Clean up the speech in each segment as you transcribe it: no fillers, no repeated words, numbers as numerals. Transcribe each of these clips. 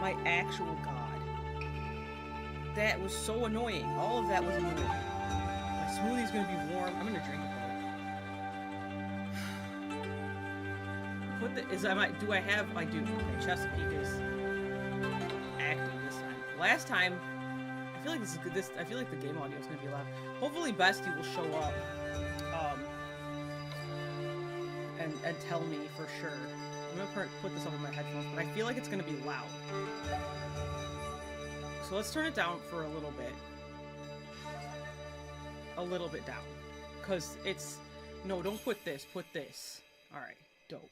my actual god. That was so annoying. All of that was annoying. My smoothie's gonna be warm. I'm gonna drink it though. Put the do I have I do. Okay, Chesapeake is active this time. Last time I feel like I feel like the game audio is gonna be loud. Hopefully Bestie will show up and tell me for sure. I'm gonna put this over my headphones, but I feel like it's gonna be loud. So let's turn it down for a little bit. A little bit down. Because it's... No, don't put this. Put this. Alright. Dope.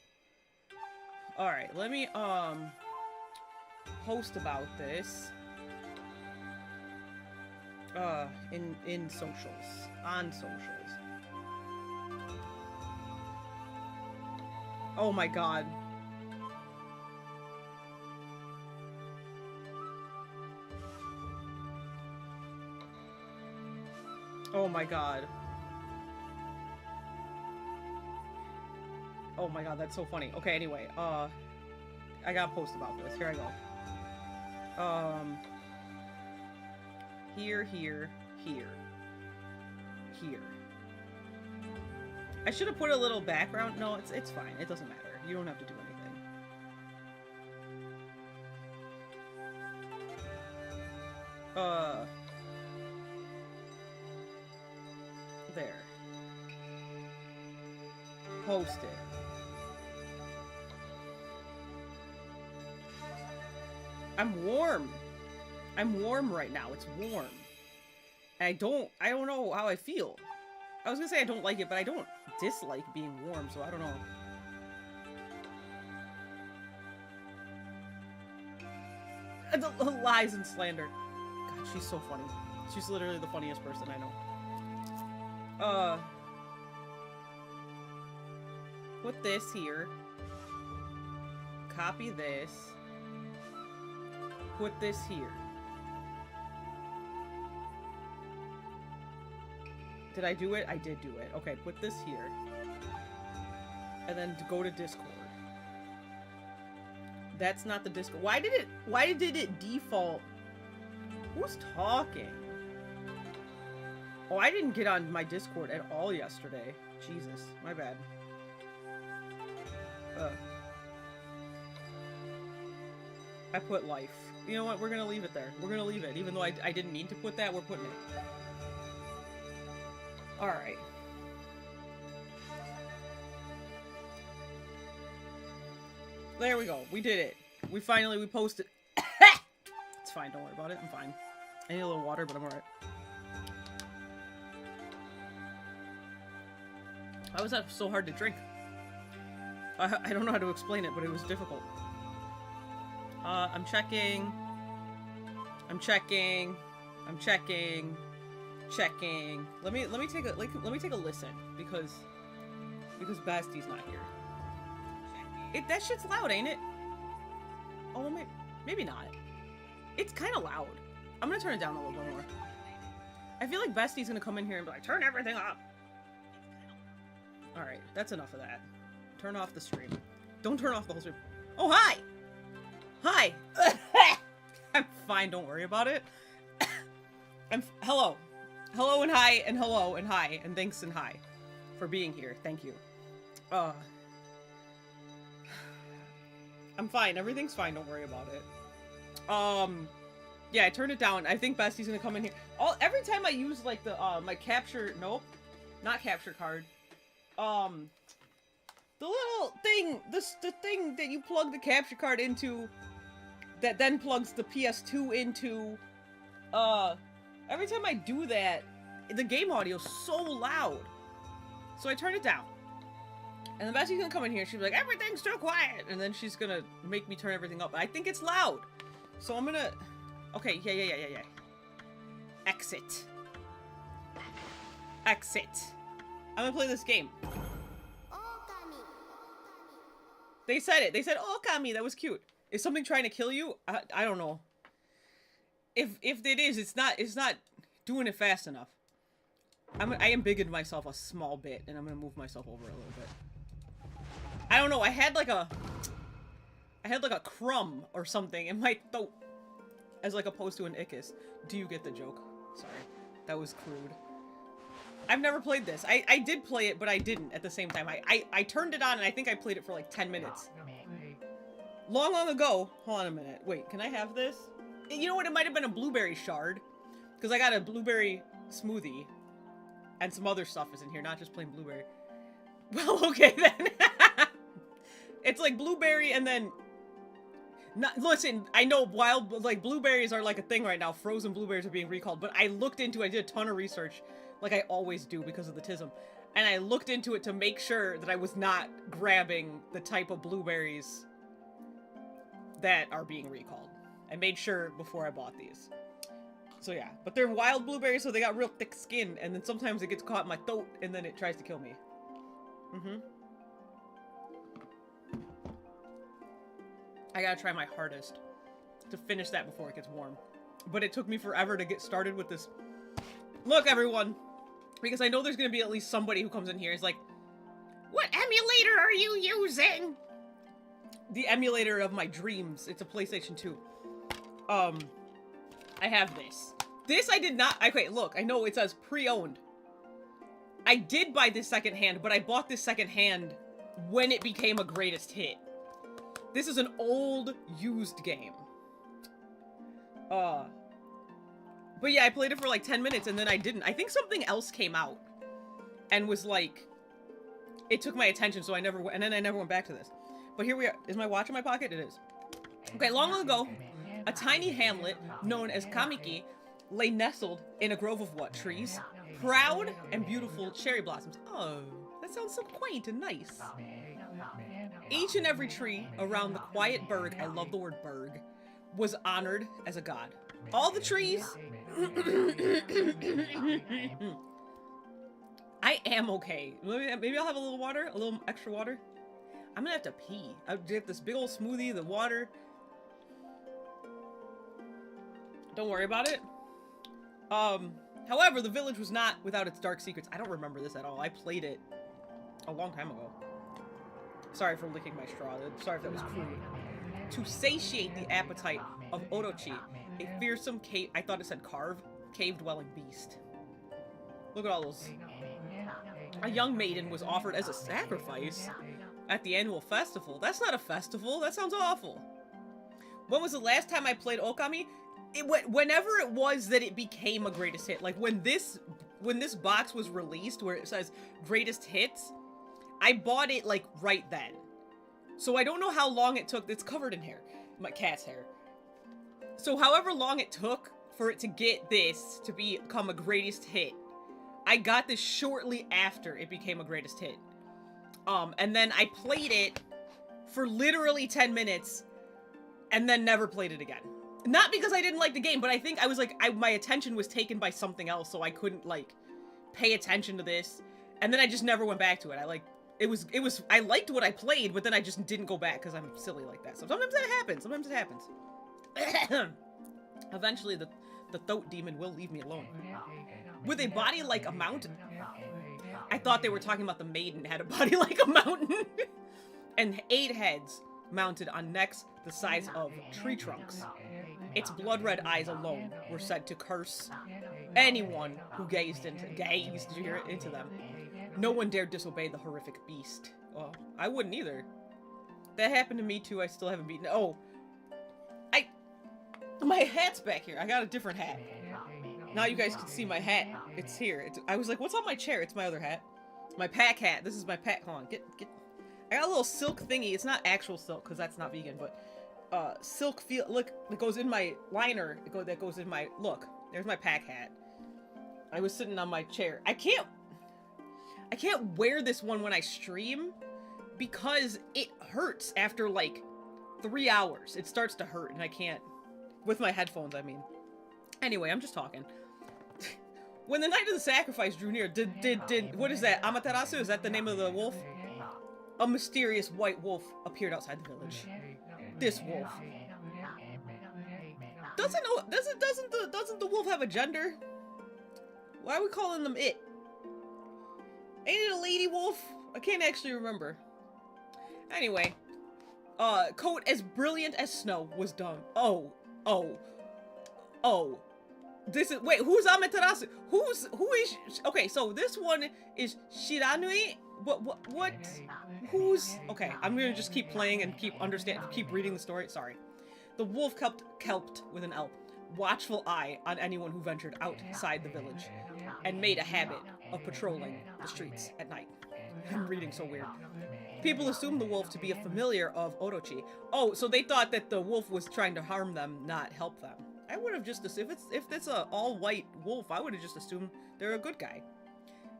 Alright, let me, post about this. In socials. On socials. Oh my god. Oh my god. Oh my god, that's so funny. Okay, anyway, I gotta post about this. Here I go. Here. I should have put a little background. No, it's fine. It doesn't matter. You don't have to do anything. There. Post it. I'm warm. I'm warm right now. It's warm. And I don't know how I feel. I was gonna say I don't like it, but I don't dislike being warm, so I don't know. The lies and slander. God, she's so funny. She's literally the funniest person I know. Put this here. Copy this. Put this here. Did I do it? I did do it. Okay, put this here. And then to go to Discord. That's not the Discord. Why did it default? Who's talking? Oh, I didn't get on my Discord at all yesterday. Jesus, my bad. I put life. You know what? We're gonna leave it there. We're gonna leave it. Even though I didn't mean to put that, we're putting it. Alright. There we go. We did it. We posted. It's fine. Don't worry about it. I'm fine. I need a little water, but I'm alright. Why was that so hard to drink? I don't know how to explain it, but it was difficult. I'm checking. I'm checking. I'm checking. Checking. Let me take a listen because Bastie's not here. That shit's loud, ain't it? Oh, maybe not. It's kind of loud. I'm gonna turn it down a little bit more. I feel like Bestie's gonna come in here and be like, turn everything up. Alright, that's enough of that. Turn off the stream. Don't turn off the whole stream. Oh, hi! Hi! I'm fine, don't worry about it. Hello. Hello and hi, and hello and hi, and thanks and hi for being here. Thank you. I'm fine. Everything's fine. Don't worry about it. Yeah, I turned it down. I think Bestie's gonna come in here. Every time I use, like, the, my capture... Nope. Not capture card. The little thing, the thing that you plug the capture card into, that then plugs the PS2 into, every time I do that, the game audio is so loud. So I turn it down. And then Bessie's gonna come in here, she's like, everything's too quiet! And then she's gonna make me turn everything up. I think it's loud. So I'm gonna... Okay, yeah. Exit. Exit. I'm gonna play this game. Ōkami. They said it. They said, Ōkami, that was cute. Is something trying to kill you? I don't know. If it is, it's not doing it fast enough. I am bigging myself a small bit, and I'm gonna move myself over a little bit. I don't know, I had I had like a crumb or something in my throat. As like opposed to an icus. Do you get the joke? Sorry. That was crude. I've never played this. I did play it, but I didn't at the same time. I turned it on and I think I played it for like 10 minutes. Long ago. Hold on a minute. Wait, can I have this? You know what? It might have been a blueberry shard. Because I got a blueberry smoothie. And some other stuff is in here, not just plain blueberry. Well, okay then. It's like blueberry and then... listen, I know wild, like, blueberries are like a thing right now. Frozen blueberries are being recalled. But I looked into it. I did a ton of research. Like I always do because of the tism. And I looked into it to make sure that I was not grabbing the type of blueberries that are being recalled. I made sure before I bought these. So yeah, but they're wild blueberries, so they got real thick skin, and then sometimes it gets caught in my throat, and then it tries to kill me. I gotta try my hardest to finish that before it gets warm. But it took me forever to get started with this. Look, everyone! Because I know there's gonna be at least somebody who comes in here and is like, what emulator are you using? The emulator of my dreams. It's a PlayStation 2. I have this. This I did not... Okay, look. I know it says pre-owned. I did buy this secondhand, but I bought this secondhand when it became a greatest hit. This is an old, used game. But yeah, I played it for like 10 minutes and then I didn't. I think something else came out and was like... It took my attention, so I never... And then I never went back to this. But here we are. Is my watch in my pocket? It is. Okay, long ago, a tiny hamlet known as Kamiki lay nestled in a grove of what? Trees? Proud and beautiful cherry blossoms. Oh, that sounds so quaint and nice. Each and every tree around the quiet burg, I love the word burg, was honored as a god. All the trees... I am okay. Maybe I'll have a little water, a little extra water. I'm gonna have to pee. I get this big old smoothie, the water. Don't worry about it. However, the village was not without its dark secrets. I don't remember this at all. I played it a long time ago. Sorry for licking my straw. Sorry if that was crude. To satiate the appetite of Orochi, a fearsome cave... I thought it said carve. Cave-dwelling beast. Look at all those. A young maiden was offered as a sacrifice at the annual festival. That's not a festival. That sounds awful. When was the last time I played Ōkami? Whenever it was that it became a greatest hit. Like when this box was released where it says greatest hits, I bought it like right then. So I don't know how long it took. It's covered in hair. My cat's hair. So however long it took for it to get this to become a greatest hit, I got this shortly after it became a greatest hit. And then I played it for literally 10 minutes and then never played it again. Not because I didn't like the game, but I think I was like, my attention was taken by something else, so I couldn't like pay attention to this. And then I just never went back to it. I liked what I played, but then I just didn't go back because I'm silly like that. So sometimes that happens. Sometimes it happens. Eventually, the throat demon will leave me alone. With a body like a mountain. I thought they were talking about the maiden had a body like a mountain. And 8 heads mounted on necks the size of tree trunks. Its blood-red eyes alone were said to curse anyone who gazed into them. No one dared disobey the horrific beast. Well, I wouldn't either. That happened to me too. I still haven't beaten. Oh, my hat's back here. I got a different hat. Now you guys can see my hat. It's here. I was like, what's on my chair? It's my other hat. It's my pack hat. This is my pack. Hold on. Get. I got a little silk thingy. It's not actual silk because that's not vegan, but silk feel. Look, it goes in my liner. That goes in my look. There's my pack hat. I was sitting on my chair. I can't wear this one when I stream because it hurts after like 3 hours. It starts to hurt and I can't. With my headphones, I mean. Anyway, I'm just talking. When the night of the sacrifice drew near, what is that? Amaterasu? Is that the name of the wolf? A mysterious white wolf appeared outside the village. This wolf. Doesn't the wolf have a gender? Why are we calling them it? Ain't it a lady wolf? I can't actually remember. Anyway, Coat as brilliant as snow was done. Oh. This is, wait, who's Amaterasu? Who is, okay, so this one is Shiranui? What? Who's, okay, I'm gonna just keep playing and keep reading the story, sorry. The wolf kelped with an L, watchful eye on anyone who ventured outside the village, and made a habit of patrolling the streets at night. I'm reading so weird. People assumed the wolf to be a familiar of Orochi. Oh, so they thought that the wolf was trying to harm them, not help them. I would have just assumed, if it's a all-white wolf, I would have just assumed they're a good guy.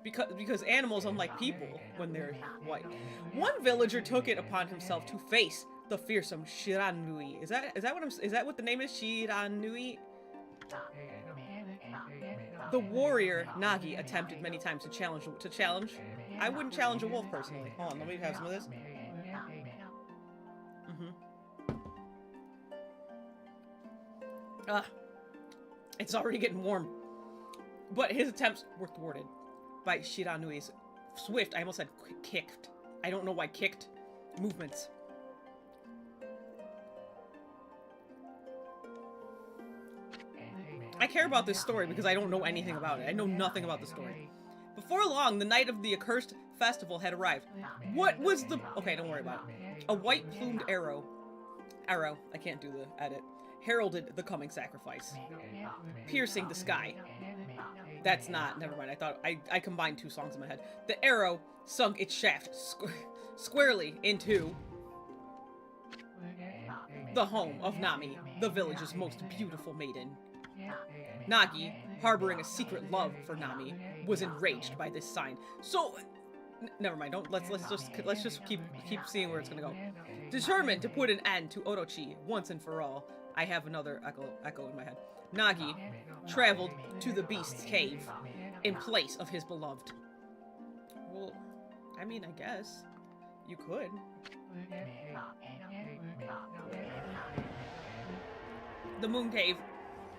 Because animals, unlike people, when they're white. One villager took it upon himself to face the fearsome Shiranui. Is that what the name is? Shiranui? The warrior Nagi attempted many times to challenge. I wouldn't challenge a wolf personally. Hold on, let me have some of this. It's already getting warm. But his attempts were thwarted by Shiranui's swift, I almost said kicked. I don't know why kicked movements. I care about this story because I don't know anything about it. I know nothing about the story. Before long, the night of the accursed festival had arrived. What was the... Okay, don't worry about it. A white-plumed arrow, I can't do the edit, heralded the coming sacrifice, piercing the sky. That's not... Never mind, I thought... I combined two songs in my head. The arrow sunk its shaft squarely into the home of Nami, the village's most beautiful maiden. Nagi, harboring a secret love for Nami, was enraged by this sign. So, never mind. Let's just keep seeing where it's gonna go. Determined to put an end to Orochi once and for all, I have another echo in my head. Nagi traveled to the beast's cave in place of his beloved. Well, I mean, I guess you could. The Moon Cave.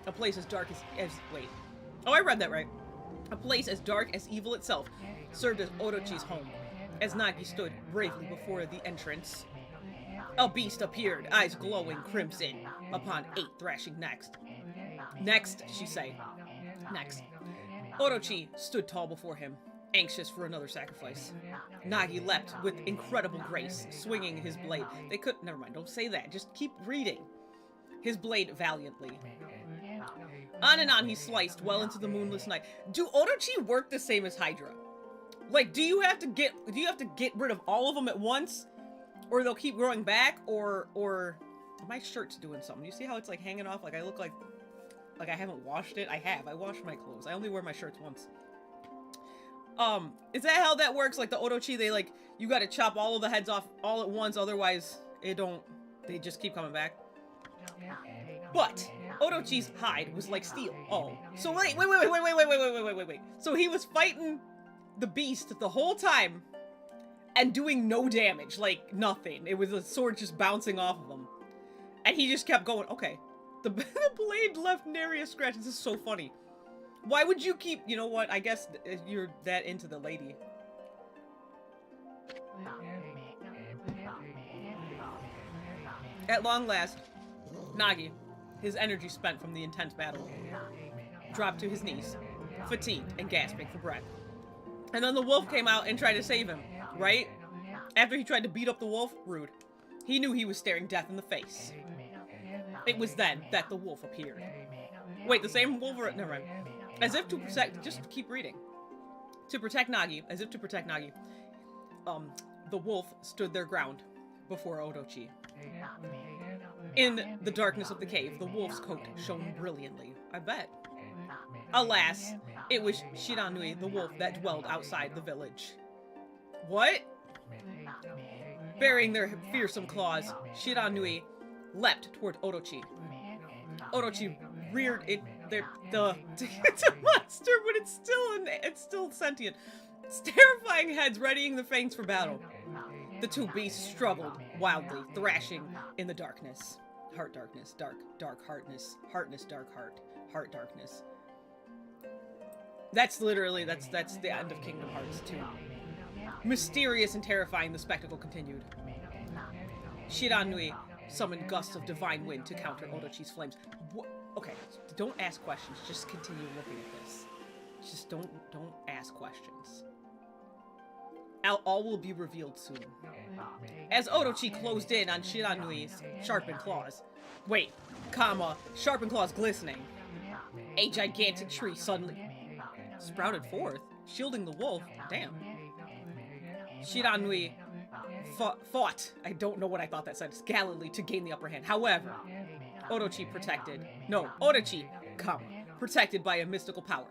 A place as dark as wait. Oh, I read that right. A place as dark as evil itself served as Orochi's home. As Nagi stood bravely before the entrance, a beast appeared, eyes glowing crimson, upon 8 thrashing necks. Next, she say. Next. Orochi stood tall before him, anxious for another sacrifice. Nagi leapt with incredible grace, swinging his blade. Never mind, don't say that, just keep reading. His blade valiantly. On and on he sliced well into the moonless night. Do Orochi work the same as Hydra? Like, do you have to get rid of all of them at once? Or they'll keep growing back? Or my shirt's doing something. You see how it's like hanging off? Like I look like I haven't washed it? I have. I washed my clothes. I only wear my shirts once. Is that how that works? Like the Orochi, they like, you gotta chop all of the heads off all at once, otherwise they just keep coming back. But Orochi's hide was like steel. Oh, so wait. So he was fighting the beast the whole time and doing no damage, like nothing. It was a sword just bouncing off of him, and he just kept going. Okay, the blade left nary a scratch. This is so funny. Why would you keep? You know what? I guess you're that into the lady. At long last, Nagi, his energy spent from the intense battle, dropped to his knees, fatigued and gasping for breath. And then the wolf came out and tried to save him, right? After he tried to beat up the wolf, rude. He knew he was staring death in the face. It was then that the wolf appeared. Wait, the same wolf? Never mind. As if to protect, just keep reading. To protect Nagi, as if to protect Nagi, the wolf stood their ground before Orochi. In the darkness of the cave, the wolf's coat shone brilliantly. I bet. Alas, it was Shiranui, the wolf that dwelled outside the village. What? Bearing their fearsome claws, Shiranui leapt toward Orochi. Orochi reared it. It's a monster, but it's still sentient. It's terrifying heads readying the fangs for battle. The two beasts struggled wildly, thrashing in the darkness. Heart darkness, dark heartness, heartness, dark heart darkness. That's literally, that's the end of Kingdom Hearts 2. Mysterious and terrifying, the spectacle continued. Shiranui summoned gusts of divine wind to counter Orochi's flames. Okay, don't ask questions. Just continue looking at this. Just don't ask questions. All will be revealed soon. As Orochi closed in on Shiranui's sharpened claws. Wait, sharpened claws glistening. A gigantic tree suddenly sprouted forth, shielding the wolf. Damn. Shiranui fought. I don't know what I thought that said. Gallantly to gain the upper hand. However, Orochi, protected by a mystical power,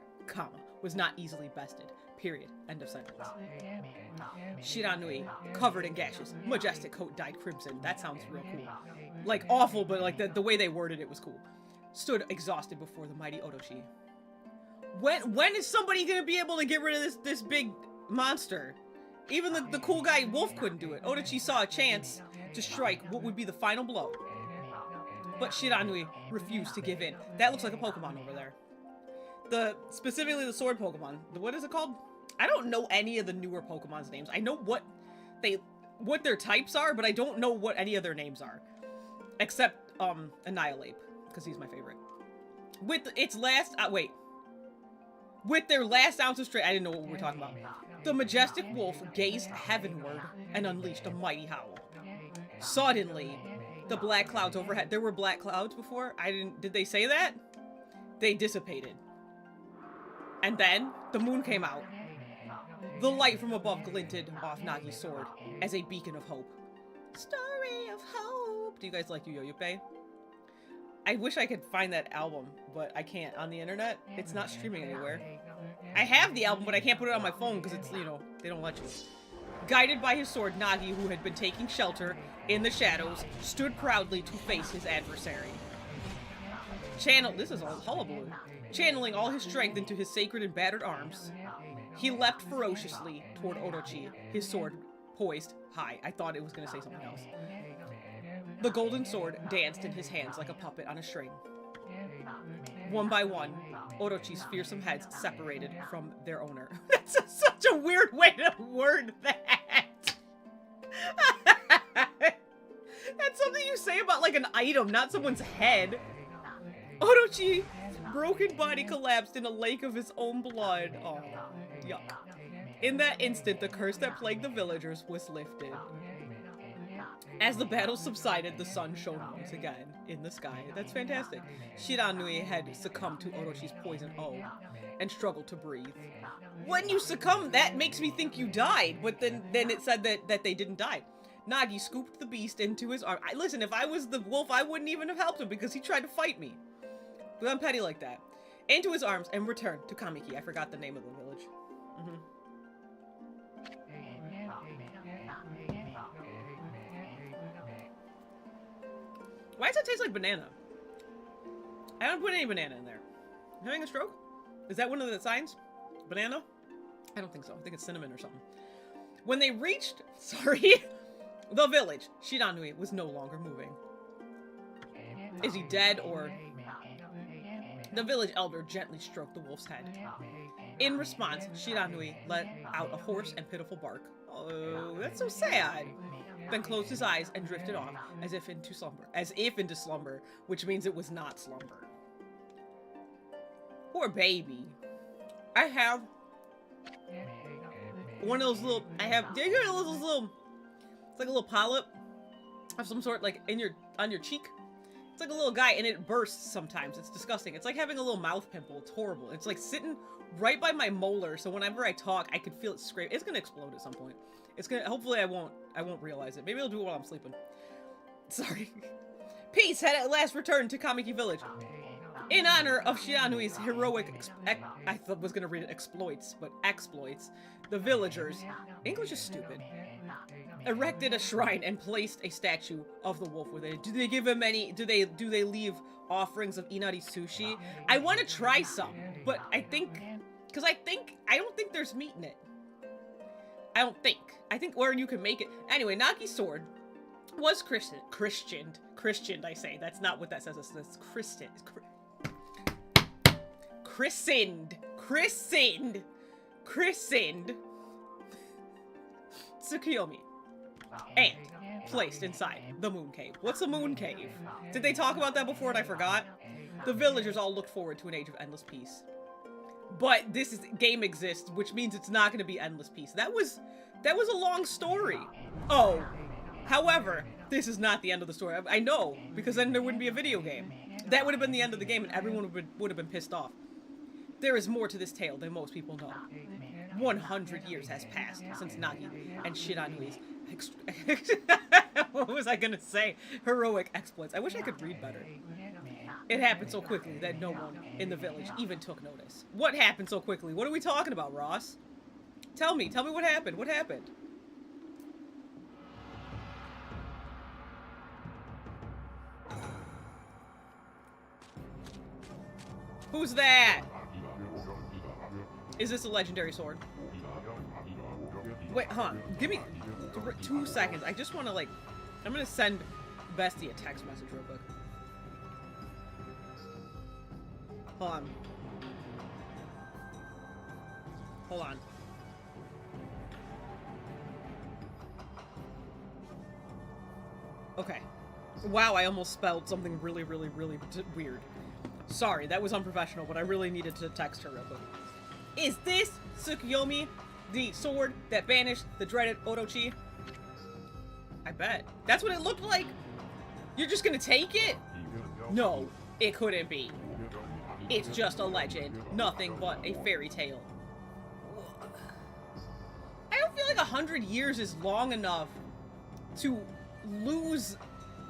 was not easily bested. Period. End of sentence. Shiranui, covered in gashes, majestic coat dyed crimson. That sounds real cool. Like, awful, but like the way they worded it was cool. Stood exhausted before the mighty Orochi. When is somebody gonna be able to get rid of this big monster? Even the cool guy Wolf couldn't do it. Orochi saw a chance to strike what would be the final blow. But Shiranui refused to give in. That looks like a Pokemon over there. Specifically the sword Pokemon. What is it called? I don't know any of the newer Pokemon's names. I know what their types are, but I don't know what any of their names are. Except, Annihilate, because he's my favorite. With their last ounce of strength, I didn't know what we were talking about. The majestic wolf gazed heavenward and unleashed a mighty howl. Suddenly, the black clouds overhead. There were black clouds before? Did they say that? They dissipated. And then, the moon came out. The light from above glinted off Nagi's sword as a beacon of hope. Story of hope. Do you guys like Yu Yu Yuppie? I wish I could find that album, but I can't on the internet. It's not streaming anywhere. I have the album, but I can't put it on my phone because it's, they don't let you. Guided by his sword, Nagi, who had been taking shelter in the shadows, stood proudly to face his adversary. This is a hullabaloo. Channeling all his strength into his sacred and battered arms, he leapt ferociously toward Orochi, his sword poised high. I thought it was going to say something else. The golden sword danced in his hands like a puppet on a string. One by one, Orochi's fearsome heads separated from their owner. That's such a weird way to word that. That's something you say about like an item, not someone's head. Orochi's broken body collapsed in a lake of his own blood. Oh, yuck. In that instant, the curse that plagued the villagers was lifted. As the battle subsided, the sun shone once again in the sky. That's fantastic. Shiranui had succumbed to Orochi's poison and struggled to breathe. When you succumb, that makes me think you died, but then it said that they didn't die. Nagi scooped the beast into his arm. Listen, if I was the wolf, I wouldn't even have helped him because he tried to fight me. But I'm petty like that. Into his arms and returned to Kamiki. I forgot the name of the village. Why does it taste like banana? I haven't put any banana in there. You having a stroke? Is that one of the signs? Banana? I don't think so. I think it's cinnamon or something. When they reached, the village, Shiranui was no longer moving. Is he dead or... The village elder gently stroked the wolf's head. In response, Shiranui let out a hoarse and pitiful bark. Oh, that's so sad. Then closed his eyes and drifted off, as if into slumber, which means it was not slumber. Poor baby. I have one of those little, do you hear those little, it's like a little polyp of some sort, like on your cheek? It's like a little guy, and it bursts sometimes. It's disgusting. It's like having a little mouth pimple. It's horrible. It's like sitting right by my molar, so whenever I talk, I can feel it scrape. It's gonna explode at some point. It's gonna, hopefully I won't realize it. Maybe I'll do it while I'm sleeping. Sorry. Peace had at last returned to Kamiki Village. In honor of Shiranui's heroic, I was gonna read it exploits, the villagers, English is stupid, erected a shrine and placed a statue of the wolf within it. Do they give him any, do they leave offerings of inari sushi? I want to try some, but I don't think there's meat in it. I think where you can make it. Anyway, Nagi's sword was christened, I say. That's not what that says. It's christened Tsukuyomi. And placed inside the Moon Cave. What's the Moon Cave? Did they talk about that before and I forgot? The villagers all look forward to an age of endless peace. But this game exists, which means it's not going to be endless peace. That was a long story. Oh, however, this is not the end of the story. I know, because then there wouldn't be a video game. That would have been the end of the game and everyone would have been pissed off. There is more to this tale than most people know. 100 years has passed since Nagi and Shiranui's what was I gonna say? Heroic exploits. I wish I could read better. It happened so quickly that no one in the village even took notice. What happened so quickly? What are we talking about, Ross? Tell me what happened. What happened? Who's that? Is this a legendary sword? Wait, huh? Give me 2 seconds. I just want to, like... I'm going to send Bestie a text message real quick. Hold on. Hold on. Okay. Wow, I almost spelled something really, really, really weird. Sorry, that was unprofessional, but I really needed to text her real quick. Is this Tsukuyomi, the sword that banished the dreaded Orochi? I bet. That's what it looked like? You're just gonna take it? No, it couldn't be. It's just a legend, nothing but a fairy tale. I don't feel like 100 years is long enough to lose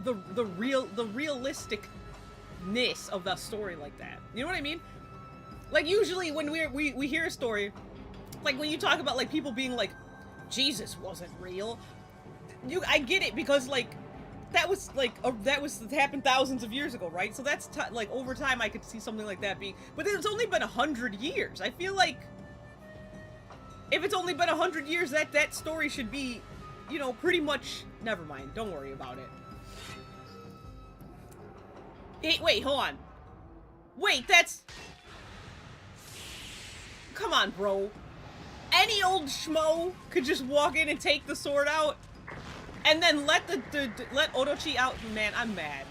the realisticness of the story like that. You know what I mean? Like usually when we hear a story, like when you talk about like people being like, Jesus wasn't real. I get it because like that was happened thousands of years ago, right? So that's like over time I could see something like that being, but then it's only been 100 years. I feel like if it's only been 100 years, that story should be, you know, pretty much. Never mind. Don't worry about it. Hey, wait, hold on. Wait, that's. Come on, bro. Any old schmo could just walk in and take the sword out, and then let let Orochi out. Man, I'm mad.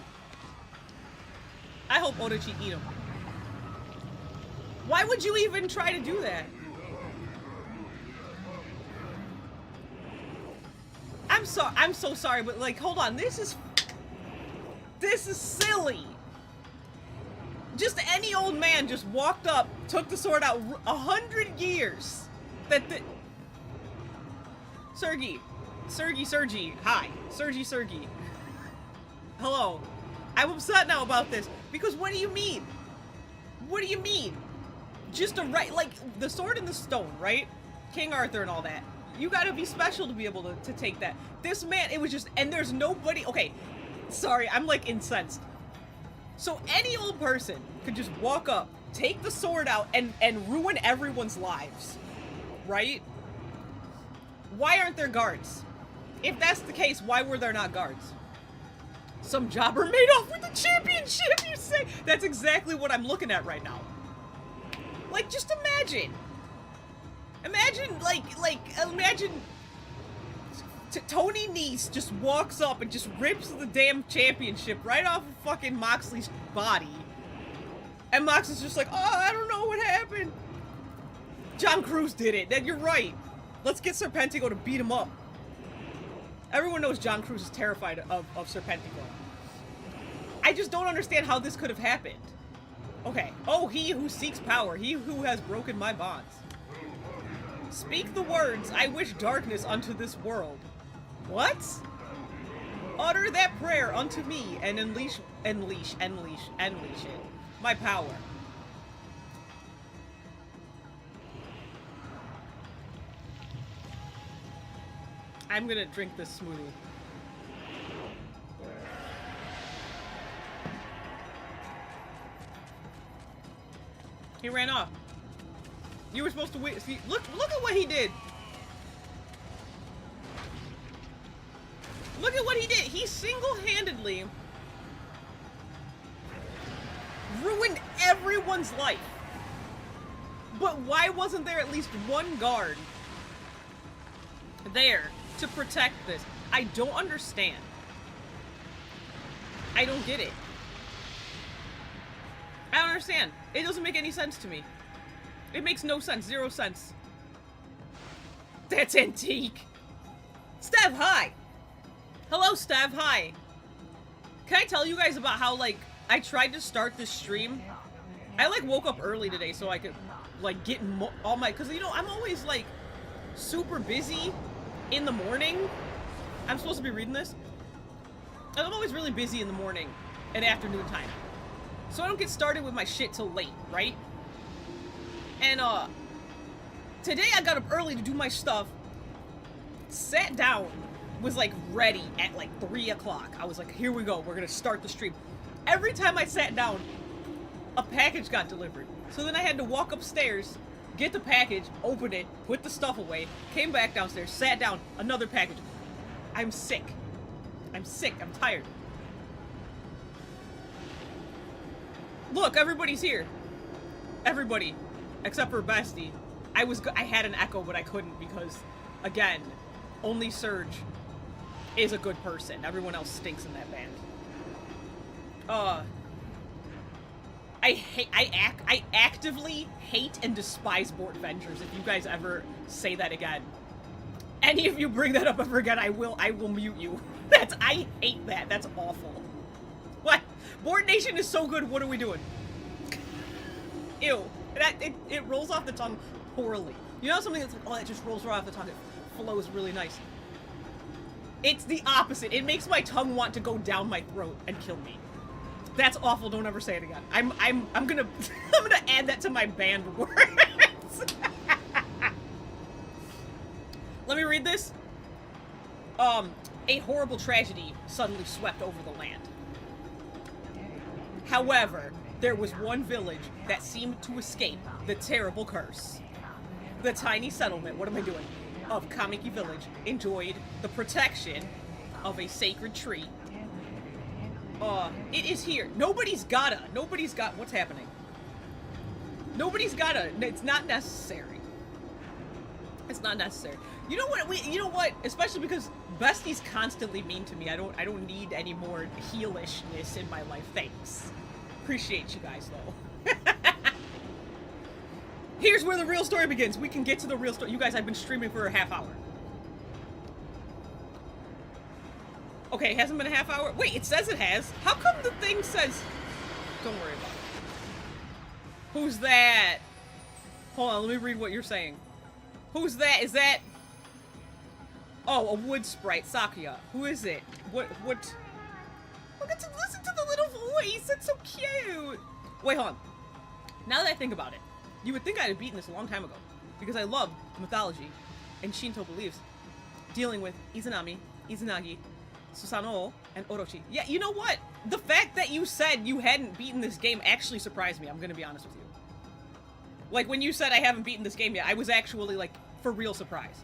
I hope Orochi eat him. Why would you even try to do that? I'm so sorry, but like, hold on. This is silly. Just any old man just walked up, took the sword out. 100 years. Sergi, hi. Sergi. Hello. I'm upset now about this. Because what do you mean? What do you mean? Just like, the sword and the stone, right? King Arthur and all that. You gotta be special to be able to take that. This man, it was just, and there's nobody, okay. Sorry, I'm like incensed. So any old person could just walk up, take the sword out, and ruin everyone's lives. Right? Why aren't there guards? If that's the case, why were there not guards? Some jobber made off with the championship, you say? That's exactly what I'm looking at right now. Like, just imagine. Imagine Tony Nese just walks up and just rips the damn championship right off of fucking Moxley's body. And Moxley's just like, oh, I don't know what happened. John Cruz did it. Then you're right. Let's get Serpentico to beat him up. Everyone knows John Cruz is terrified of Serpentico. I just don't understand how this could have happened. Okay. Oh, he who seeks power. He who has broken my bonds. Speak the words, I wish darkness unto this world. What? Utter that prayer unto me and unleash it. My power. I'm gonna drink this smoothie. He ran off. You were supposed to wait. See, look at what he did. Look at what he did. He single-handedly ruined everyone's life. But why wasn't there at least one guard there to protect this? I don't understand. I don't get it. I don't understand. It doesn't make any sense to me. It makes no sense. 0 sense. That's antique. Stev, hi. Hello, Stev, hi. Can I tell you guys about how, like, I tried to start this stream? I, like, woke up early today so I could, like, get all my... Because, you know, I'm always, like, super busy in the morning. I'm supposed to be reading this. I'm always really busy in the morning and afternoon time. So I don't get started with my shit till late, right? And, today I got up early to do my stuff, sat down, was, like, ready at, like, 3 o'clock. I was like, here we go, we're gonna start the stream. Every time I sat down, a package got delivered. So then I had to walk upstairs, get the package, open it, put the stuff away, came back downstairs, sat down, another package. I'm sick. I'm sick, I'm tired. Look, everybody's here. Everybody. Except for Bestie. I had an echo, but I couldn't because, again, only Surge is a good person. Everyone else stinks in that band. I actively hate and despise Bort Vengers. If you guys ever say that again, any of you bring that up ever again, I will mute you. I hate that. That's awful. What? Board Nation is so good. What are we doing? Ew. It rolls off the tongue poorly. You know something that's like, oh, it just rolls right off the tongue. It flows really nice. It's the opposite. It makes my tongue want to go down my throat and kill me. That's awful. Don't ever say it again. I'm gonna I'm gonna add that to my banned words. Let me read this. A horrible tragedy suddenly swept over the land. However, there was one village that seemed to escape the terrible curse. The tiny settlement, what am I doing, of Kamiki Village enjoyed the protection of a sacred tree. It is here. Nobody's got, what's happening? Nobody's gotta, it's not necessary. It's not necessary. You know what, especially because Bestie's constantly mean to me. I don't need any more heelishness in my life. Thanks. Appreciate you guys, though. Here's where the real story begins. We can get to the real story. You guys, I've been streaming for a half hour. Okay, it hasn't been a half hour? Wait, it says it has. How come the thing says... Don't worry about it. Who's that? Hold on, let me read what you're saying. Who's that? Is that... Oh, a wood sprite, Sakuya. Who is it? What... Look at listen to the little voice. It's so cute. Wait, hold on. Now that I think about it, you would think I'd have beaten this a long time ago, because I love mythology and Shinto beliefs, dealing with Izanami, Izanagi, Susanoo, and Orochi. Yeah, you know what? The fact that you said you hadn't beaten this game actually surprised me. I'm gonna be honest with you. Like, when you said I haven't beaten this game yet, I was actually, like, for real surprised.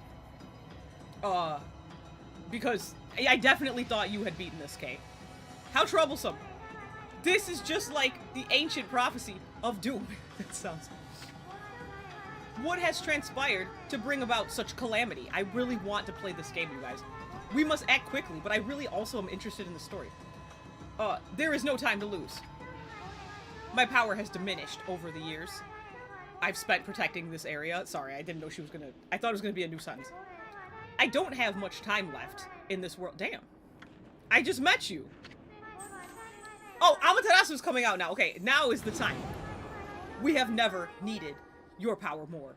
Because I definitely thought you had beaten this game. How troublesome. This is just like the ancient prophecy of doom. That sounds... What has transpired to bring about such calamity? I really want to play this game, you guys. We must act quickly, but I really also am interested in the story. There is no time to lose. My power has diminished over the years. I've spent protecting this area. Sorry, I didn't know she was gonna... I thought it was gonna be a new sentence. I don't have much time left in this world. Damn. I just met you. Oh, Amaterasu's coming out now. Okay, now is the time. We have never needed your power more.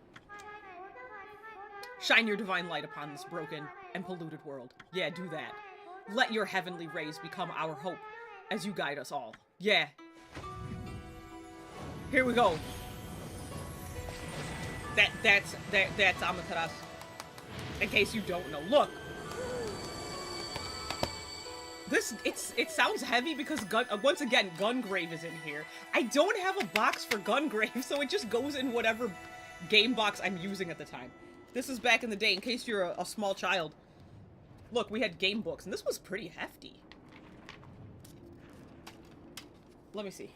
Shine your divine light upon this broken and polluted world. Yeah, do that. Let your heavenly rays become our hope as you guide us all. Yeah. Here we go. That's Amaterasu. In case you don't know. Look. It sounds heavy because once again, Gungrave is in here. I don't have a box for Gungrave, so it just goes in whatever game box I'm using at the time. This is back in the day, in case you're a small child. Look, we had game books, and this was pretty hefty. Let me see.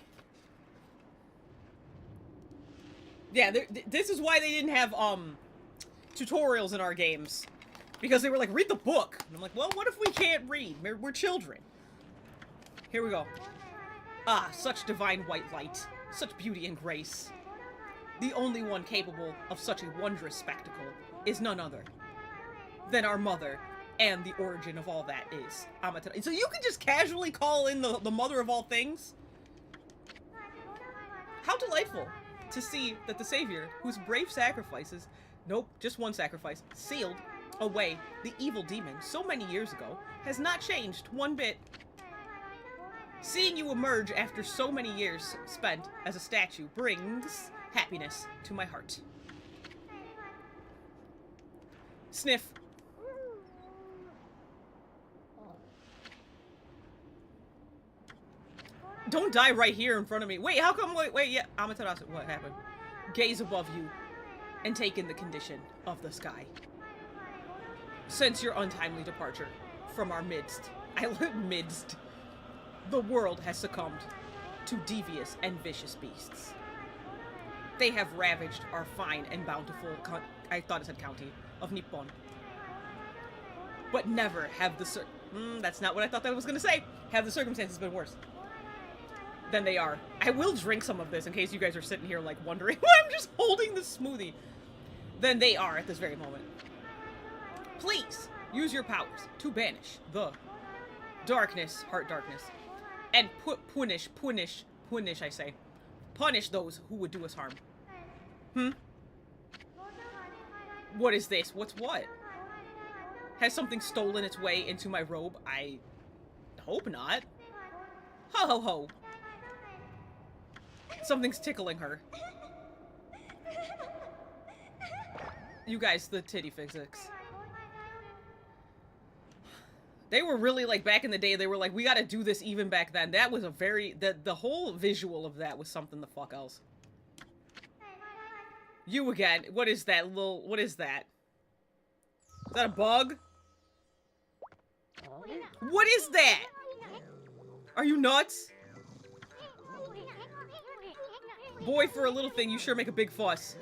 Yeah, this is why they didn't have, tutorials in our games. Because they were like, read the book. And I'm like, well, what if we can't read? We're children. Here we go. Ah, such divine white light. Such beauty and grace. The only one capable of such a wondrous spectacle is none other than our mother, and the origin of all that is Amaterasu. So you can just casually call in the mother of all things? How delightful to see that the savior, whose brave sacrifices, nope, just one sacrifice, sealed away the evil demon so many years ago, has not changed one bit. Seeing you emerge after so many years spent as a statue brings happiness to my heart. Sniff. Don't die right here in front of me. Wait, how come? Wait, yeah. Amaterasu, what happened? Gaze above you and take in the condition of the sky. Since your untimely departure from our midst, the world has succumbed to devious and vicious beasts. They have ravaged our fine and bountiful, I thought it said county, of Nippon. But never have that's not what I thought that was gonna say. Have the circumstances been worse than they are. I will drink some of this in case you guys are sitting here like wondering why I'm just holding this smoothie. Than they are at this very moment. Please use your powers to banish the darkness, heart darkness, and punish, I say. Punish those who would do us harm. What is this? What's what? Has something stolen its way into my robe? I hope not. Ho ho ho. Something's tickling her. You guys, the titty physics. They were really like, back in the day, they were like, we gotta do this even back then. That was a very, the whole visual of that was something the fuck else. You again. What is that little, what is that? Is that a bug? What is that? Are you nuts? Boy, for a little thing, you sure make a big fuss.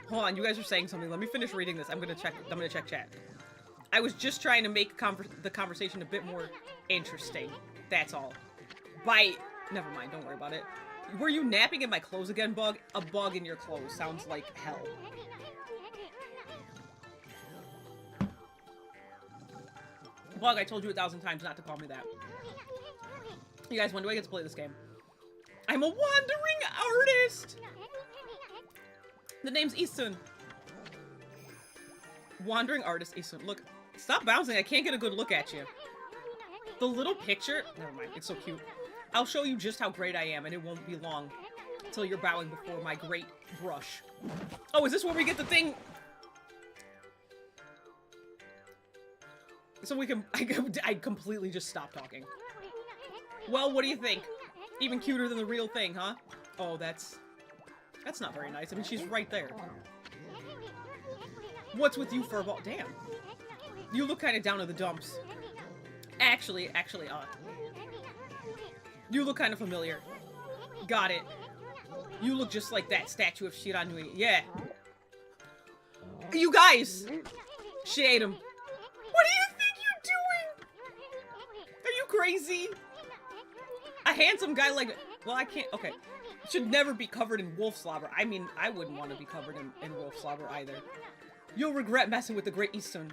Hold on, you guys are saying something. Let me finish reading this. I'm gonna check chat. I was just trying to make the conversation a bit more interesting. That's all. Never mind, don't worry about it. Were you napping in my clothes again, Bug? A bug in your clothes sounds like hell. Bug, I told you 1,000 times not to call me that. You guys, when do I get to play this game? I'm a wandering artist! The name's Isun. Wandering artist Isun. Look, stop bouncing. I can't get a good look at you. The little picture... Never mind. It's so cute. I'll show you just how great I am, and it won't be long until you're bowing before my great brush. Oh, is this where we get the thing? So we can... I completely just stopped talking. Well, what do you think? Even cuter than the real thing, huh? Oh, that's not very nice. I mean, she's right there. What's with you, furball? Damn. You look kind of down in the dumps. Actually, you look kind of familiar. Got it. You look just like that statue of Shiranui. Yeah. You guys! She ate him. What do you think you're doing? Are you crazy? A handsome guy like... Well, I can't... Okay. Should never be covered in wolf slobber. I mean, I wouldn't want to be covered in wolf slobber either. You'll regret messing with the great Isun.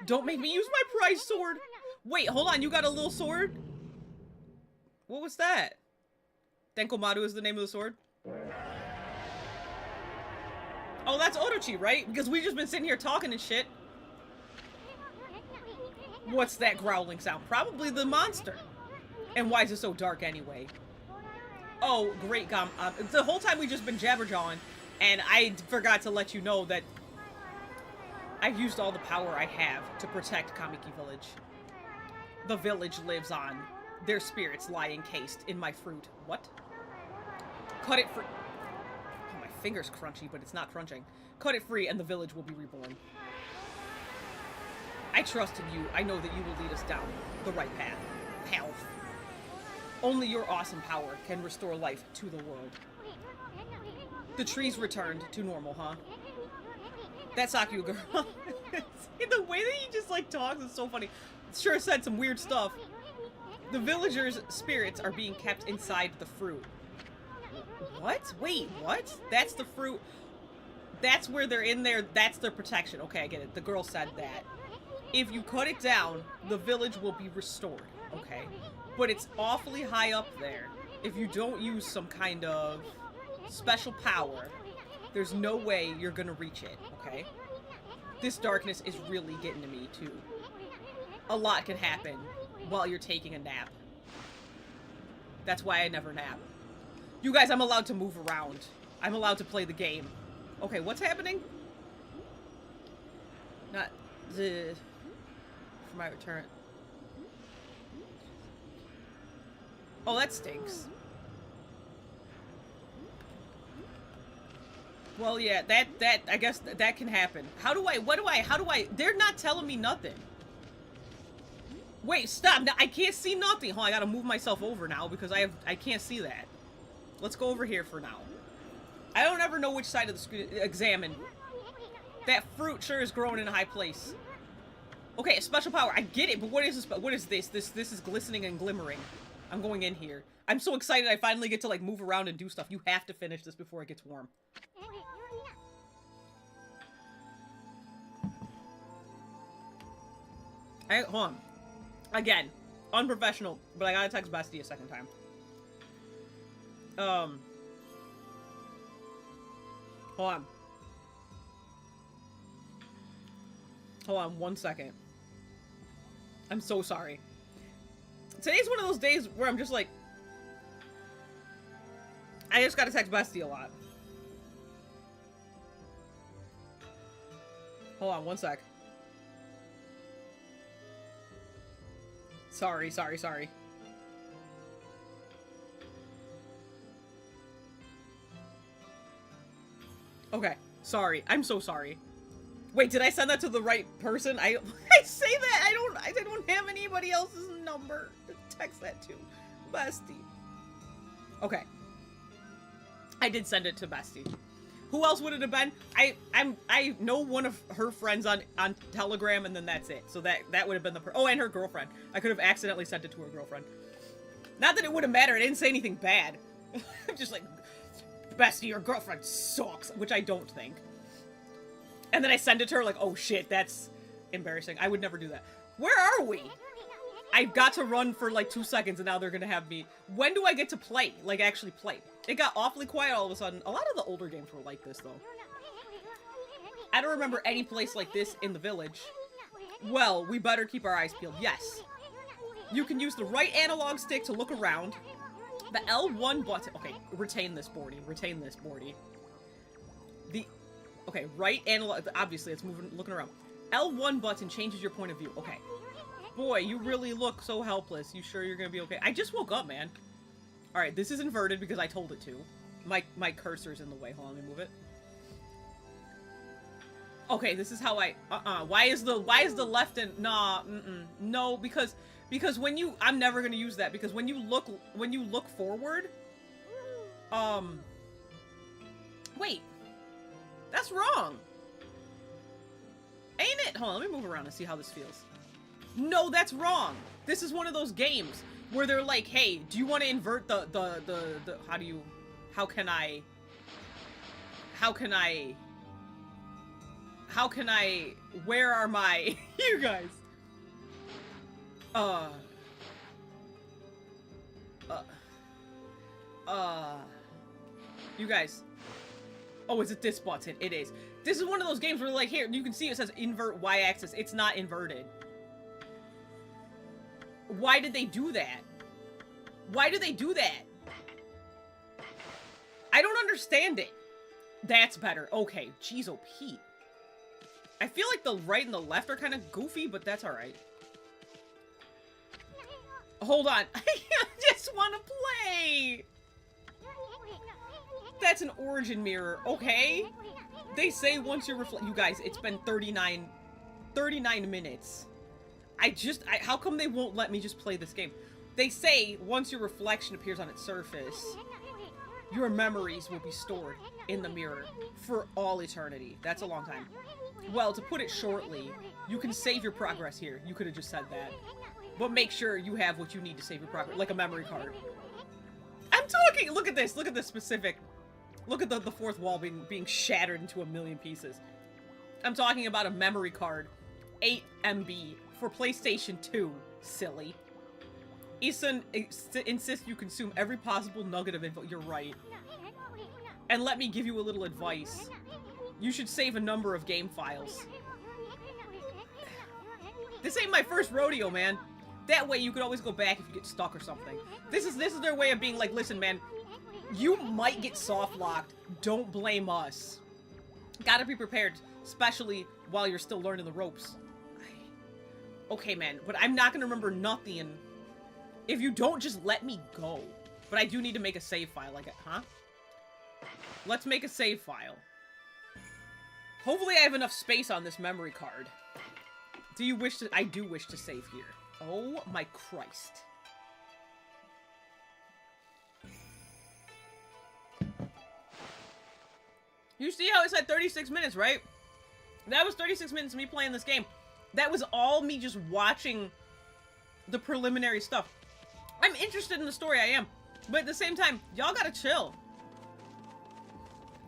Don't make me use my prize sword! Wait, hold on, you got a little sword? What was that? Denkomaru is the name of the sword? Oh, that's Orochi, right? Because we've just been sitting here talking and shit. What's that growling sound? Probably the monster. And why is it so dark anyway? Oh, great gum. The whole time we've just been jabberjawing, and I forgot to let you know that I've used all the power I have to protect Kamiki Village. The village lives on. Their spirits lie encased in my fruit. What? Cut it free. Oh, my finger's crunchy, but it's not crunching. Cut it free and the village will be reborn. I trust in you. I know that you will lead us down the right path. Only your awesome power can restore life to the world. The trees returned to normal, huh? That Saku girl. The way that he just like talks is so funny. Sure said some weird stuff. The villagers' spirits are being kept inside the fruit. What? Wait, what? That's the fruit. That's where they're in there. That's their protection. Okay, I get it. The girl said that. If you cut it down, the village will be restored. Okay. But it's awfully high up there. If you don't use some kind of special power, there's no way you're gonna reach it. Okay? This darkness is really getting to me, too. A lot can happen while you're taking a nap. That's why I never nap. You guys, I'm allowed to move around. I'm allowed to play the game. Okay, what's happening? Not the... For my return. Oh, that stinks. Well, yeah, I guess that can happen. How do I, they're not telling me nothing. Wait, stop, now, I can't see nothing. Hold on, I gotta move myself over now because I can't see that. Let's go over here for now. I don't ever know which side of the screen, examine. That fruit sure is growing in a high place. Okay, a special power, I get it, but what is this, what is this? This is glistening and glimmering. I'm going in here. I'm so excited I finally get to, like, move around and do stuff. You have to finish this before it gets warm. Hold on. Again, unprofessional, but I gotta text Bestie a second time. Hold on. Hold on 1 second. I'm so sorry. Today's one of those days where I'm just like... I just gotta text Bestie a lot. Hold on 1 sec. Sorry. Okay, sorry. I'm so sorry. Wait, did I send that to the right person? I say that I don't have anybody else's number to text that to. Bestie. Okay. I did send it to Bestie. Who else would it have been? I know one of her friends on Telegram, and then that's it. So that would have been the oh, and her girlfriend. I could have accidentally sent it to her girlfriend. Not that it would have mattered. I didn't say anything bad. I'm just like, Bestie, your girlfriend sucks, which I don't think. And then I send it to her like, oh shit, that's embarrassing. I would never do that. Where are we? I got to run for like 2 seconds and now they're gonna have me. When do I get to play? Like actually play? It got awfully quiet all of a sudden. A lot of the older games were like this though. I don't remember any place like this in the village. Well, we better keep our eyes peeled. Yes. You can use the right analog stick to look around. The L1 button. Okay, retain this, Bordy. Retain this, Bordy. Okay, right analog. Obviously, it's looking around. L1 button changes your point of view. Okay. Boy, you really look so helpless. You sure you're gonna be okay? I just woke up, man. Alright, this is inverted because I told it to. My cursor's in the way. Hold on, let me move it. Okay, this is how I... Why is the left and... Nah, no, because when you... I'm never gonna use that, because when you look forward... Wait. That's wrong. Ain't it? Hold on, let me move around and see how this feels. No, that's wrong. This is one of those games where they're like, hey, do you want to invert the how can I, where are my, you guys? You guys. Oh, is it this button? It is. This is one of those games where like, here, you can see it says invert y-axis. It's not inverted. Why did they do that? Why do they do that? I don't understand it. That's better. Okay. Jeez, oh, Pete. I feel like the right and the left are kind of goofy, but that's alright. Hold on. I just want to play. That's an origin mirror, okay? They say once you're you guys, it's been 39 minutes. How come they won't let me just play this game? They say once your reflection appears on its surface. your memories will be stored in the mirror for all eternity. That's a long time. Well, to put it shortly, you can save your progress here. You could have just said that. But make sure you have what you need to save your progress, like a memory card. I'm talking! Look at this specific. Look at the fourth wall being shattered into a million pieces. I'm talking about a memory card. 8 MB for PlayStation 2, silly. Isun insists you consume every possible nugget of info. You're right. And let me give you a little advice. You should save a number of game files. This ain't my first rodeo, man. That way you could always go back if you get stuck or something. This is their way of being like, listen, man, you might get soft locked. Don't blame us. Gotta be prepared, especially while you're still learning the ropes. Okay, man, but I'm not gonna remember nothing if you don't just let me go. But I do need to make a save file, like, huh? Let's make a save file. Hopefully I have enough space on this memory card. Do you wish to? I do wish to save here. Oh my Christ. You see how it said 36 minutes, right? That was 36 minutes of me playing this game. That was all me just watching the preliminary stuff. I'm interested in the story, I am. But at the same time, y'all gotta chill.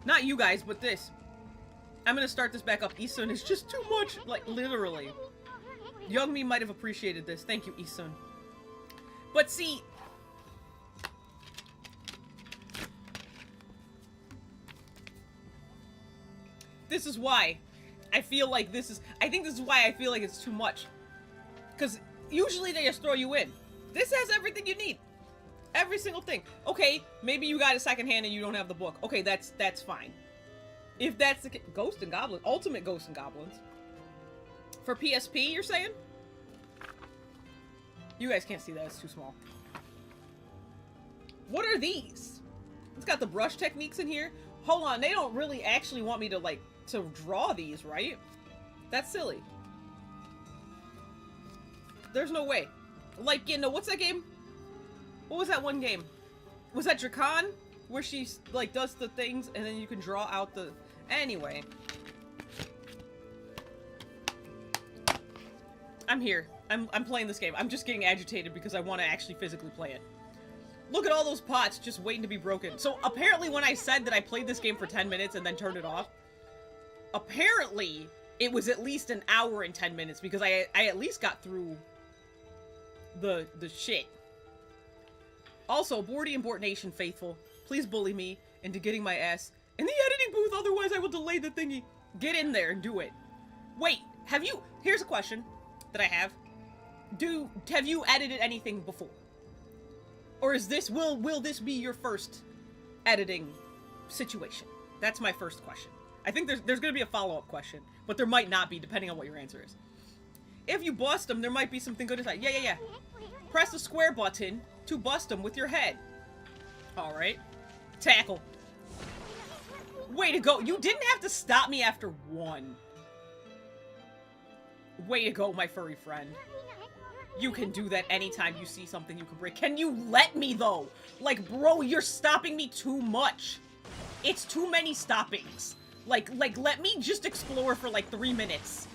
Not you guys, but this. I'm gonna start this back up. Isun is just too much, like, literally. Young me might have appreciated this. Thank you, Isun. But see... This is why I feel like this is... I think this is why I feel like it's too much. Because usually they just throw you in. This has everything you need. Every single thing. Okay, maybe you got it secondhand and you don't have the book. Okay, that's fine. If that's the case... Ghost and Goblins. Ultimate Ghosts and Goblins. For PSP, you're saying? You guys can't see that. It's too small. What are these? It's got the brush techniques in here. Hold on. They don't really actually want me to, like, to draw these, right? That's silly. There's no way. Like, you know, what's that game? What was that one game? Was that Drakon? Where she, like, does the things and then you can draw out the... Anyway. I'm here. I'm playing this game. I'm just getting agitated because I want to actually physically play it. Look at all those pots just waiting to be broken. So apparently when I said that I played this game for 10 minutes and then turned it off, apparently it was at least an hour and 10 minutes because I at least got through the shit. Also, Bordy and Bort Nation faithful, please bully me into getting my ass in the editing booth, otherwise I will delay the thingy. Get in there and do it. Wait, have you... Here's a question that I have. Have you edited anything before? Or is this... Will this be your first editing situation? That's my first question. I think there's gonna be a follow-up question, but there might not be, depending on what your answer is. If you bust them, there might be something good inside. Yeah. Press the square button to bust them with your head. Alright. Tackle. Way to go. You didn't have to stop me after one. Way to go, my furry friend. You can do that anytime you see something you can break. Can you let me, though? Like, bro, you're stopping me too much. It's too many stoppings. Like, let me just explore for, like, 3 minutes.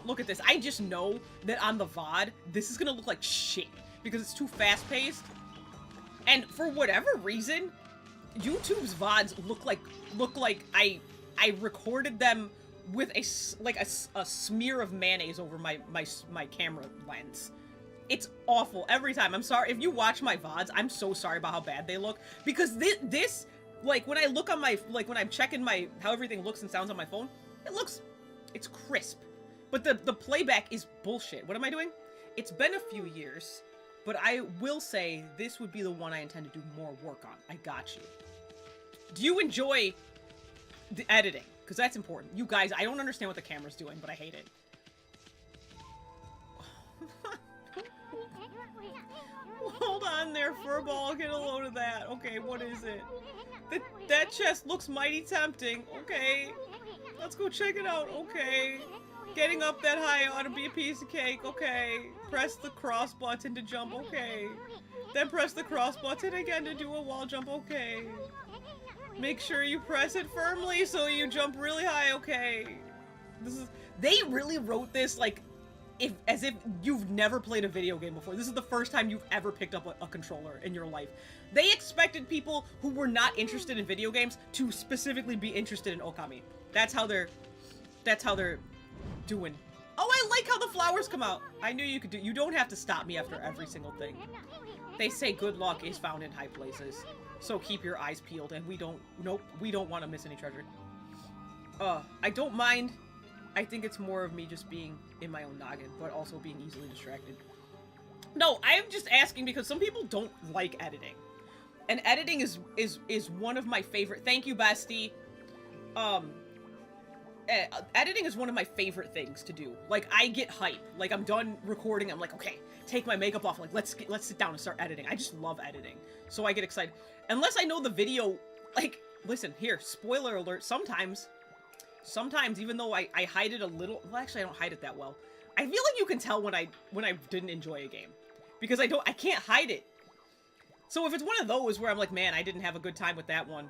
Look at this. I just know that on the VOD, this is gonna look like shit. Because it's too fast-paced. And for whatever reason, YouTube's VODs look like I recorded them with a smear of mayonnaise over my camera lens. It's awful every time. I'm sorry if you watch my VODs. I'm so sorry about how bad they look because this like when I look on my when I'm checking how everything looks and sounds on my phone, it's crisp. But the playback is bullshit. What am I doing? It's been a few years, but I will say this would be the one I intend to do more work on. I got you. Do you enjoy the editing? Because that's important. You guys, I don't understand what the camera's doing, but I hate it. Hold on there, Furball. Get a load of that. Okay, what is it? That chest looks mighty tempting. Okay. Let's go check it out. Okay. Getting up that high ought to be a piece of cake. Okay. Press the cross button to jump, okay. Then press the cross button again to do a wall jump, okay. Make sure you press it firmly so you jump really high, okay. They really wrote this like as if you've never played a video game before. This is the first time you've ever picked up a controller in your life. They expected people who were not interested in video games to specifically be interested in Ōkami. That's how they're doing. Oh, I like how the flowers come out. I knew you could do. You don't have to stop me after every single thing. They say good luck is found in high places. So keep your eyes peeled, and we don't want to miss any treasure. I don't mind. I think it's more of me just being in my own noggin, but also being easily distracted. No, I'm just asking because some people don't like editing. And editing is one of my favorite. Thank you, Bestie. Editing is one of my favorite things to do. Like, I get hype. Like, I'm done recording. I'm like, okay, take my makeup off. Like, let's sit down and start editing. I just love editing. So I get excited. Unless I know the video, like, listen, here, spoiler alert, sometimes, even though I hide it a little, well, actually, I don't hide it that well. I feel like you can tell when I didn't enjoy a game. Because I can't hide it. So if it's one of those where I'm like, man, I didn't have a good time with that one,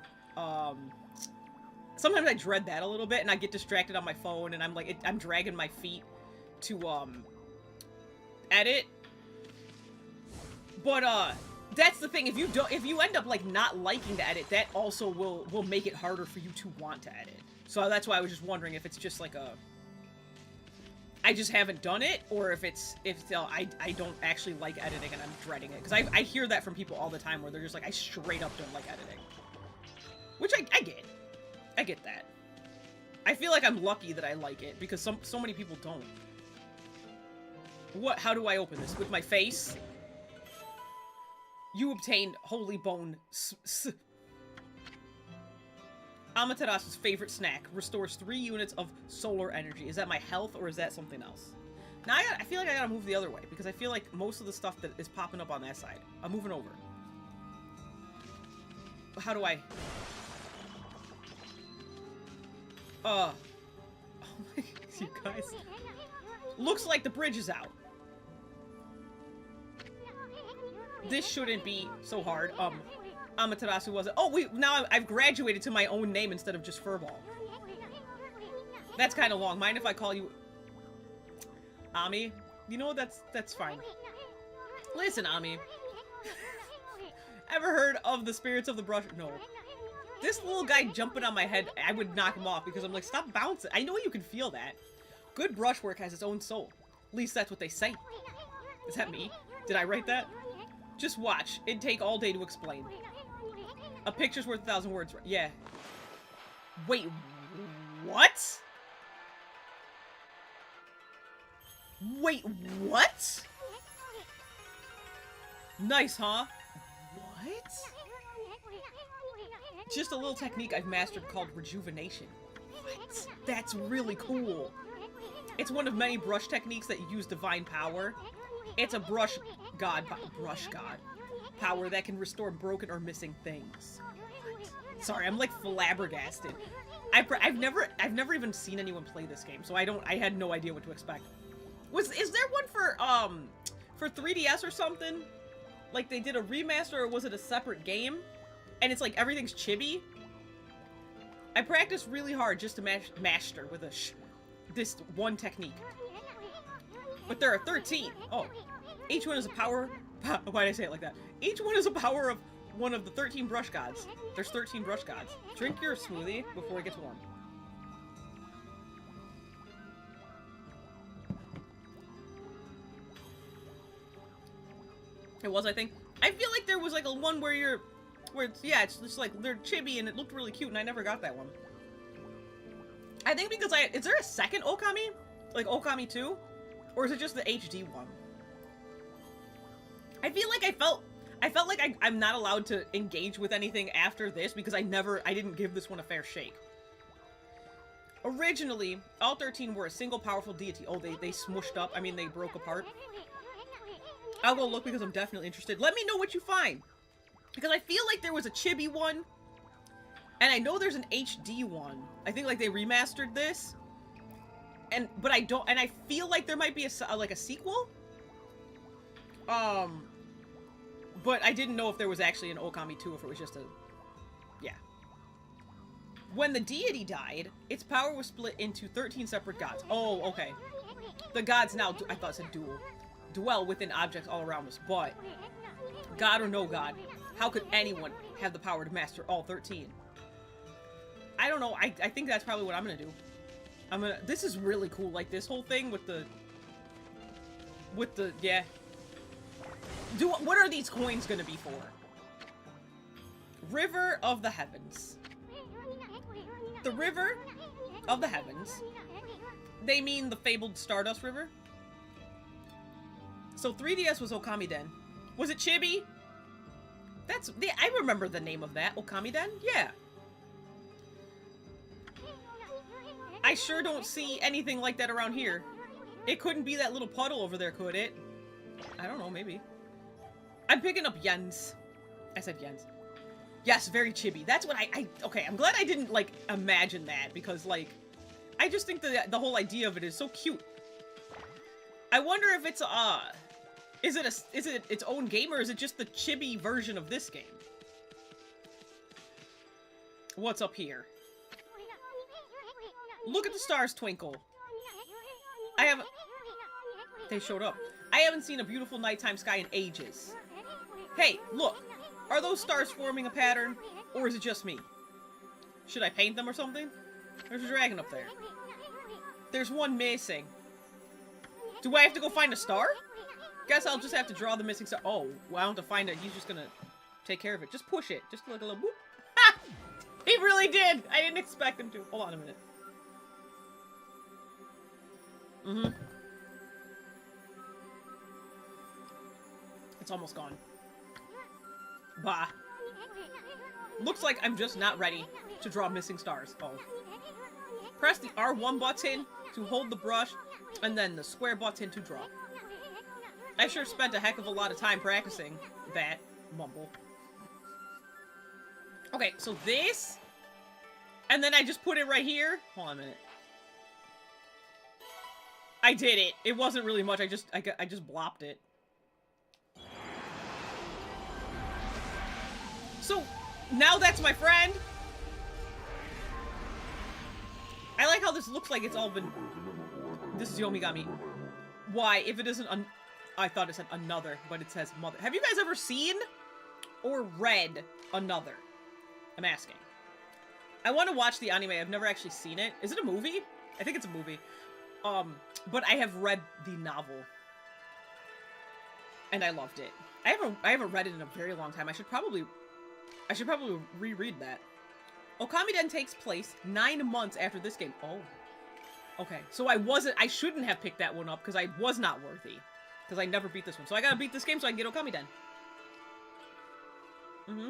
sometimes I dread that a little bit, and I get distracted on my phone, and I'm like, I'm dragging my feet to, edit. But, that's the thing, if you end up, like, not liking to edit, that also will make it harder for you to want to edit. So that's why I was just wondering if it's just like I just haven't done it, or if I don't actually like editing and I'm dreading it. Because I hear that from people all the time where they're just like, I straight up don't like editing. Which I get. I get that. I feel like I'm lucky that I like it, because so many people don't. How do I open this? With my face? You obtained Holy Bone Amaterasu's favorite snack. Restores 3 units of solar energy. Is that my health, or is that something else? Now I feel like I gotta move the other way, because I feel like most of the stuff that is popping up on that side. I'm moving over. How do I... Oh my... You guys... Looks like the bridge is out. This shouldn't be so hard. Amaterasu wasn't. Oh, wait, now I've graduated to my own name instead of just Furball. That's kind of long. Mind if I call you Ami? You know, that's fine. Listen, Ami. Ever heard of the spirits of the brush? No. This little guy jumping on my head, I would knock him off because I'm like, stop bouncing. I know you can feel that. Good brushwork has its own soul. At least that's what they say. Is that me? Did I write that? Just watch. It'd take all day to explain. A picture's worth 1,000 words. Yeah. Wait, what? Wait, what? Nice, huh? What? Just a little technique I've mastered called rejuvenation. What? That's really cool. It's one of many brush techniques that use divine power. It's a brush god power that can restore broken or missing things. What? Sorry, I'm like flabbergasted. I've never even seen anyone play this game, so I had no idea what to expect. Is there one for 3DS or something? Like they did a remaster, or was it a separate game? And it's like everything's chibi. I practiced really hard just to master with this one technique. But there are 13. Oh. Each one is a power... Why did I say it like that? Each one is a power of one of the 13 brush gods. There's 13 brush gods. Drink your smoothie before it gets warm. It was, I think. I feel like there was like a one where it's just like, they're chibi and it looked really cute and I never got that one. I think because is there a second Ōkami? Like Ōkami 2? Or is it just the HD one? I feel like I felt like I'm not allowed to engage with anything after this because I didn't give this one a fair shake. Originally, all 13 were a single powerful deity. Oh, they smushed up. I mean, they broke apart. I'll go look because I'm definitely interested. Let me know what you find. Because I feel like there was a chibi one. And I know there's an HD one. I think like they remastered this. But I don't, and I feel like there might be a sequel. But I didn't know if there was actually an Ōkami 2, if it was just a... Yeah. When the deity died, its power was split into 13 separate gods. Oh, okay. The gods now, I thought it said dual, dwell within objects all around us, but God or no God, how could anyone have the power to master all 13? I don't know. I think that's probably what I'm gonna do. This is really cool. Like, this whole thing with the, yeah. What are these coins gonna be for? River of the Heavens. The River of the Heavens. They mean the fabled Stardust River. So 3DS was Ōkami Den. Was it Chibi? I remember the name of that. Ōkami Den? Yeah. I sure don't see anything like that around here. It couldn't be that little puddle over there, could it? I don't know, maybe. I'm picking up yens. I said yens. Yes, very chibi. That's what okay, I'm glad I didn't, like, imagine that, because, like, I just think that the whole idea of it is so cute. I wonder if it's, is it its own game, or is it just the chibi version of this game? What's up here? Look at the stars twinkle. They showed up. I haven't seen a beautiful nighttime sky in ages. Hey, look. Are those stars forming a pattern? Or is it just me? Should I paint them or something? There's a dragon up there. There's one missing. Do I have to go find a star? Guess I'll just have to draw the missing star. Oh, well, I don't have to find it. He's just gonna take care of it. Just push it. Just like a little boop. Ha! He really did! I didn't expect him to. Hold on a minute. Mm-hmm. It's almost gone. Bah. Looks like I'm just not ready to draw missing stars. Oh. Press the R1 button to hold the brush, and then the square button to draw. I sure spent a heck of a lot of time practicing that. Mumble. Okay, so this, and then I just put it right here. Hold on a minute. I did it. It wasn't really much. I just blopped it. So, now that's my friend. I like how this looks like it's all been... This is Yomigami. Why? If it isn't I thought it said another, but it says mother. Have you guys ever seen or read Another? I'm asking. I want to watch the anime. I've never actually seen it. Is it a movie? I think it's a movie. But I have read the novel. And I loved it. I haven't read it in a very long time. I should probably reread that. Ōkami Den takes place 9 months after this game. Oh. Okay. So I shouldn't have picked that one up because I was not worthy. Because I never beat this one. So I gotta beat this game so I can get Ōkami Den. Mm-hmm.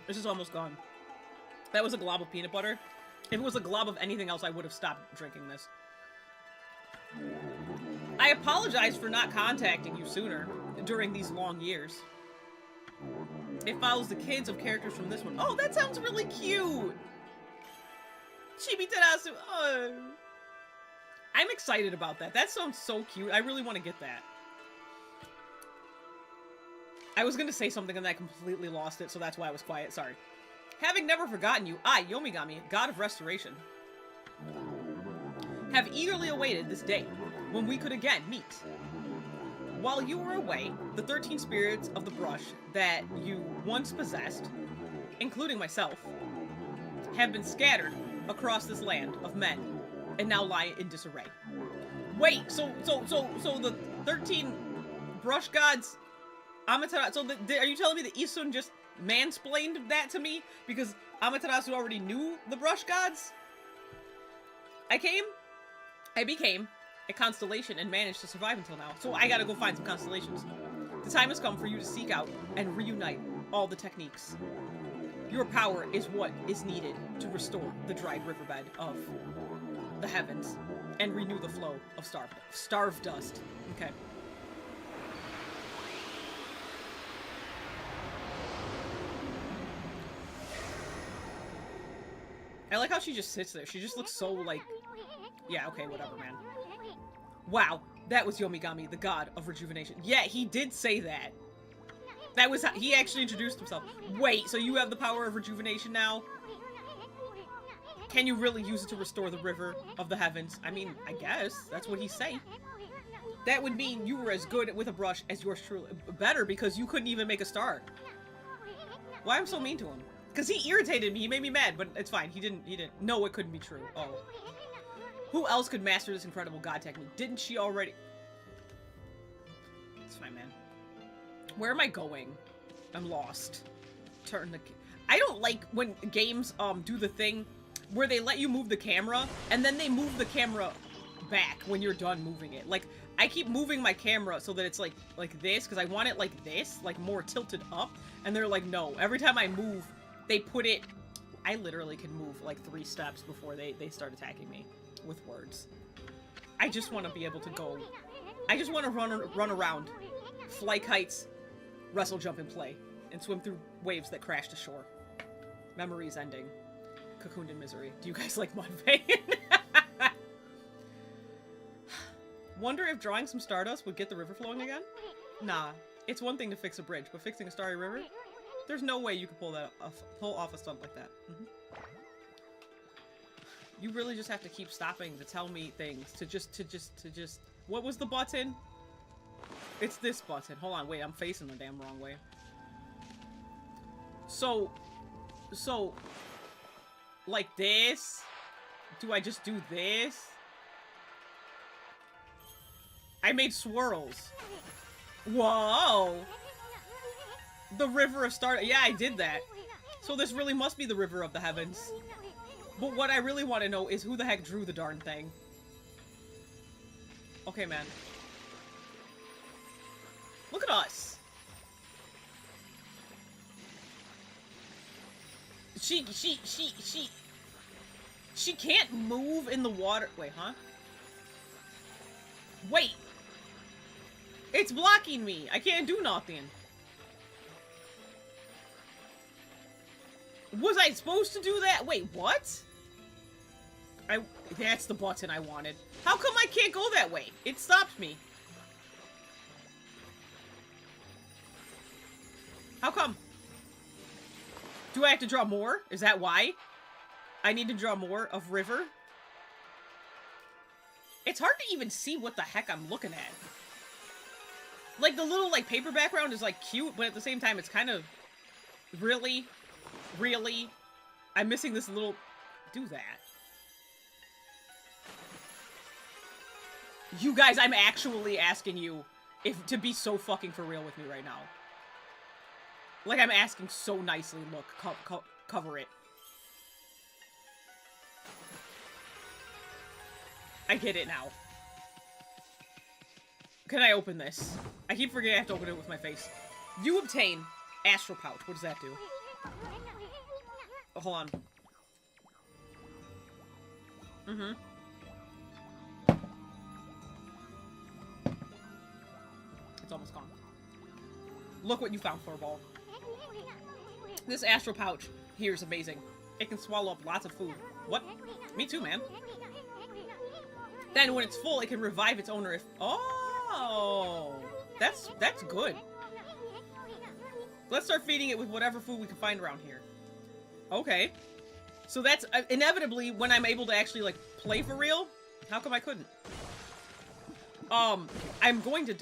This is almost gone. That was a glob of peanut butter. If it was a glob of anything else, I would have stopped drinking this. I apologize for not contacting you sooner during these long years. It follows the kids of characters from this one. Oh, that sounds really cute! Chibi Terasu. Oh. I'm excited about that. That sounds so cute. I really want to get that. I was going to say something and I completely lost it, so that's why I was quiet. Sorry. Having never forgotten you, I, Yomigami, God of Restoration, have eagerly awaited this day when we could again meet. While you were away, the 13 spirits of the brush that you once possessed, including myself, have been scattered across this land of men and now lie in disarray. Wait, so the 13 brush gods, Amaterasu, are you telling me that Isun just mansplained that to me because Amaterasu already knew the brush gods? I became a constellation and managed to survive until now, so I gotta go find some constellations. The time has come for you to seek out and reunite all the techniques. Your power is what is needed to restore the dried riverbed of the heavens and renew the flow of starved dust. Okay. I like how she just sits there. She just looks so, like... Yeah, okay, whatever, man. Wow. That was Yomigami, the god of rejuvenation. Yeah, he did say that. That was how he actually introduced himself. Wait, so you have the power of rejuvenation now? Can you really use it to restore the river of the heavens? I mean, I guess. That's what he's saying. That would mean you were as good with a brush as yours truly. Better, because you couldn't even make a star. Why am I so mean to him? Because he irritated me. He made me mad, but it's fine. He didn't. No, it couldn't be true. Oh. Who else could master this incredible god technique? Didn't she already? It's fine, man. Where am I going? I'm lost. Turn the... I don't like when games, do the thing where they let you move the camera, and then they move the camera back when you're done moving it. Like, I keep moving my camera so that it's like this, because I want it like this, like more tilted up, and they're like, no. Every time I move, they put it... I literally can move like 3 steps before they start attacking me with words. I just want to be able to go... I just want to run around, fly kites, wrestle, jump, and play, and swim through waves that crash to shore. Memories ending. Cocooned in misery. Do you guys like Mudvayne? Wonder if drawing some stardust would get the river flowing again? Nah. It's one thing to fix a bridge, but fixing a starry river? There's no way you could pull off a stunt like that. You really just have to keep stopping to tell me things. To just... What was the button? It's this button. Hold on, wait, I'm facing the damn wrong way. So, like this? Do I just do this? I made swirls. Whoa! The river of star... Yeah, I did that. So this really must be the river of the heavens. But what I really want to know is who the heck drew the darn thing. Okay, man. Look at us. She can't move in the water. Wait, huh? Wait. It's blocking me. I can't do nothing. Was I supposed to do that? Wait, what? That's the button I wanted. How come I can't go that way? It stopped me. How come? Do I have to draw more? Is that why? I need to draw more of river? It's hard to even see what the heck I'm looking at. Like, the little, like, paper background is, like, cute, but at the same time, it's kind of... Really? Really? I'm missing this little... Do that. You guys, I'm actually asking you to be so fucking for real with me right now. Like, I'm asking so nicely. Look, cover it. I get it now. Can I open this? I keep forgetting I have to open it with my face. You obtain Astral Pouch. What does that do? Oh, hold on. It's almost gone. Look what you found, Furball. This Astral Pouch here is amazing. It can swallow up lots of food. What? Me too, man. Then when it's full, it can revive its owner if... Oh! That's good. Let's start feeding it with whatever food we can find around here. Okay. So that's inevitably when I'm able to actually, like, play for real. How come I couldn't? I'm going to...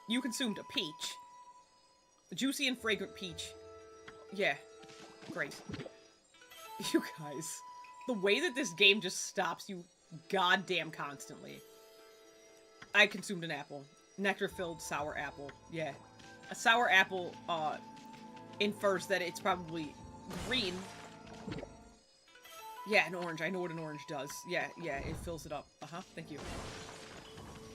You consumed a peach. A juicy and fragrant peach. Yeah. Great. You guys. The way that this game just stops you goddamn constantly. I consumed an apple. Nectar-filled sour apple. Yeah. A sour apple, infers that it's probably green. Yeah, an orange. I know what an orange does. Yeah, it fills it up. Thank you.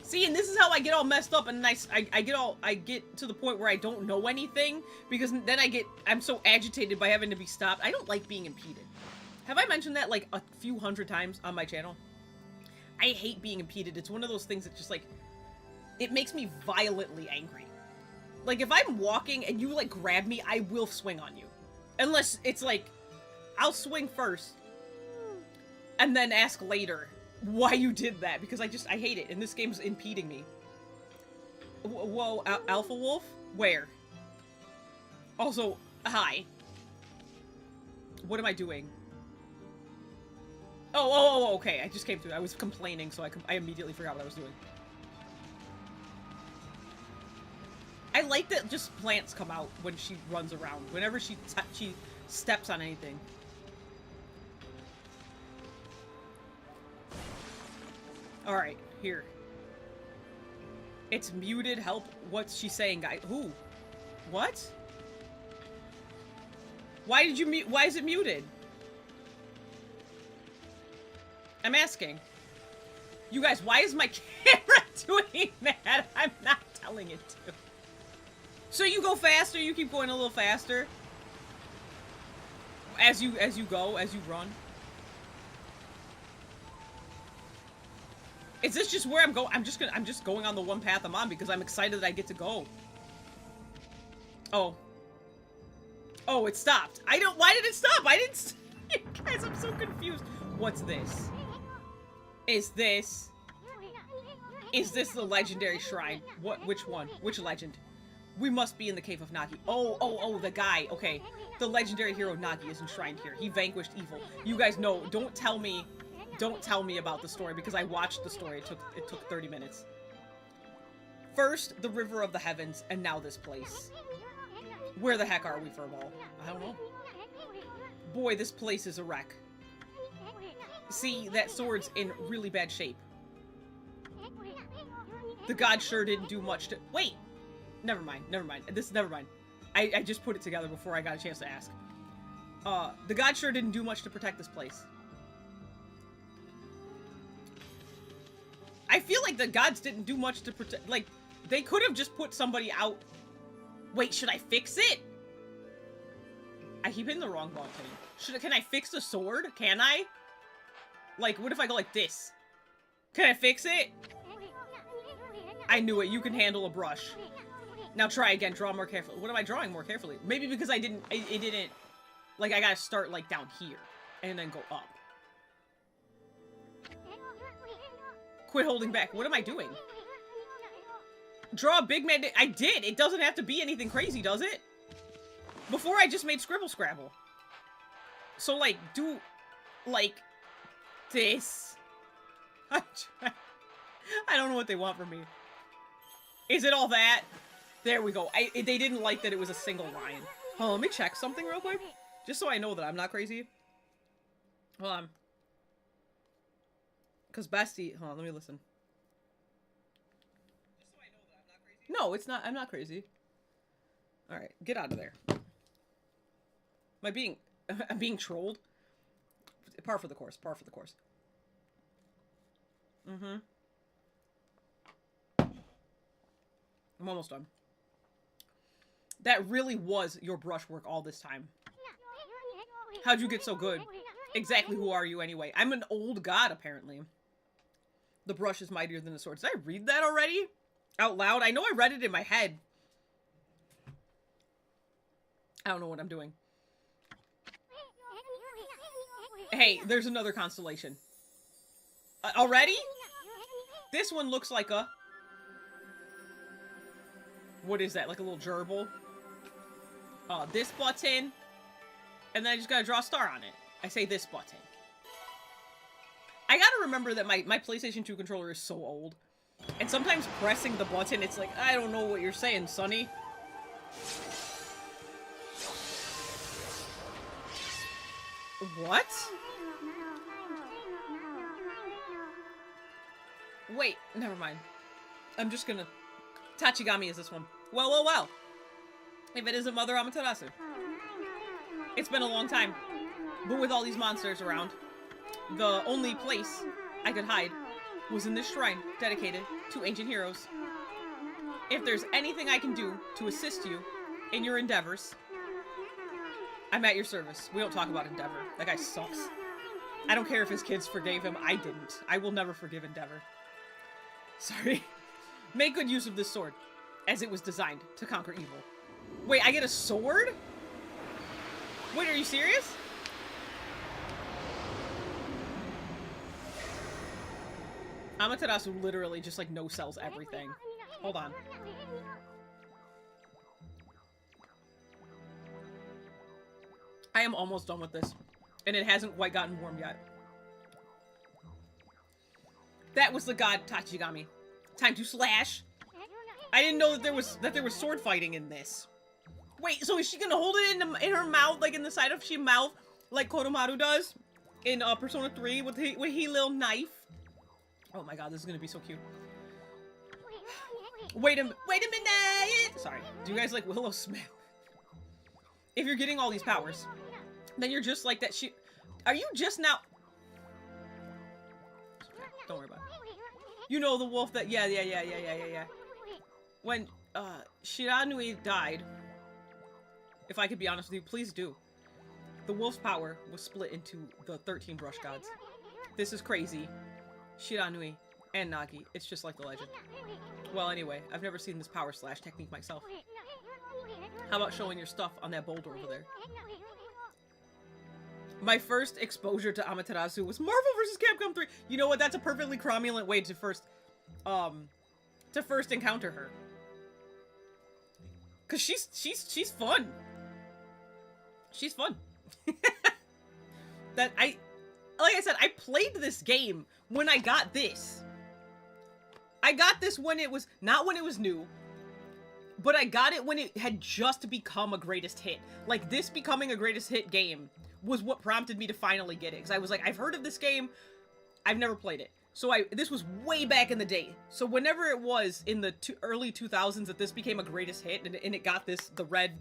See, and this is how I get all messed up and nice. I get to the point where I don't know anything, because then I'm so agitated by having to be stopped. I don't like being impeded. Have I mentioned that, like, a few hundred times on my channel? I hate being impeded. It's one of those things that just, like, it makes me violently angry. Like, if I'm walking and you, like, grab me, I will swing on you. Unless it's, like, I'll swing first, and then ask later why you did that, because I hate it, and this game's impeding me. Whoa, Alpha Wolf? Where? Also, hi. What am I doing? Oh, okay, I just came through. I was complaining, so I immediately forgot what I was doing. I like that just plants come out when she runs around. Whenever she steps on anything. Alright, here. It's muted. Help. What's she saying, guys? Who? What? Why did you mute? Why is it muted? I'm asking. You guys, why is my camera doing that? I'm not telling it to. So you go faster, you keep going a little faster. As you go, as you run. Is this just where I'm going? I'm just going on the one path I'm on because I'm excited that I get to go. Oh. Oh, it stopped. Why did it stop? I didn't, you guys, I'm so confused. What's this? Is this the legendary shrine? Which one? Which legend? We must be in the cave of Nagi. Oh, the guy. Okay. The legendary hero Nagi is enshrined here. He vanquished evil. You guys know, don't tell me about the story because I watched the story. It took 30 minutes. First, the River of the Heavens, and now this place. Where the heck are we, Furball? I don't know. Boy, this place is a wreck. See, that sword's in really bad shape. The god sure didn't do much to- Wait! Never mind. Never mind. I just put it together before I got a chance to ask. The god sure didn't do much to protect this place. I feel like the gods didn't do much to protect- like, they could have just put somebody out. Wait, should I fix it? I keep hitting the wrong button. Can I fix the sword? Can I? Like, what if I go like this? Can I fix it? I knew it. You can handle a brush. Now try again. Draw more carefully. What am I drawing more carefully? Maybe because it didn't, like, I gotta start, like, down here. And then go up. Quit holding back. What am I doing? Draw a big man. I did. It doesn't have to be anything crazy, does it? Before I just made Scribble Scrabble. So, like, do, like, this. I don't know what they want from me. Is it all that? There we go. They didn't like that it was a single line. Oh, let me check something real quick. Just so I know that I'm not crazy. Hold on. Because Bestie... Hold on, let me listen. Just so I know that I'm not crazy. No, it's not. I'm not crazy. Alright, get out of there. Am I being... I'm being trolled? Par for the course. Par for the course. Mm-hmm. I'm almost done. That really was your brushwork all this time. How'd you get so good? Exactly who are you anyway? I'm an old god, apparently. The brush is mightier than the sword. Did I read that already? Out loud? I know I read it in my head. I don't know what I'm doing. Hey, there's another constellation. Already? This one looks like a... What is that? Like a little gerbil? This button. And then I just gotta draw a star on it. I say this button. I gotta remember that my PlayStation 2 controller is so old. And sometimes pressing the button, it's like, I don't know what you're saying, Sonny. What? Wait, never mind. I'm just gonna... Tachigami is this one. Well. If it isn't Mother Amaterasu. It's been a long time. But with all these monsters around, the only place I could hide was in this shrine dedicated to ancient heroes. If there's anything I can do to assist you in your endeavors, I'm at your service. We don't talk about Endeavor. That guy sucks. I don't care if his kids forgave him. I didn't. I will never forgive Endeavor. Sorry. Make good use of this sword, as it was designed to conquer evil. Wait, I get a sword? Wait, are you serious? Amaterasu literally just, like, no-sells everything. Hold on. I am almost done with this. And it hasn't quite gotten warm yet. That was the god Tachigami. Time to slash. I didn't know that there was sword fighting in this. Wait, so is she gonna hold it in her mouth, like in the side of her mouth, like Koromaru does in Persona 3 with his little knife? Oh my god, this is gonna be so cute. Wait a minute! Sorry. Do you guys like Willow Smith? If you're getting all these powers, then you're just like that. Are you just now? Okay, don't worry about it. You know the wolf that. Yeah. When Shiranui died, if I could be honest with you, please do. The wolf's power was split into the 13 brush gods. This is crazy. Shiranui and Nagi. It's just like the legend. Well, anyway, I've never seen this power slash technique myself. How about showing your stuff on that boulder over there? My first exposure to Amaterasu was Marvel vs. Capcom 3. You know what? That's a perfectly cromulent way to first encounter her. Cause she's fun. She's fun. Like I said, I played this game when I got this. I got this when it was, not when it was new, but I got it when it had just become a greatest hit. Like, this becoming a greatest hit game was what prompted me to finally get it. Because I was like, I've heard of this game, I've never played it. So this was way back in the day. So whenever it was in the early 2000s that this became a greatest hit, and it got the red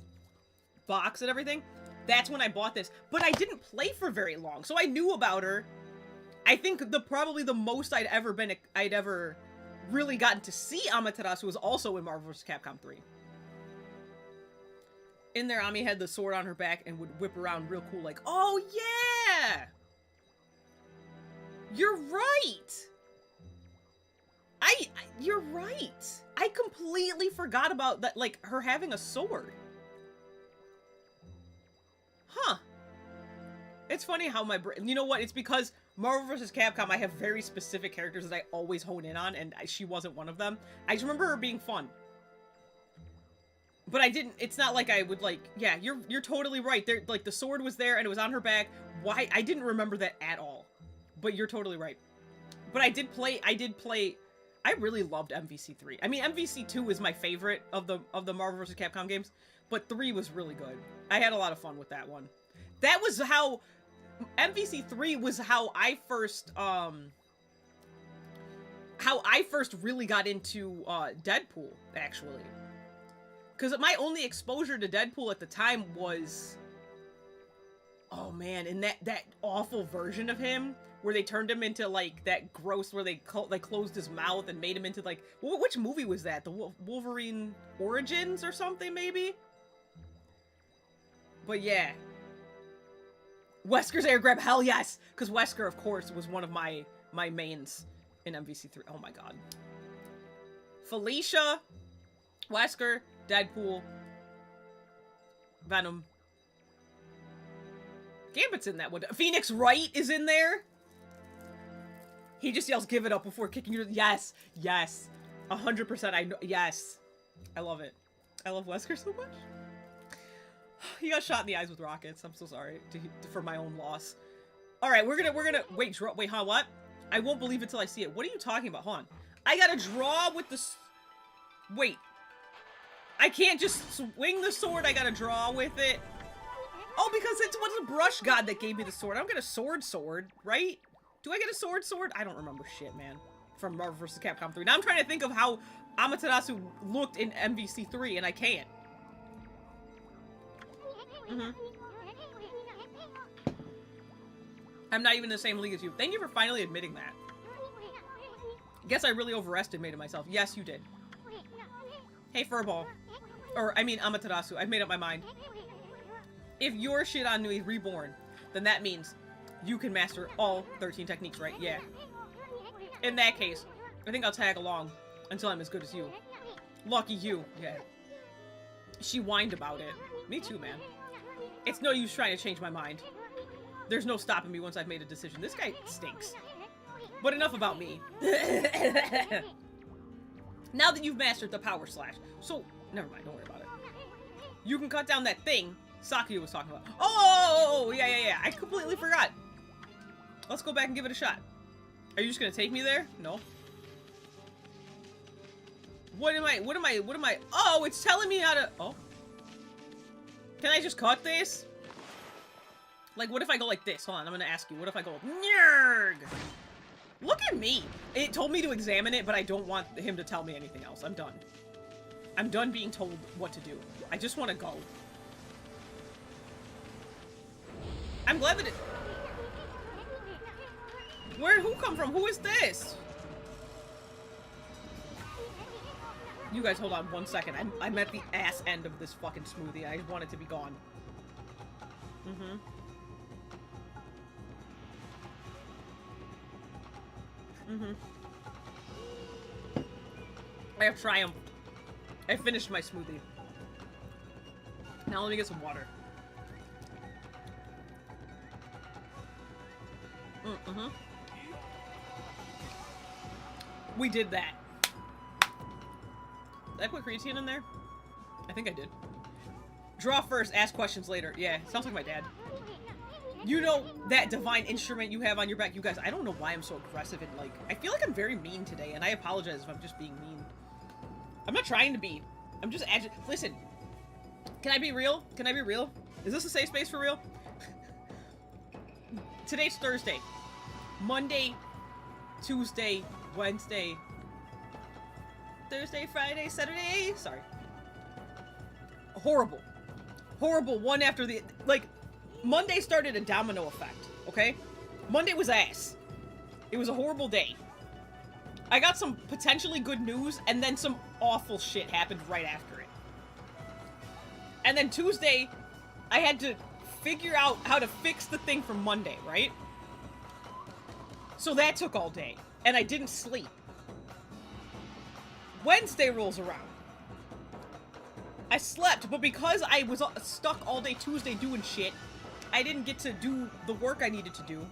box and everything, that's when I bought this. But I didn't play for very long, so I knew about her. I think probably the most I'd ever really gotten to see Amaterasu was also in Marvel vs. Capcom 3. In there, Ami had the sword on her back and would whip around real cool, like, oh yeah! You're right! You're right! I completely forgot about that, like, her having a sword. Huh. It's funny how my brain... You know what? It's because Marvel vs. Capcom, I have very specific characters that I always hone in on, and she wasn't one of them. I just remember her being fun. But I didn't... It's not like I would, like... Yeah, you're totally right. There, like, the sword was there, and it was on her back. Why? I didn't remember that at all. But you're totally right. But I did play... I really loved MVC3. I mean, MVC2 is my favorite of the Marvel vs. Capcom games, but 3 was really good. I had a lot of fun with that one. That was how... MVC3 was how I first really got into, Deadpool, actually. Because my only exposure to Deadpool at the time was... Oh man, and that awful version of him, where they turned him into, like, that gross, where they closed his mouth and made him into, like... Which movie was that? The Wolverine Origins or something, maybe? But yeah. Wesker's air grab, hell yes! Because Wesker, of course, was one of my mains in MVC3. Oh my god. Felicia, Wesker, Deadpool, Venom. Gambit's in that one. Phoenix Wright is in there. He just yells, give it up before kicking you. Yes, yes. 100%, I know. Yes. I love it. I love Wesker so much. He got shot in the eyes with rockets. I'm so sorry for my own loss. All right, we're gonna wait, huh? What? I won't believe it till I see it. What are you talking about? Hold on. I gotta draw with the... Wait. I can't just swing the sword. I gotta draw with it. Oh, because it was a brush god that gave me the sword. I don't get a sword, right? Do I get a sword? I don't remember shit, man. From Marvel vs. Capcom 3. Now I'm trying to think of how Amaterasu looked in MVC3, and I can't. I'm not even in the same league as you. Thank you for finally admitting that. Guess I really overestimated myself. Yes, you did. Hey, Furball. Or, I mean, Amaterasu. I've made up my mind. If you're Shiranui reborn, then that means you can master all 13 techniques, right? Yeah. In that case, I think I'll tag along until I'm as good as you. Lucky you. Yeah. She whined about it. Me too, man. It's no use trying to change my mind. There's no stopping me once I've made a decision. This guy stinks. But enough about me. Now that you've mastered the power slash. So, never mind, don't worry about it. You can cut down that thing Sakuya was talking about. Oh, yeah. I completely forgot. Let's go back and give it a shot. Are you just gonna take me there? No. What am I? Oh, it's telling me how to, oh. Can I just cut this? Like, what if I go like this? Hold on, I'm gonna ask you. What if I go, Nyurg? Look at me. It told me to examine it, but I don't want him to tell me anything else. I'm done. I'm done being told what to do. I just want to go. I'm glad that it... Who come from? Who is this? You guys, hold on 1 second. I'm at the ass end of this fucking smoothie. I want it to be gone. Mm-hmm. Mm-hmm. I have triumphed. I finished my smoothie. Now let me get some water. Mm-hmm. We did that. Did I put creatine in there? I think I did. Draw first, ask questions later. Yeah, sounds like my dad. You know that divine instrument you have on your back? You guys, I don't know why I'm so aggressive and like... I feel like I'm very mean today, and I apologize if I'm just being mean. I'm not trying to be. I'm just Listen. Can I be real? Can I be real? Is this a safe space for real? Today's Thursday. Monday, Tuesday, Wednesday, Thursday, Friday, Saturday. Sorry. Horrible. Horrible one after the... Like, Monday started a domino effect, okay? Monday was ass. It was a horrible day. I got some potentially good news, and then some awful shit happened right after it. And then Tuesday, I had to figure out how to fix the thing from Monday, right? So that took all day, and I didn't sleep. Wednesday rolls around. I slept, but because I was stuck all day Tuesday doing shit, I didn't get to do the work I needed to do.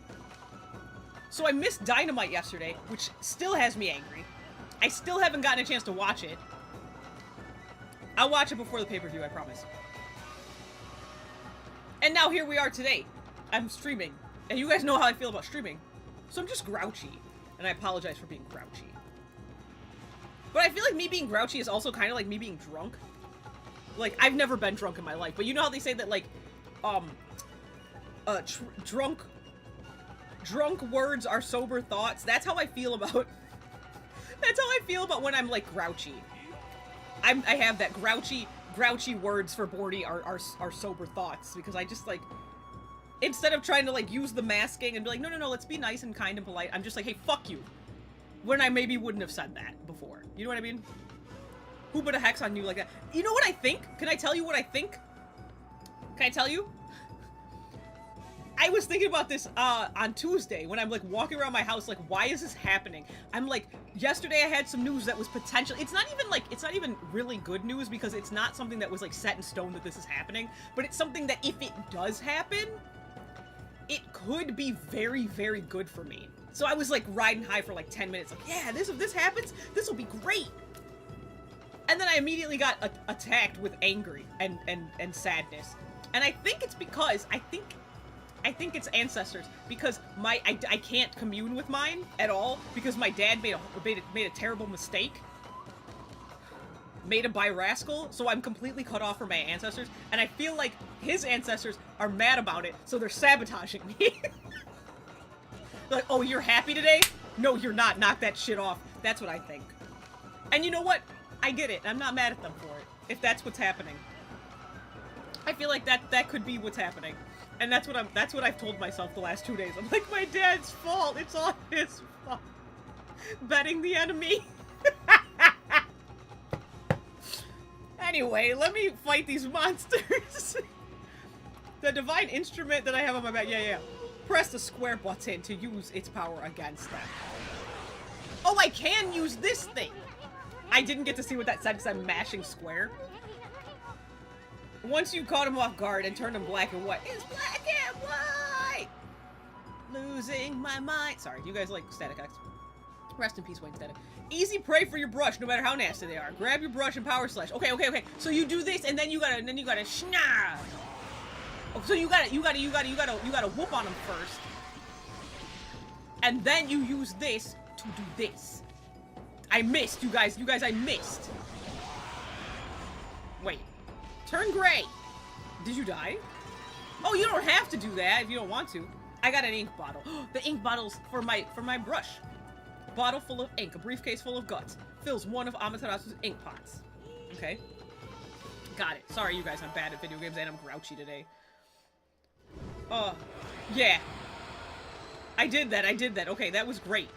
So I missed Dynamite yesterday, which still has me angry. I still haven't gotten a chance to watch it. I'll watch it before the pay-per-view, I promise. And now here we are today. I'm streaming. And you guys know how I feel about streaming. So I'm just grouchy. And I apologize for being grouchy. But I feel like me being grouchy is also kind of like me being drunk. Like, I've never been drunk in my life. But you know how they say that, like, drunk words are sober thoughts? That's how I feel about... That's how I feel about when I'm, like, grouchy. I have that grouchy words for Bordy are sober thoughts. Because I just, like... Instead of trying to, like, use the masking and be like, no, let's be nice and kind and polite, I'm just like, hey, fuck you. When I maybe wouldn't have said that before. You know what I mean? Who put a hex on you like that? You know what I think? Can I tell you what I think? Can I tell you? I was thinking about this on Tuesday when I'm like walking around my house like, why is this happening? I'm like, yesterday I had some news that was potential. It's not even really good news because it's not something that was like set in stone that this is happening, but it's something that if it does happen, it could be very, very good for me. So I was like riding high for like 10 minutes, like, yeah, if this happens, this will be great. And then I immediately got attacked with anger and sadness. And I think it's because, I think it's ancestors, because I can't commune with mine at all, because my dad made a terrible mistake. Made a by rascal, so I'm completely cut off from my ancestors, and I feel like his ancestors are mad about it, so they're sabotaging me. Like, oh, you're happy today? No, you're not. Knock that shit off. That's what I think. And you know what? I get it. I'm not mad at them for it, if that's what's happening. I feel like that could be what's happening. And that's what I've told myself the last 2 days. I'm like, my dad's fault. It's all his fault. Betting the enemy. Anyway, let me fight these monsters. The divine instrument that I have on my back. Yeah. Press the square button to use its power against them. Oh, I can use this thing. I didn't get to see what that said because I'm mashing square. Once you caught him off guard and turned him black and white. It's black and white! Losing my mind. Sorry, you guys like Static X. Rest in peace, Wayne Static. Easy prey for your brush, no matter how nasty they are. Grab your brush and power slash. Okay, okay, okay. So you do this, and then you gotta schna. Oh, so you gotta whoop on them first, and then you use this to do this. I missed, you guys. You guys, I missed. Wait. Turn gray. Did you die? Oh, you don't have to do that if you don't want to. I got an ink bottle. The ink bottle's for my brush. Bottle full of ink, a briefcase full of guts. Fills one of Amaterasu's ink pots. Okay. Got it. Sorry, you guys, I'm bad at video games and I'm grouchy today. Yeah. I did that. Okay, that was great.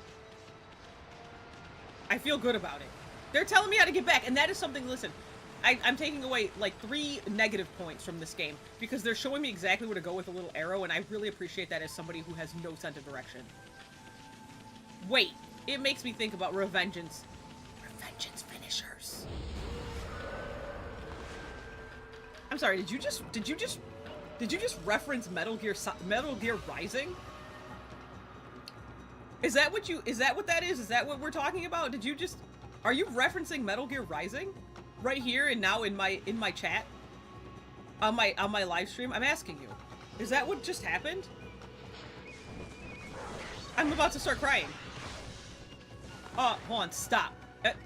I feel good about it. They're telling me how to get back, and that is something, listen, I'm taking away, like, 3 negative points from this game, because they're showing me exactly where to go with a little arrow, and I really appreciate that as somebody who has no sense of direction. Wait. It makes me think about Revengeance. Revengeance finishers. I'm sorry, did you just reference Metal Gear Rising? Is that what that is? Is that what we're talking about? Are you referencing Metal Gear Rising? Right here and now in my chat? On my live stream? I'm asking you. Is that what just happened? I'm about to start crying. Hold on, stop.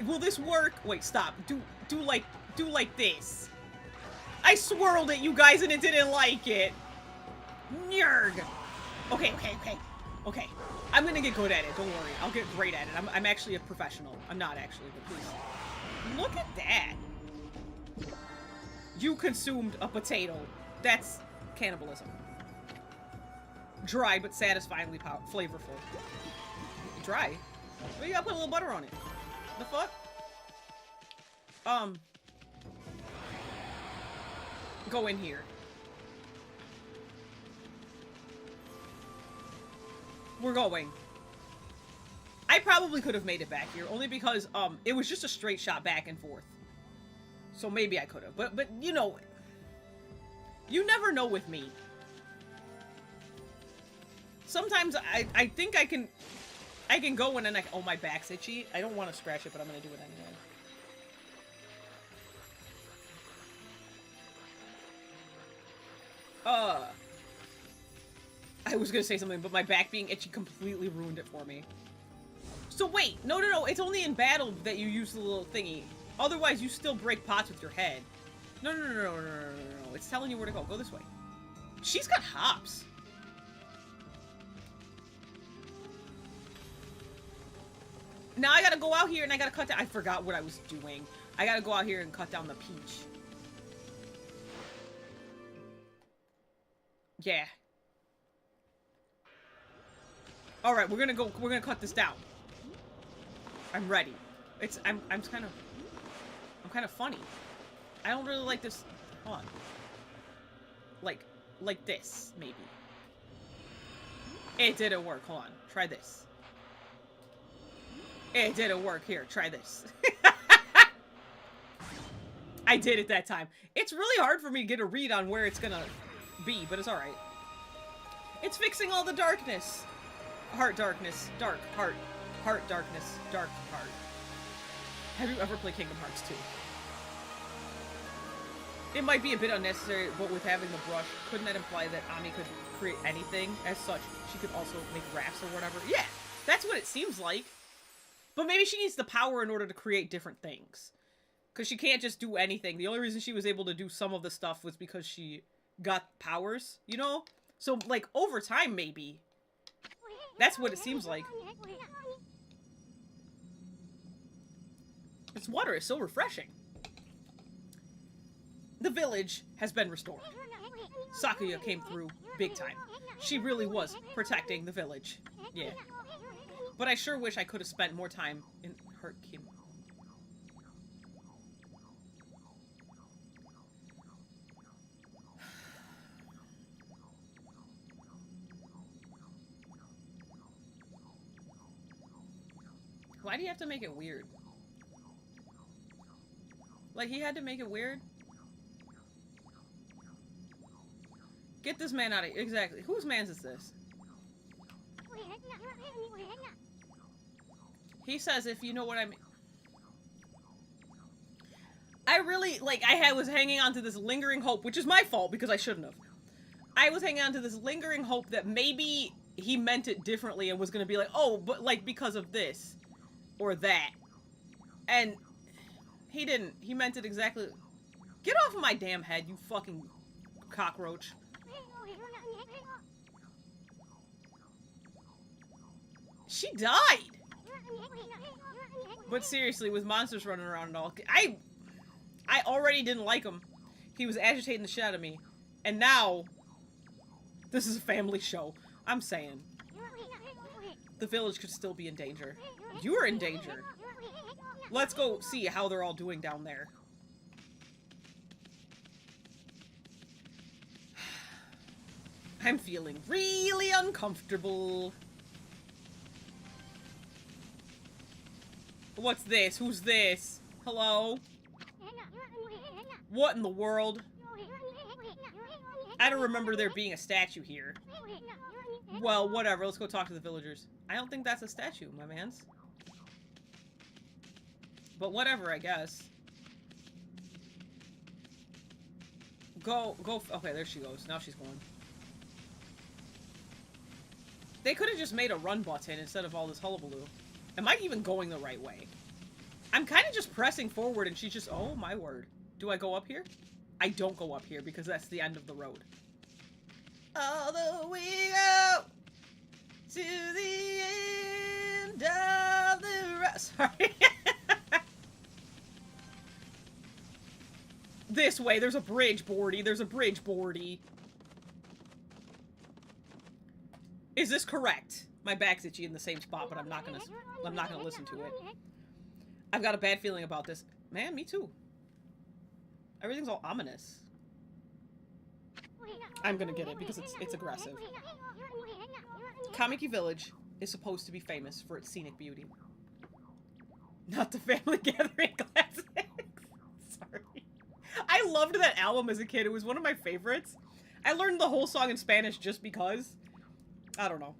Will this work? Wait, stop. Do like this. I swirled it, you guys, and it didn't like it. Nyurg. Okay. I'm gonna get good at it, don't worry. I'll get great at it. I'm actually a professional. I'm not actually, but please. Look at that. You consumed a potato. That's cannibalism. Dry, but satisfyingly flavorful. Dry? Well, you gotta put a little butter on it. The fuck? Go in here. We're going. I probably could have made it back here, only because, it was just a straight shot back and forth. So maybe I could have. But, you know, you never know with me. Sometimes I think I can go in and oh, my back's itchy. I don't want to scratch it, but I'm gonna do it anyway. I was gonna say something, but my back being itchy completely ruined it for me. So wait, no, it's only in battle that you use the little thingy. Otherwise, you still break pots with your head. No. It's telling you where to go. Go this way. She's got hops. Now I gotta go out here and I gotta cut down. I forgot what I was doing. I gotta go out here and cut down the peach. Yeah. Alright, we're gonna cut this down. I'm ready. I'm kind of funny. I don't really like this. Hold on. Like this, maybe. It didn't work. Hold on. Try this. It didn't work. Here, try this. I did it that time. It's really hard for me to get a read on where it's gonna be, but it's alright. It's fixing all the darkness. Heart darkness. Dark. Heart. Heart darkness. Dark heart. Have you ever played Kingdom Hearts 2? It might be a bit unnecessary, but with having the brush, couldn't that imply that Ami could create anything? As such, she could also make rafts or whatever? Yeah, that's what it seems like. But maybe she needs the power in order to create different things. Because she can't just do anything. The only reason she was able to do some of the stuff was because she got powers, you know? So, like, over time, maybe. That's what it seems like. This water is so refreshing. The village has been restored. Sakuya came through big time. She really was protecting the village. Yeah. But I sure wish I could have spent more time in her kingdom. Why do you have to make it weird? Like, he had to make it weird? Get this man out of here. Exactly. Whose man's is this? He says, if you know what I mean. I really, like, was hanging on to this lingering hope, which is my fault because I shouldn't have. I was hanging on to this lingering hope that maybe he meant it differently and was going to be like, oh, but, like, because of this. Or that. And he didn't. He meant it exactly. Get off of my damn head, you fucking cockroach. She died! But seriously, with monsters running around and all, I already didn't like him. He was agitating the shit out of me. And now, this is a family show. I'm saying. The village could still be in danger. You're in danger. Let's go see how they're all doing down there. I'm feeling really uncomfortable. What's this? Who's this? Hello? What in the world? I don't remember there being a statue here. Well, whatever. Let's go talk to the villagers. I don't think that's a statue, my mans. But whatever, I guess. Go. Okay, there she goes. Now she's going. They could have just made a run button instead of all this hullabaloo. Am I even going the right way? I'm kind of just pressing forward and she's just, oh my word. Do I go up here? I don't go up here because that's the end of the road. Although we go to the end of the road. Sorry. This way, there's a bridge, Bordy. There's a bridge, Bordy. Is this correct? My back's itchy in the same spot, but I'm not gonna listen to it. I've got a bad feeling about this. Man, me too. Everything's all ominous. I'm gonna get it because it's aggressive. Kamiki Village is supposed to be famous for its scenic beauty. Not the family gathering classic. Sorry. I loved that album as a kid. It was one of my favorites. I learned the whole song in Spanish just because. I don't know.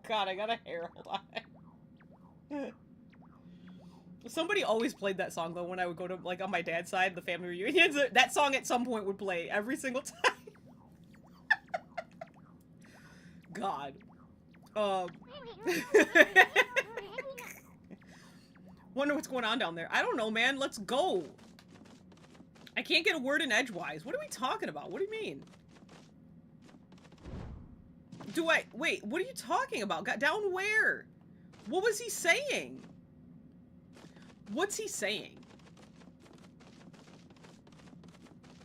God, I got a hair. Hold on. Somebody always played that song, though, when I would go to, like, on my dad's side, the family reunions. That song at some point would play every single time. God. Wonder what's going on down there. I don't know, man. Let's go. I can't get a word in edgewise. What are we talking about? What do you mean? Wait, what are you talking about? Got down where? What was he saying? What's he saying?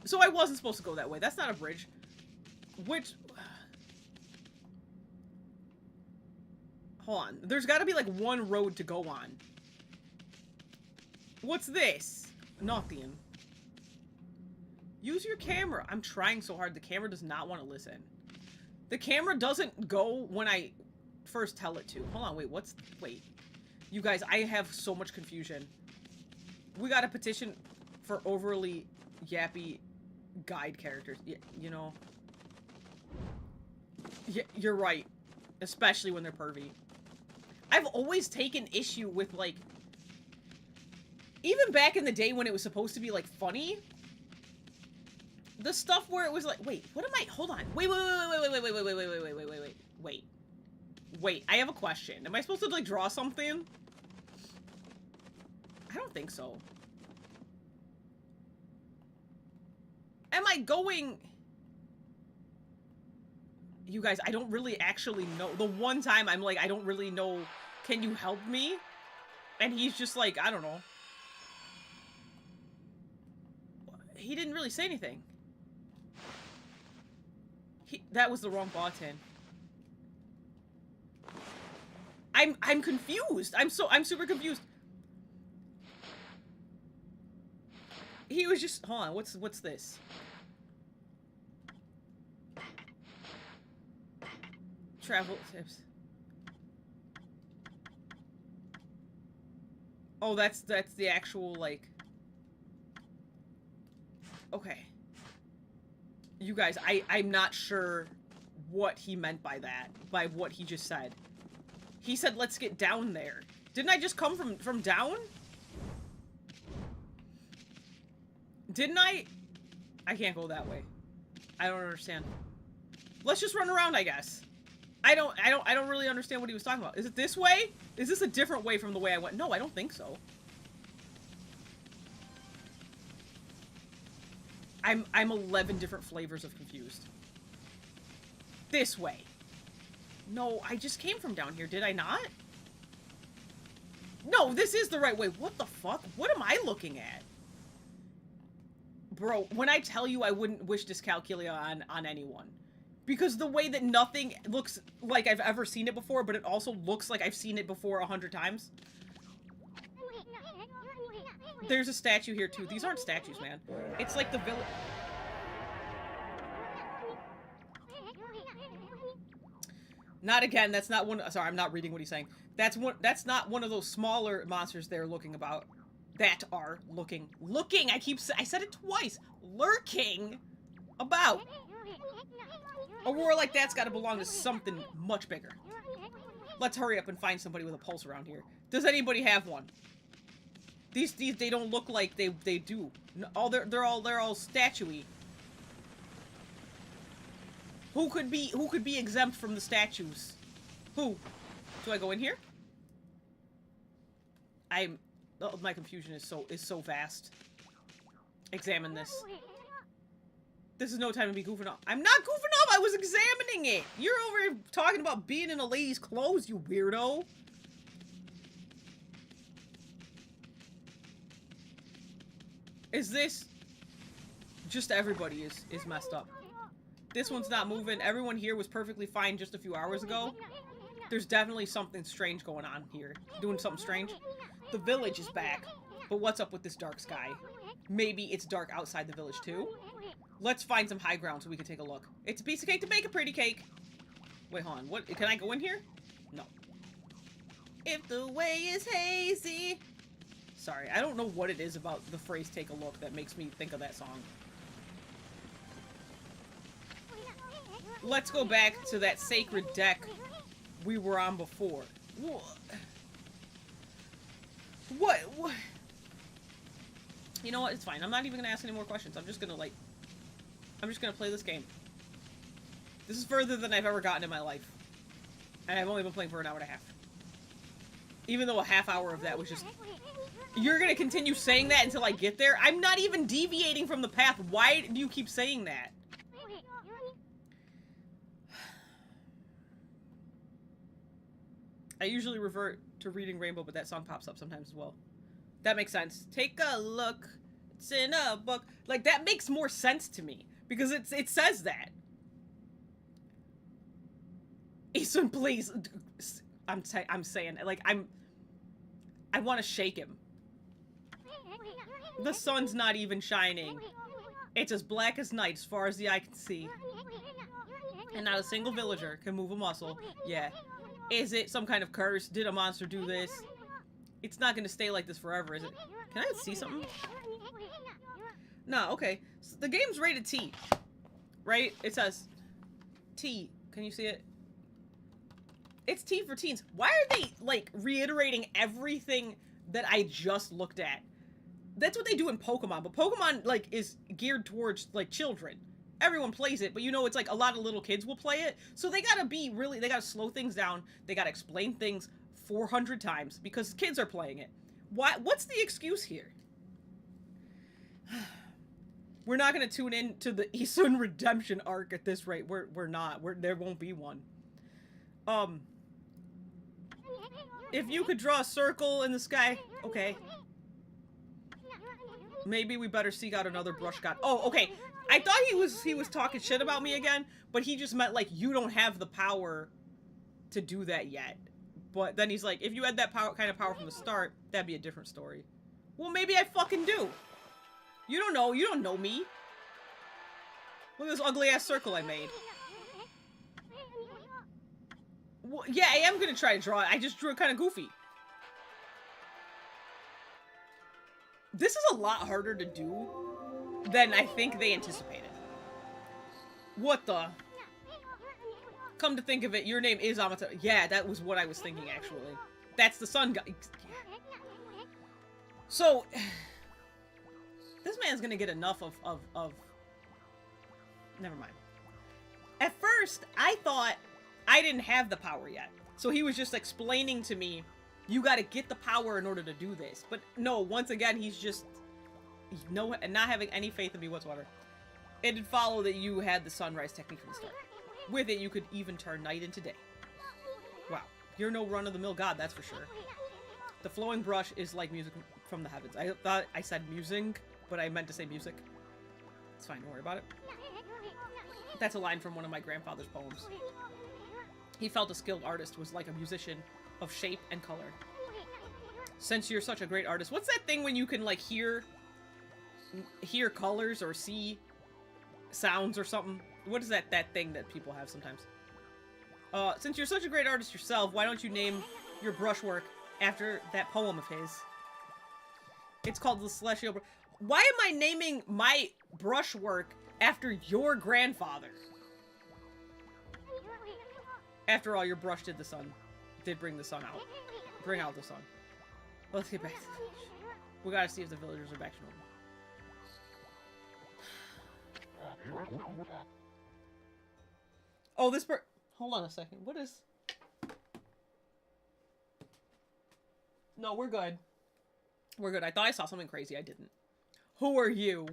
So I wasn't supposed to go that way. That's not a bridge. Which... Hold on. There's got to be, like, one road to go on. What's this? Nothing. Use your camera. I'm trying so hard. The camera does not want to listen. The camera doesn't go when I first tell it to. Hold on, wait, wait. You guys, I have so much confusion. We got a petition for overly yappy guide characters. Yeah, you know. Yeah, you're right. Especially when they're pervy. I've always taken issue with, like... Even back in the day when it was supposed to be, like, funny... The stuff where it was like, wait, what am I, hold on. Wait, I have a question. Am I supposed to, like, draw something? I don't think so. Am I going... You guys, I don't really actually know. The one time I'm like, I don't really know, can you help me? And he's just like, I don't know. He didn't really say anything. That was the wrong button. I'm confused. I'm super confused. He was just, hold on, what's this? Travel tips. Oh, that's the actual, like... Okay. You guys, I'm not sure what he meant by that, by what he just said. He said, let's get down there. Didn't I just come from down? Didn't I? I can't go that way. I don't understand. Let's just run around, I guess. I don't really understand what he was talking about. Is it this way? Is this a different way from the way I went? No, I don't think so. I'm 11 different flavors of confused. This way. No, I just came from down here, did I not? No, this is the right way. What the fuck? What am I looking at? Bro, when I tell you I wouldn't wish dyscalculia on anyone. Because the way that nothing looks like I've ever seen it before, but it also looks like I've seen it before 100 times. There's a statue here too. These aren't statues, man. It's like the village. Not again, that's not one. Sorry, I'm not reading what he's saying. That's not one of those smaller monsters they're looking about. That are looking. I said it twice. Lurking about. A roar like that's gotta belong to something much bigger. Let's hurry up and find somebody with a pulse around here. Does anybody have one? These they don't look like they do. They're all statuey. Who could be exempt from the statues? Who? Do I go in here? Oh, my confusion is so vast. Examine this. This is no time to be goofing off. I'm not goofing off! I was examining it! You're over here talking about being in a lady's clothes, you weirdo! Is this... Just everybody is messed up. This one's not moving. Everyone here was perfectly fine just a few hours ago. There's definitely something strange going on here. Doing something strange. The village is back. But what's up with this dark sky? Maybe it's dark outside the village too? Let's find some high ground so we can take a look. It's a piece of cake to make a pretty cake. Wait, hold on. What? Can I go in here? No. If the way is hazy. Sorry, I don't know what it is about the phrase take a look that makes me think of that song. Let's go back to that sacred deck we were on before. What? You know what? It's fine. I'm not even gonna ask any more questions. I'm just gonna play this game. This is further than I've ever gotten in my life. And I've only been playing for an hour and a half. Even though a half hour of that was just... You're gonna continue saying that until I get there? I'm not even deviating from the path. Why do you keep saying that? I usually revert to reading Rainbow, but that song pops up sometimes as well. That makes sense. Take a look. It's in a book. Like, that makes more sense to me. Because it says that. Isun, please. I'm saying, like, I want to shake him. The sun's not even shining. It's as black as night as far as the eye can see. And not a single villager can move a muscle. Yeah. Is it some kind of curse? Did a monster do this? It's not gonna stay like this forever, is it? Can I see something? No, okay. So the game's rated T. Right? It says T. Can you see it? It's T for teens. Why are they, like, reiterating everything that I just looked at? That's what they do in Pokemon, but Pokemon, like, is geared towards, like, children. Everyone plays it, but you know, it's like a lot of little kids will play it. So they gotta be really, they gotta slow things down. They gotta explain things 400 times because kids are playing it. What's the excuse here? We're not gonna tune in to the Isun redemption arc at this rate. We're not. There won't be one. If you could draw a circle in the sky, okay. Maybe we better seek out another brush god. Oh, okay. I thought he was talking shit about me again, but he just meant, like, you don't have the power to do that yet. But then he's like, if you had that kind of power from the start, that'd be a different story. Well, maybe I fucking do. You don't know. You don't know me. Look at this ugly-ass circle I made. Well, yeah, I am gonna try to draw it. I just drew it kind of goofy. This is a lot harder to do than I think they anticipated. What the? Come to think of it, your name is Amaterasu. Yeah, that was what I was thinking, actually. That's the sun guy. Yeah. So, this man's gonna get enough of... Never mind. At first, I thought I didn't have the power yet. So he was just explaining to me, you gotta get the power in order to do this. But no, once again, he's just... not having any faith in me whatsoever. It did follow that you had the sunrise technique from the start. With it, you could even turn night into day. Wow. You're no run-of-the-mill god, that's for sure. The flowing brush is like music from the heavens. I thought I said musing, but I meant to say music. It's fine, don't worry about it. That's a line from one of my grandfather's poems. He felt a skilled artist was like a musician of shape and color. Since you're such a great artist, what's that thing when you can, like, hear colors or see sounds or something? What is that thing that people have sometimes? Since you're such a great artist yourself, why don't you name your brushwork after that poem of his? It's called The Celestial Why am I naming my brushwork after your grandfather? After all, your brush did bring the sun out. Bring out the sun. Let's get back to the village. We gotta see if the villagers are back to normal. Oh, hold on a second. What is... No, we're good. We're good. I thought I saw something crazy. I didn't. Who are you?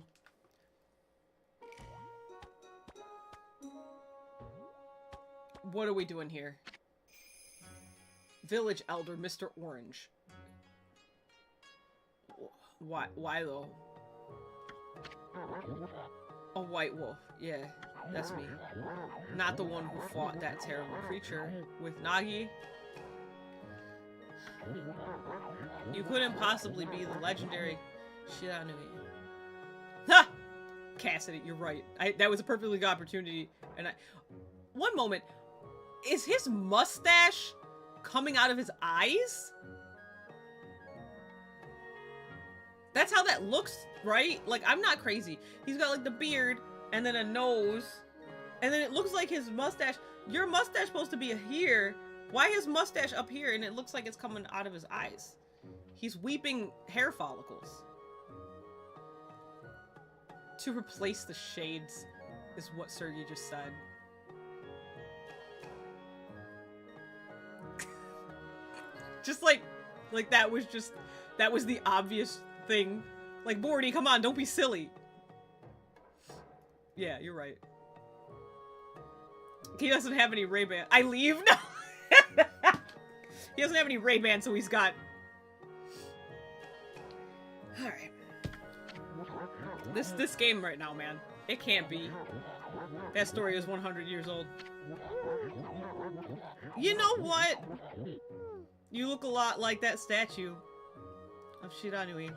What are we doing here? Village Elder, Mr. Orange. Why though? A white wolf. Yeah, that's me. Not the one who fought that terrible creature with Nagi. You couldn't possibly be the legendary Shiranui. Ha! Cassidy, you're right. That was a perfectly good opportunity. And one moment. Is his mustache coming out of his eyes? That's how that looks, right? Like, I'm not crazy. He's got, like, the beard, and then a nose, and then it looks like his mustache. Your mustache supposed to be here. Why his mustache up here, and it looks like it's coming out of his eyes? He's weeping hair follicles. To replace the shades is what Sergey just said. Just like that was the obvious thing. Like, Morty, come on, don't be silly. Yeah, you're right. He doesn't have any Ray-Ban. I leave? No! He doesn't have any Ray-Ban, so he's got... Alright. This game right now, man. It can't be. That story is 100 years old. You know what? You look a lot like that statue of Shiranui.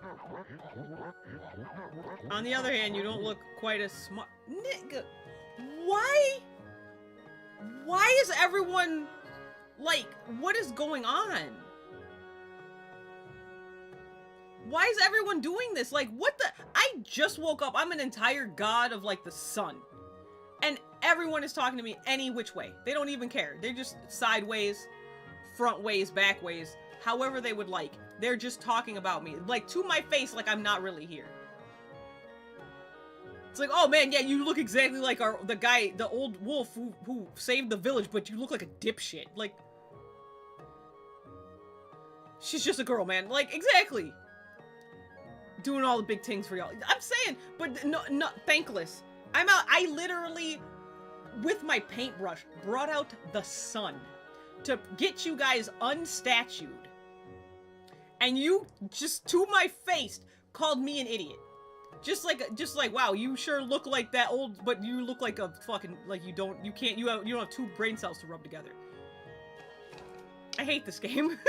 On the other hand, you don't look quite as smart. Nigga, why? Why is everyone, like, what is going on? Why is everyone doing this? Like, what the? I just woke up. I'm an entire god of, like, the sun. And everyone is talking to me any which way. They don't even care. They're just sideways, front ways, back ways, however they would like. They're just talking about me, like, to my face, like I'm not really here. It's like, oh man, yeah, you look exactly like the guy, the old wolf who saved the village, but you look like a dipshit. Like, she's just a girl, man. Like, exactly. Doing all the big things for y'all. I'm saying, but no, thankless. I literally, with my paintbrush, brought out the sun to get you guys unstatued. And you just, to my face, called me an idiot. Just like, wow, you sure look like that old, but you look like a fucking, like, you don't have two brain cells to rub together. I hate this game.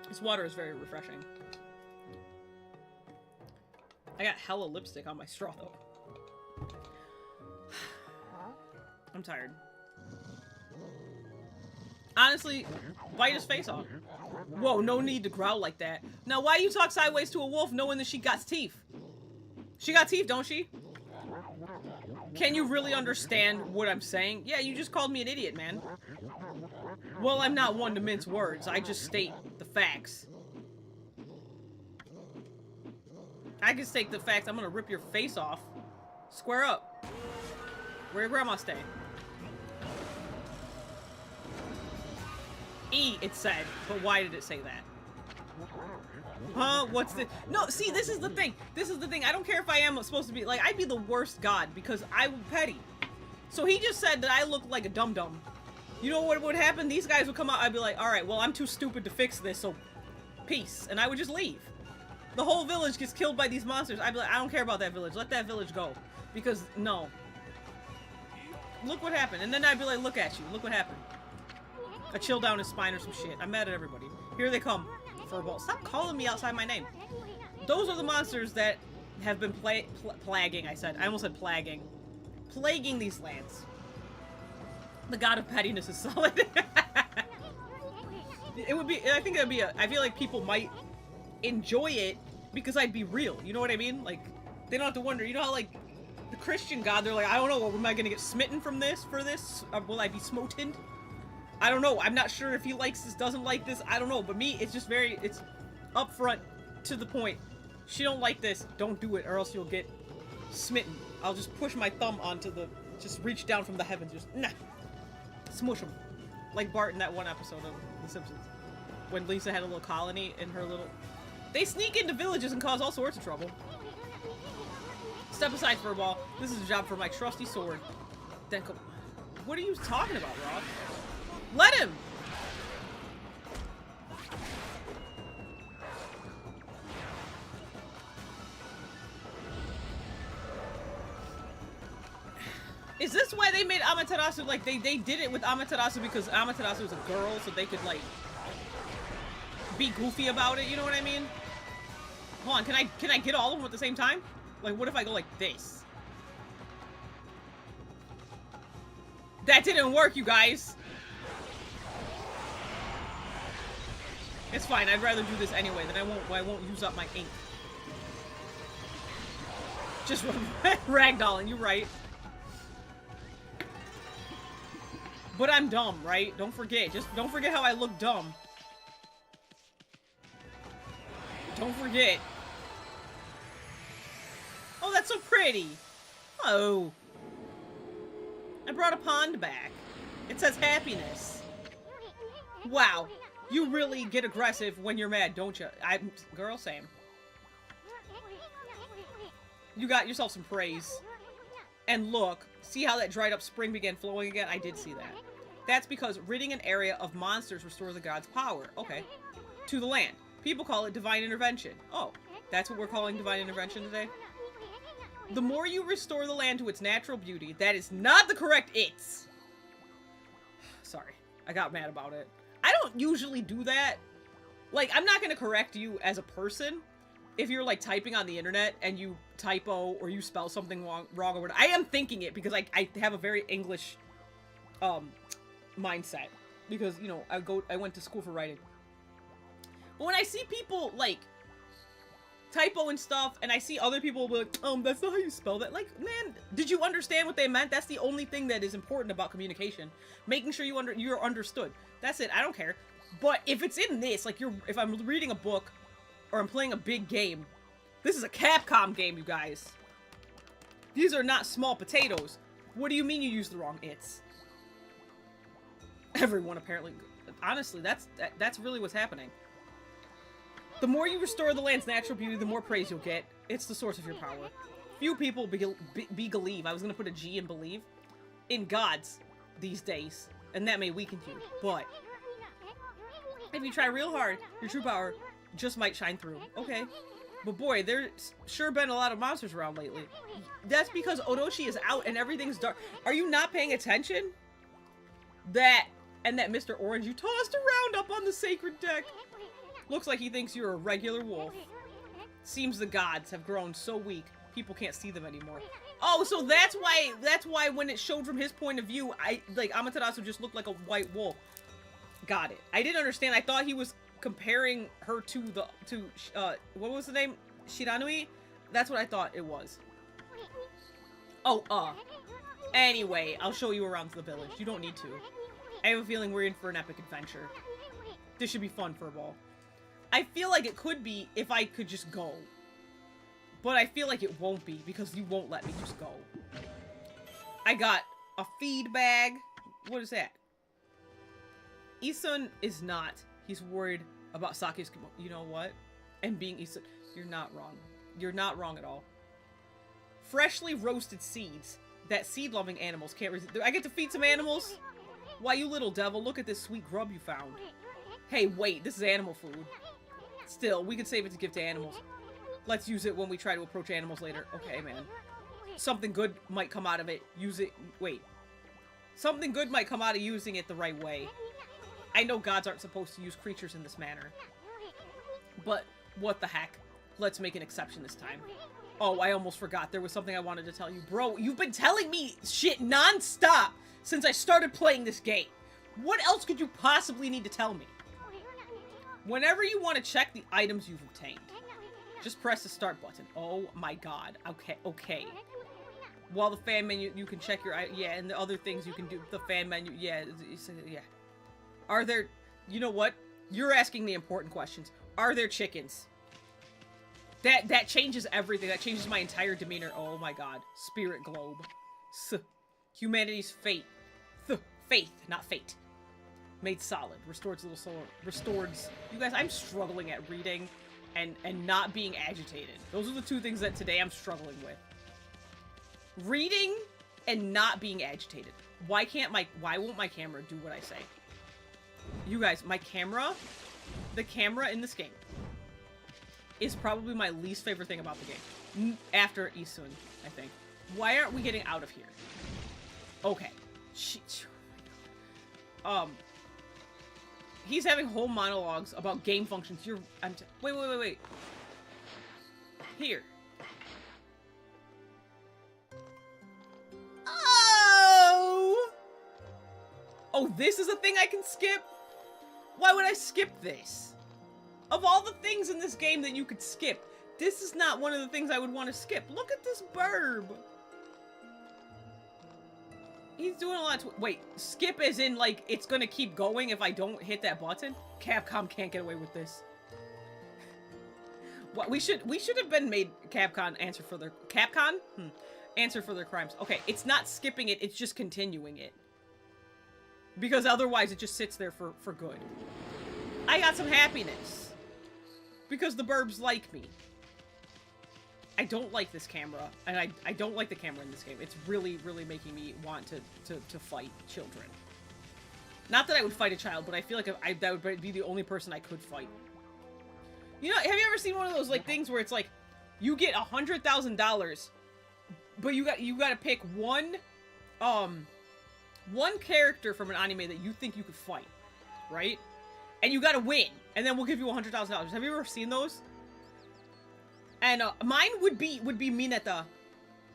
This water is very refreshing. I got hella lipstick on my straw, though. I'm tired. Honestly, bite his face off. Whoa, no need to growl like that. Now, why you talk sideways to a wolf knowing that she got teeth? She got teeth, don't she? Can you really understand what I'm saying? Yeah, you just called me an idiot, man. Well, I'm not one to mince words. I just state the facts. I can state the facts. I'm gonna rip your face off. Square up. Where your grandma stay? E, it said. But why did it say that? Huh? What's the... No, see, this is the thing. This is the thing. I don't care if I am supposed to be... Like, I'd be the worst god because I'm petty. So he just said that I look like a dum-dum. You know what would happen? These guys would come out. I'd be like, alright, well, I'm too stupid to fix this, so peace. And I would just leave. The whole village gets killed by these monsters. I'd be like, I don't care about that village. Let that village go. Because, no. Look what happened. And then I'd be like, look at you. Look what happened. A chill down his spine or some shit. I'm mad at everybody. Here they come. Furball. Stop calling me outside my name. Those are the monsters that have been plaguing, I said. I almost said plaguing. Plaguing these lands. The god of pettiness is solid. It would be, I think it would be I feel like people might enjoy it because I'd be real. You know what I mean? Like, they don't have to wonder. You know how, like, the Christian god, they're like, I don't know, am I gonna get smitten from this, for this? Or will I be smotened? I don't know. I'm not sure if he likes this, doesn't like this. I don't know. But me, it's just very, it's upfront, to the point. She don't like this, don't do it, or else you'll get smitten. I'll just push my thumb onto the, just reach down from the heavens, just, nah. Smush him. Like Bart in that one episode of The Simpsons. When Lisa had a little colony in her little... They sneak into villages and cause all sorts of trouble. Step aside, Furball. This is a job for my trusty sword. Then come... What are you talking about, Rob? Let him! Is this why they made Amaterasu, like, they did it with Amaterasu because Amaterasu was a girl, so they could, like, be goofy about it, you know what I mean? Hold on, can I get all of them at the same time? Like, what if I go like this? That didn't work, you guys! It's fine, I'd rather do this anyway, then I won't use up my ink. Just ragdolling, you're right. But I'm dumb, right? Don't forget. Just don't forget how I look dumb. Don't forget. Oh, that's so pretty. Oh. I brought a pond back. It says happiness. Wow. You really get aggressive when you're mad, don't you? Girl, same. You got yourself some praise. And look, see how that dried up spring began flowing again? I did see that. That's because ridding an area of monsters restores the god's power. Okay. To the land. People call it divine intervention. Oh, that's what we're calling divine intervention today? The more you restore the land to its natural beauty, that is not the correct it's. Sorry. I got mad about it. I don't usually do that. Like, I'm not gonna correct you as a person if you're, like, typing on the internet and you typo or you spell something wrong or whatever. I am thinking it because I have a very English mindset because, you know, I went to school for writing. But when I see people, like, typo and stuff, and I see other people be like, that's not how you spell that. Like, man, did you understand what they meant? That's the only thing that is important about communication. Making sure you're understood. That's it. I don't care. But if it's in this, like, if I'm reading a book or I'm playing a big game, this is a Capcom game, you guys. These are not small potatoes. What do you mean you used the wrong it's? Everyone, apparently. Honestly, that's really what's happening. The more you restore the land's natural beauty, the more praise you'll get. It's the source of your power. Few people believe, I was gonna put a G in believe, in gods these days, and that may weaken you. But if you try real hard, your true power just might shine through. Okay. But boy, there's sure been a lot of monsters around lately. That's because Odoshi is out and everything's dark. Are you not paying attention? That Mr. Orange you tossed around up on the sacred deck. Looks like he thinks you're a regular wolf. Seems the gods have grown so weak, people can't see them anymore. Oh, so that's why when it showed from his point of view, Amaterasu just looked like a white wolf. Got it. I didn't understand. I thought he was comparing her to what was the name? Shiranui? That's what I thought it was. Oh, anyway, I'll show you around the village. You don't need to. I have a feeling we're in for an epic adventure. This should be fun for a ball. I feel like it could be if I could just go. But I feel like it won't be because you won't let me just go. I got a feed bag. What is that? Isun is not. He's worried about Saki's... You know what? And being Isun... You're not wrong. You're not wrong at all. Freshly roasted seeds that seed-loving animals can't resist. I get to feed some animals? Why, you little devil, look at this sweet grub you found. Hey, wait, this is animal food. Still, we could save it to give to animals. Let's use it when we try to approach animals later. Okay, man. Something good might come out of it. Use it... Wait. Something good might come out of using it the right way. I know gods aren't supposed to use creatures in this manner. But, what the heck. Let's make an exception this time. Oh, I almost forgot. There was something I wanted to tell you. Bro, you've been telling me shit non-stop since I started playing this game. What else could you possibly need to tell me? Whenever you want to check the items you've obtained, just press the start button. Oh my god. Okay. While the fan menu, you can check your... Yeah, and the other things you can do. The fan menu, yeah. Are there... You know what? You're asking the important questions. Are there chickens? That changes everything. That changes my entire demeanor. Oh my god. Spirit globe. Humanity's fate. Faith, not fate. Made solid. Restored little soul. Restored... You guys, I'm struggling at reading and not being agitated. Those are the two things that today I'm struggling with. Reading and not being agitated. Why won't my camera do what I say? You guys, my camera, the camera in this game is probably my least favorite thing about the game. After Isun, I think. Why aren't we getting out of here? Okay. He's having whole monologues about game functions. Wait. Here. Oh, this is a thing I can skip? Why would I skip this? Of all the things in this game that you could skip, this is not one of the things I would want to skip. Look at this burb. He's doing a lot. Wait, skip as in, like, it's gonna keep going if I don't hit that button? Capcom can't get away with this. What, we should have been made Capcom answer for their... Capcom? Answer for their crimes. Okay, it's not skipping it, it's just continuing it. Because otherwise it just sits there for good. I got some happiness. Because the burbs like me. I don't like this camera, and I don't like the camera in this game. It's really, really making me want to fight children. Not that I would fight a child, but I feel like that would be the only person I could fight. You know, have you ever seen one of those, like, things where it's like, you get $100,000, but you got to pick one character from an anime that you think you could fight, right? And you gotta win, and then we'll give you $100,000. Have you ever seen those? And mine would be Mineta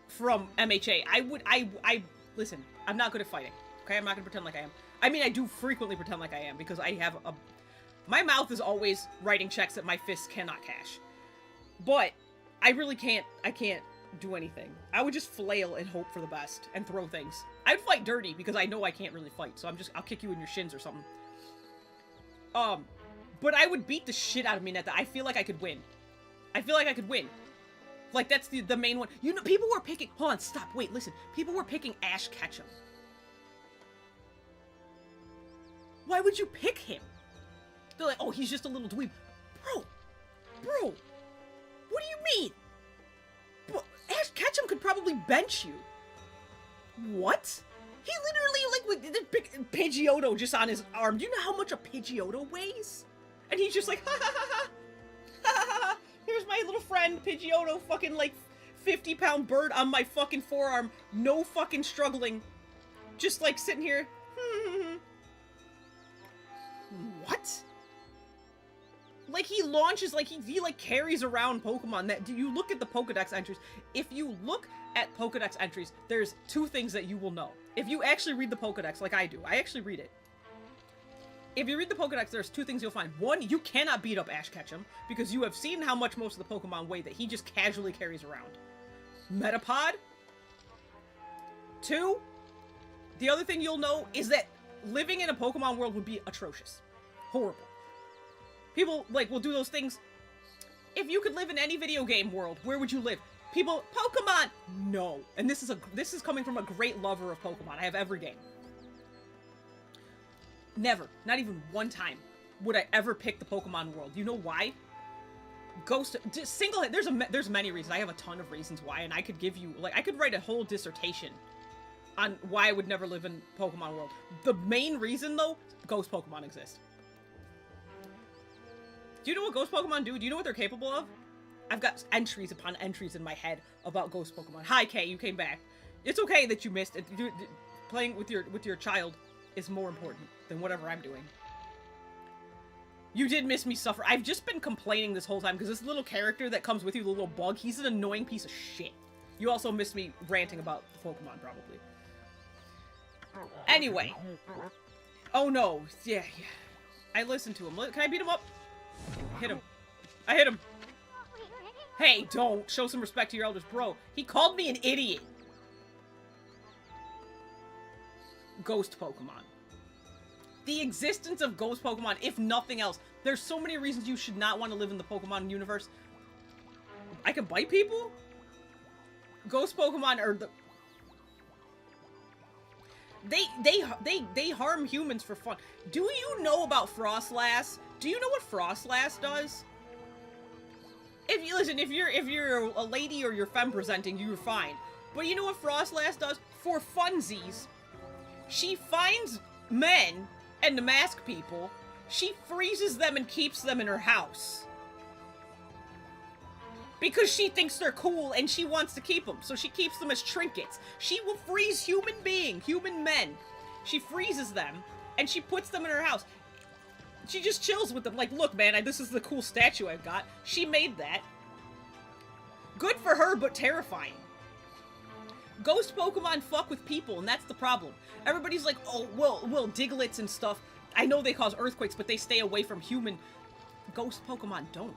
from MHA. Listen, I'm not good at fighting. Okay, I'm not gonna pretend like I am. I mean, I do frequently pretend like I am because I have my mouth is always writing checks that my fists cannot cash. But I really can't. I can't do anything. I would just flail and hope for the best and throw things. I'd fight dirty because I know I can't really fight, so I'll kick you in your shins or something. But I would beat the shit out of Mineta. I feel like I could win. I feel like I could win. Like, that's the main one. You know, people were picking... Hold on, stop, wait, listen. People were picking Ash Ketchum. Why would you pick him? They're like, oh, he's just a little dweeb. Bro, what do you mean? Bro, Ash Ketchum could probably bench you. What? He literally, like, with big Pidgeotto just on his arm. Do you know how much a Pidgeotto weighs? And he's just like, ha ha ha ha. Ha ha ha. Here's my little friend, Pidgeotto, fucking, like, 50-pound bird on my fucking forearm. No fucking struggling. Just, like, sitting here. What? Like, he launches, like, he like, carries around Pokemon that... Do you look at the Pokedex entries? If you look at Pokedex entries, there's two things that you will know. If you actually read the Pokedex, like I do. I actually read it. If you read the Pokedex, there's two things you'll find. One, you cannot beat up Ash Ketchum, because you have seen how much most of the Pokemon weigh that he just casually carries around. Metapod? 2, the other thing you'll know is that living in a Pokemon world would be atrocious. Horrible. People, like, will do those things. If you could live in any video game world, where would you live? People, Pokemon! No. And this is coming from a great lover of Pokemon. I have every game. Never, not even one time, would I ever pick the Pokemon world. You know why? There's many reasons. I have a ton of reasons why, and I could give you, like, I could write a whole dissertation on why I would never live in Pokemon world. The main reason, though, ghost Pokemon exist. Do you know what ghost Pokemon do? Do you know what they're capable of? I've got entries upon entries in my head about ghost Pokemon. Hi, Kay, you came back. It's okay that you missed it. Playing with your child is more important than whatever I'm doing. You did miss me suffer. I've just been complaining this whole time because this little character that comes with you, the little bug, he's an annoying piece of shit. You also missed me ranting about Pokemon, probably. Anyway. Oh no. Yeah. I listened to him. Can I beat him up? Hit him. I hit him. Hey, don't. Show some respect to your elders. Bro, he called me an idiot. Ghost Pokemon. The existence of ghost Pokemon, if nothing else. There's so many reasons you should not want to live in the Pokemon universe. I can bite people? Ghost Pokemon are the... They harm humans for fun. Do you know about Frostlass? Do you know what Frostlass does? If you're a lady or you're femme presenting, you're fine. But you know what Frostlass does? For funsies, she finds men and the mask people, she freezes them and keeps them in her house. Because she thinks they're cool and she wants to keep them, so she keeps them as trinkets. She will freeze human men. She freezes them, and she puts them in her house. She just chills with them, like, look, man, this is the cool statue I've got. She made that. Good for her, but terrifying. Ghost Pokemon fuck with people, and that's the problem. Everybody's like, oh, well, Digletts and stuff, I know they cause earthquakes, but they stay away from human. Ghost Pokemon don't.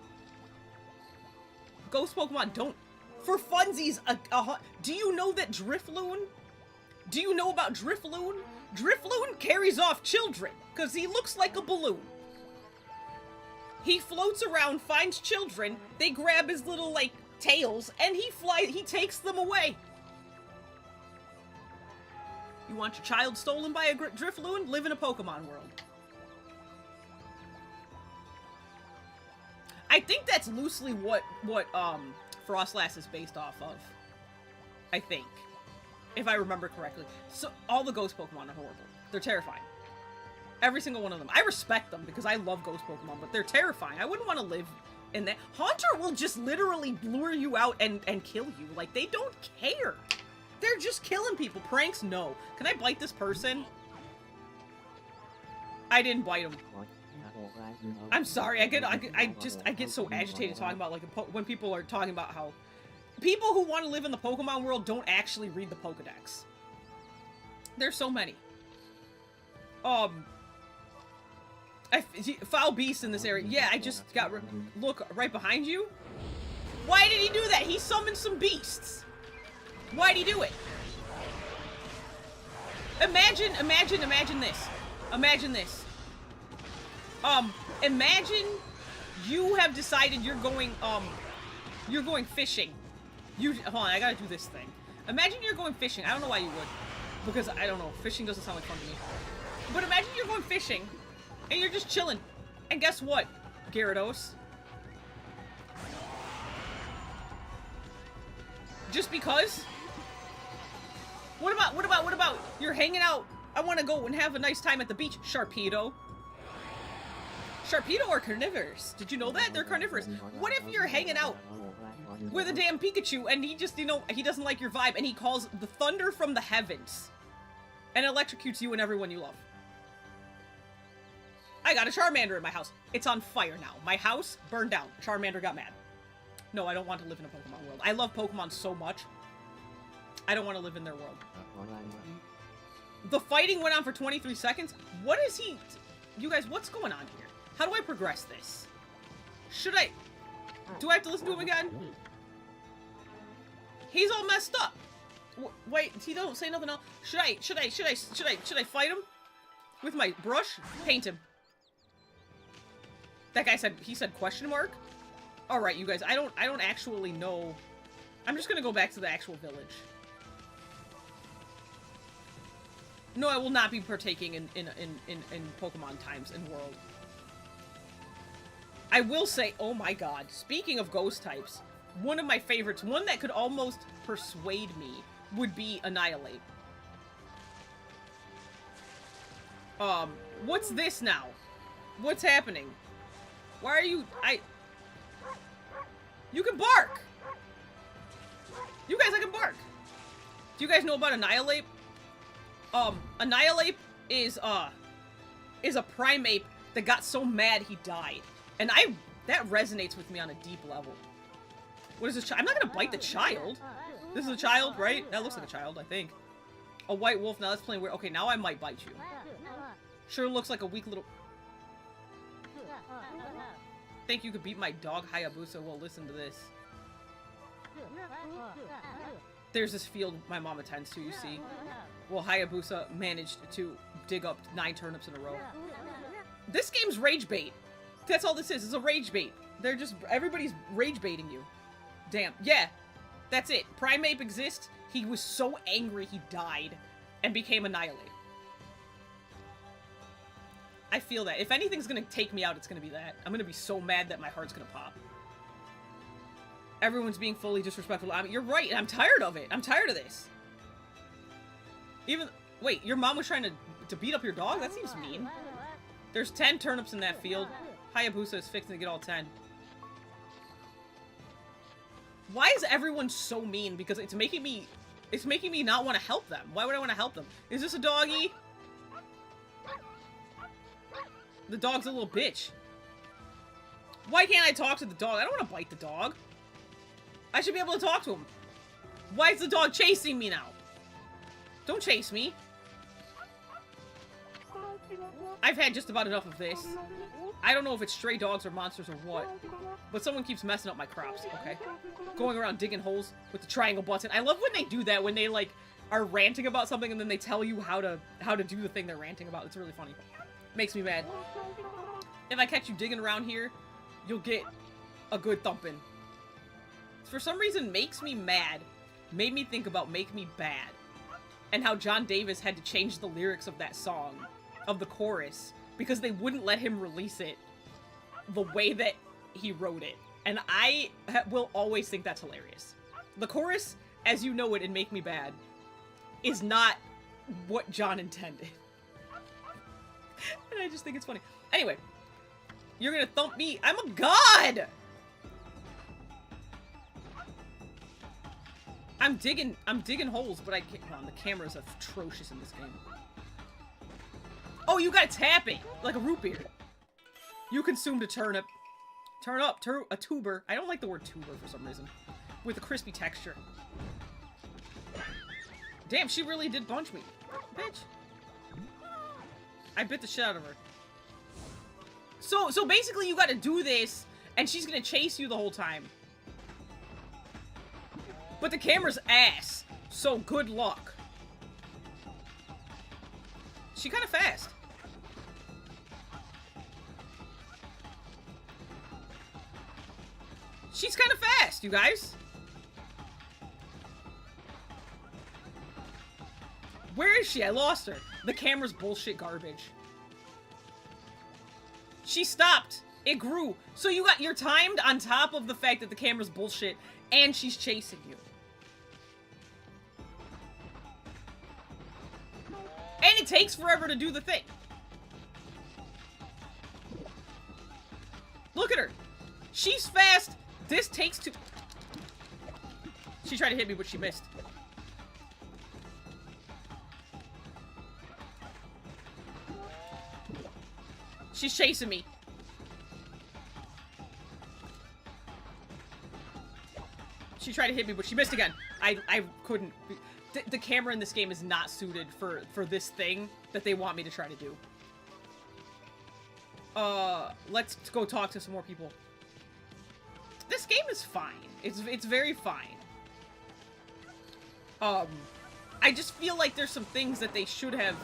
Ghost Pokemon don't. For funsies, do you know that Drifloon? Do you know about Drifloon? Drifloon carries off children, because he looks like a balloon. He floats around, finds children, they grab his little, like, tails, and he takes them away. You want your child stolen by a Drifloon? Live in a Pokemon world. I think that's loosely what Frostlass is based off of. I think. If I remember correctly. So, all the ghost Pokemon are horrible. They're terrifying. Every single one of them. I respect them because I love ghost Pokemon, but they're terrifying. I wouldn't want to live in that. Haunter will just literally lure you out and kill you. Like, they don't care. They're just killing people. Pranks? No. Can I bite this person? I didn't bite him. I'm sorry. I get so agitated talking about, like, when people are talking about how people who want to live in the Pokemon world don't actually read the Pokedex. There's so many. Foul beast in this area. Yeah, I just got look right behind you. Why did he do that? He summoned some beasts. Why'd he do it? Imagine this. Imagine this. Imagine you have decided you're going fishing. Hold on, I gotta do this thing. Imagine you're going fishing. I don't know why you would. Because, I don't know, fishing doesn't sound like fun to me. But imagine you're going fishing, and you're just chilling. And guess what, Gyarados? Just because? What about you're hanging out, I want to go and have a nice time at the beach, Sharpedo. Sharpedo are carnivorous. Did you know that? They're carnivorous. What if you're hanging out with a damn Pikachu and he just, he doesn't like your vibe and he calls the thunder from the heavens and electrocutes you and everyone you love? I got a Charmander in my house. It's on fire now. My house burned down. Charmander got mad. No, I don't want to live in a Pokemon world. I love Pokemon so much. I don't want to live in their world. The fighting went on for 23 seconds. What is he... You guys, what's going on here? How do I progress this? Should I... Do I have to listen to him again? He's all messed up. Wait, he don't say nothing else. Should I fight him? With my brush? Paint him. That guy said, he said question mark? Alright, you guys, I don't actually know. I'm just gonna go back to the actual village. No, I will not be partaking in Pokemon Times and World. I will say, oh my god, speaking of ghost types, one of my favorites, one that could almost persuade me, would be Annihilate. What's this now? What's happening? Why are you- You can bark! You guys, I can bark! Do you guys know about Annihilate? Annihilate is a Primeape that got so mad he died. And that resonates with me on a deep level. What is this I'm not gonna bite the child. This is a child, right? That looks like a child, I think. A white wolf, now that's playing weird. Okay, now I might bite you. Sure looks like a weak little... Think you could beat my dog Hayabusa? Well, listen to this. There's this field my mom attends to, you see. Well, Hayabusa managed to dig up 9 turnips in a row. This game's rage bait. That's all this is. It's a rage bait. They're just... Everybody's rage baiting you. Damn. Yeah. That's it. Primeape exists. He was so angry he died and became Annihilate. I feel that. If anything's gonna take me out, it's gonna be that. I'm gonna be so mad that my heart's gonna pop. Everyone's being fully disrespectful. I mean, you're right. I'm tired of it. I'm tired of this. Even... Wait, your mom was trying to beat up your dog? That seems mean. There's 10 turnips in that field. Hayabusa is fixing to get all 10. Why is everyone so mean? Because it's making me not want to help them. Why would I want to help them? Is this a doggy? The dog's a little bitch. Why can't I talk to the dog? I don't want to bite the dog. I should be able to talk to him. Why is the dog chasing me now? Don't chase me. I've had just about enough of this. I don't know if it's stray dogs or monsters or what, but someone keeps messing up my crops, okay? Going around digging holes with the triangle button. I love when they do that, when they, like, are ranting about something and then they tell you how to do the thing they're ranting about. It's really funny. Makes me mad. If I catch you digging around here, you'll get a good thumping. For some reason, makes me mad. Made me think about Make Me Bad. And how John Davis had to change the lyrics of that song, of the chorus, because they wouldn't let him release it the way that he wrote it. And I will always think that's hilarious. The chorus, as you know it in Make Me Bad, is not what John intended. And I just think it's funny. Anyway, you're gonna thump me. I'm a god! I'm digging holes, but I can't. Hold on, the camera's atrocious in this game. Oh, you gotta tap it! Like a root beer. You consumed a turnip. A tuber. I don't like the word tuber for some reason. With a crispy texture. Damn, she really did bunch me. Bitch. I bit the shit out of her. So basically you gotta do this, and she's gonna chase you the whole time. But the camera's ass, so good luck. She kinda fast. She's kinda fast, you guys. Where is she? I lost her. The camera's bullshit garbage. She stopped. It grew. So you're timed on top of the fact that the camera's bullshit and she's chasing you. And it takes forever to do the thing. Look at her. She's fast. This takes too... She tried to hit me, but she missed. She's chasing me. She tried to hit me, but she missed again. I couldn't... The camera in this game is not suited for this thing that they want me to try to do. Let's go talk to some more people. This game is fine. It's very fine. I just feel like there's some things that they should have...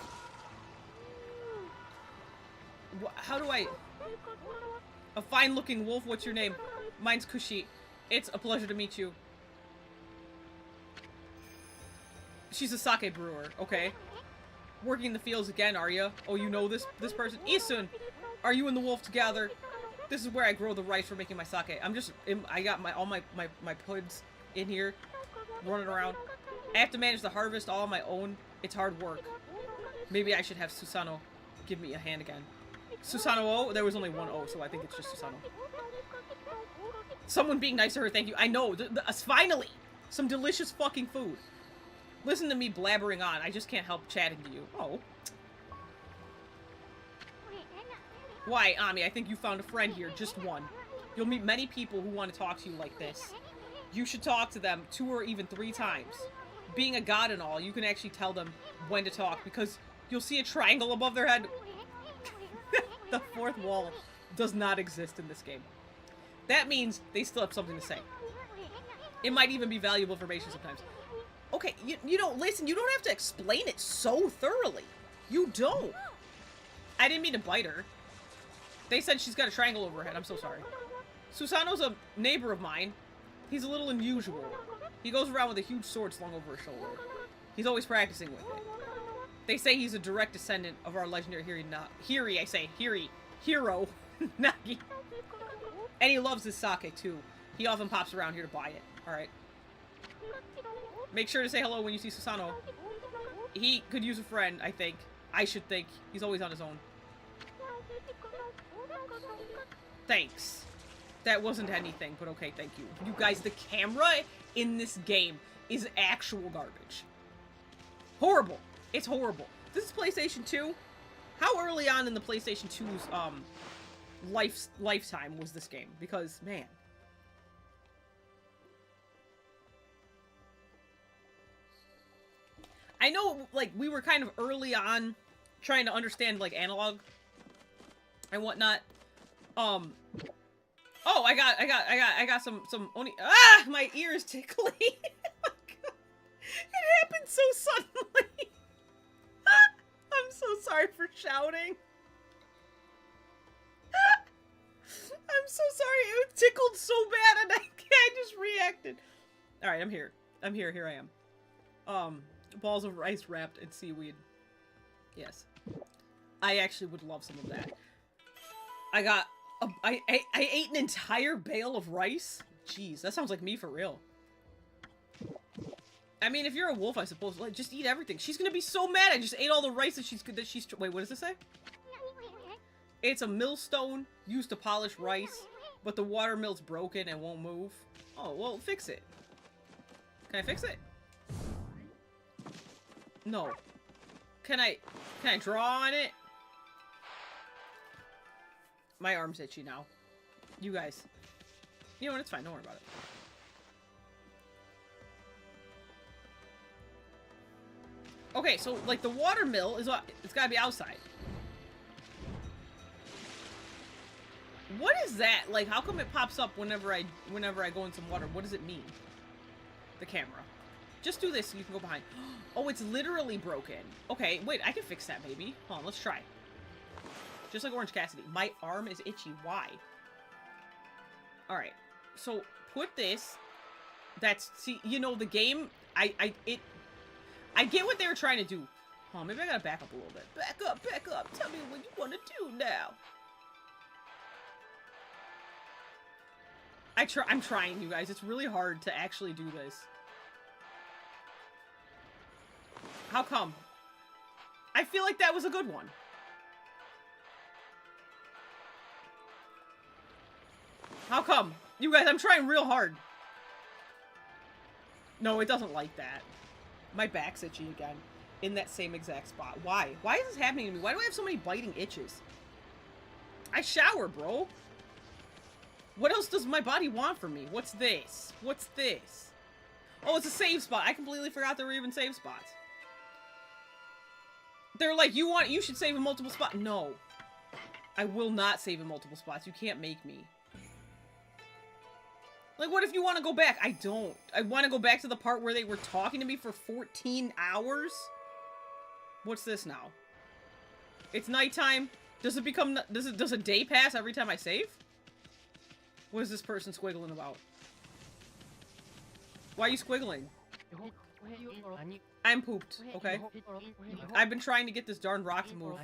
How do I... A fine-looking wolf, what's your name? Mine's Kushi. It's a pleasure to meet you. She's a sake brewer, okay. Working in the fields again, are you? Oh, you know this person? Isun! Are you and the wolf together? This is where I grow the rice for making my sake. I got all my puds in here, running around. I have to manage the harvest all on my own. It's hard work. Maybe I should have Susano give me a hand again. Susano O? There was only one O, so I think it's just Susano. Someone being nice to her, thank you. I know, finally! Some delicious fucking food. Listen to me blabbering on. I just can't help chatting to you. Oh. Why, Ami? I think you found a friend here. Just one. You'll meet many people who want to talk to you like this. You should talk to them 2 or even 3 times. Being a god and all, you can actually tell them when to talk because you'll see a triangle above their head. The 4th wall does not exist in this game. That means they still have something to say. It might even be valuable information sometimes. Okay, you don't listen. You don't have to explain it so thoroughly. You don't. I didn't mean to bite her. They said she's got a triangle over her head. I'm so sorry. Susano's a neighbor of mine. He's a little unusual. He goes around with a huge sword slung over his shoulder. He's always practicing with it. They say he's a direct descendant of our legendary hero, Nagi. And he loves his sake, too. He often pops around here to buy it. Alright. Make sure to say hello when you see Susano. He could use a friend, I think. I should think. He's always on his own. Thanks. That wasn't anything, but okay, thank you. You guys, the camera in this game is actual garbage. Horrible. It's horrible. This is PlayStation 2. How early on in the PlayStation 2's lifetime was this game? Because, man. I know, like, we were kind of early on trying to understand, like, analog and whatnot. Oh, I got some oni. Ah, my ear is tickling. Oh, God. It happened so suddenly. I'm so sorry for shouting. I'm so sorry. It tickled so bad and I just reacted. Alright, I'm here. Here I am. Balls of rice wrapped in seaweed. Yes. I actually would love some of that. I ate an entire bale of rice? Jeez, that sounds like me for real. I mean, if you're a wolf, I suppose, like, just eat everything. She's gonna be so mad I just ate all the rice that she's wait, what does it say? It's a millstone used to polish rice, but the water mill's broken and won't move. Oh, well, fix it. Can I fix it? No. Can I draw on it? My arm's itchy now. You guys. You know what? It's fine. Don't worry about it. Okay, so, like, the water mill is... It's gotta be outside. What is that? Like, how come it pops up whenever I go in some water? What does it mean? The camera. Just do this so you can go behind. Oh, it's literally broken. Okay, wait, I can fix that, maybe. Hold on, let's try. Just like Orange Cassidy. My arm is itchy. Why? Alright. So, put this... That's... See, you know, the game... I get what they were trying to do. Oh, maybe I gotta back up a little bit. Back up, back up. Tell me what you want to do now. I'm trying, you guys. It's really hard to actually do this. How come? I feel like that was a good one. How come? You guys, I'm trying real hard. No, it doesn't like that. My back's itchy again. In that same exact spot. Why? Why is this happening to me? Why do I have so many biting itches? I shower, bro. What else does my body want from me? What's this? What's this? Oh, it's a save spot. I completely forgot there were even save spots. They're like, you should save in multiple spots. No. I will not save in multiple spots. You can't make me. Like, what if you want to go back? I don't. I want to go back to the part where they were talking to me for 14 hours? What's this now? It's nighttime. Does it become... Does a day pass every time I save? What is this person squiggling about? Why are you squiggling? I'm pooped, okay? I've been trying to get this darn rock to move,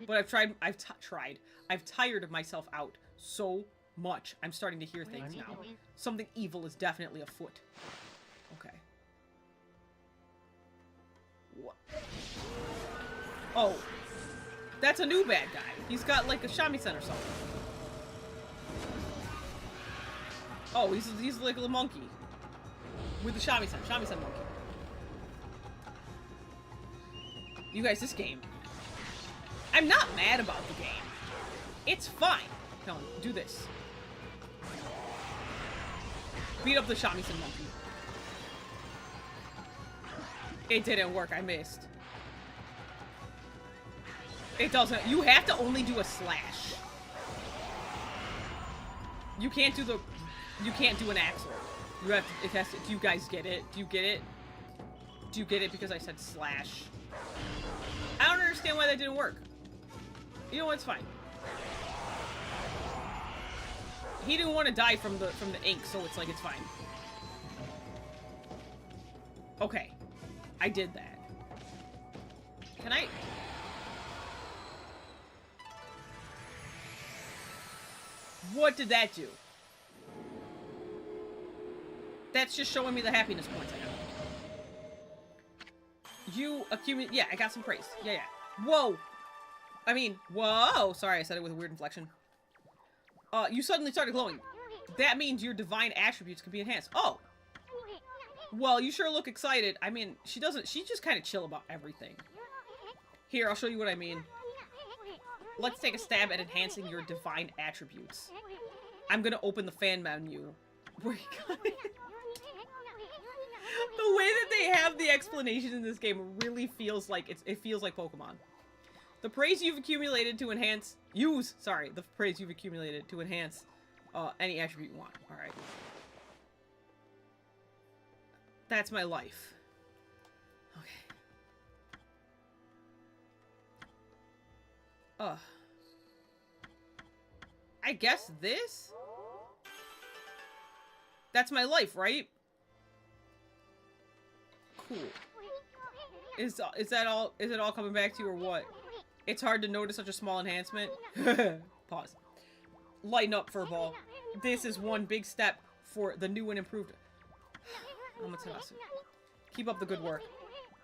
but I've tired of myself out so much. I'm starting to hear things now. Something evil is definitely afoot. Okay. What? Oh. That's a new bad guy. He's got like a shamisen or something. Oh, he's like a little monkey. With the shamisen monkey. You guys, this game. I'm not mad about the game. It's fine. No, do this. Beat up the shamisen monkey. It didn't work. I missed. It doesn't. You have to only do a slash. You can't do the... You can't do an axle. You have to... It has to... Do you guys get it? Do you get it? Do you get it because I said slash? I don't understand why that didn't work. You know what? It's fine. He didn't want to die from the ink, so it's like, it's fine. Okay. I did that. Can I... What did that do? That's just showing me the happiness points I have. You accumulate... Yeah, I got some praise. Yeah, yeah. Whoa! I mean, whoa! Sorry, I said it with a weird inflection. You suddenly started glowing. That means your divine attributes can be enhanced. Oh! Well, you sure look excited. I mean, she doesn't... She's just kind of chill about everything. Here, I'll show you what I mean. Let's take a stab at enhancing your divine attributes. I'm gonna open the fan menu. Where you got it? The way that they have the explanation in this game really feels like it feels like Pokemon. The praise you've accumulated to enhance... the praise you've accumulated to enhance any attribute you want. Alright. That's my life. Okay. I guess this? That's my life, right? Cool. Is that all? Is it all coming back to you or what? It's hard to notice such a small enhancement. Pause. Lighten up, Furball. This is one big step for the new and improved. Amaterasu. Keep up the good work.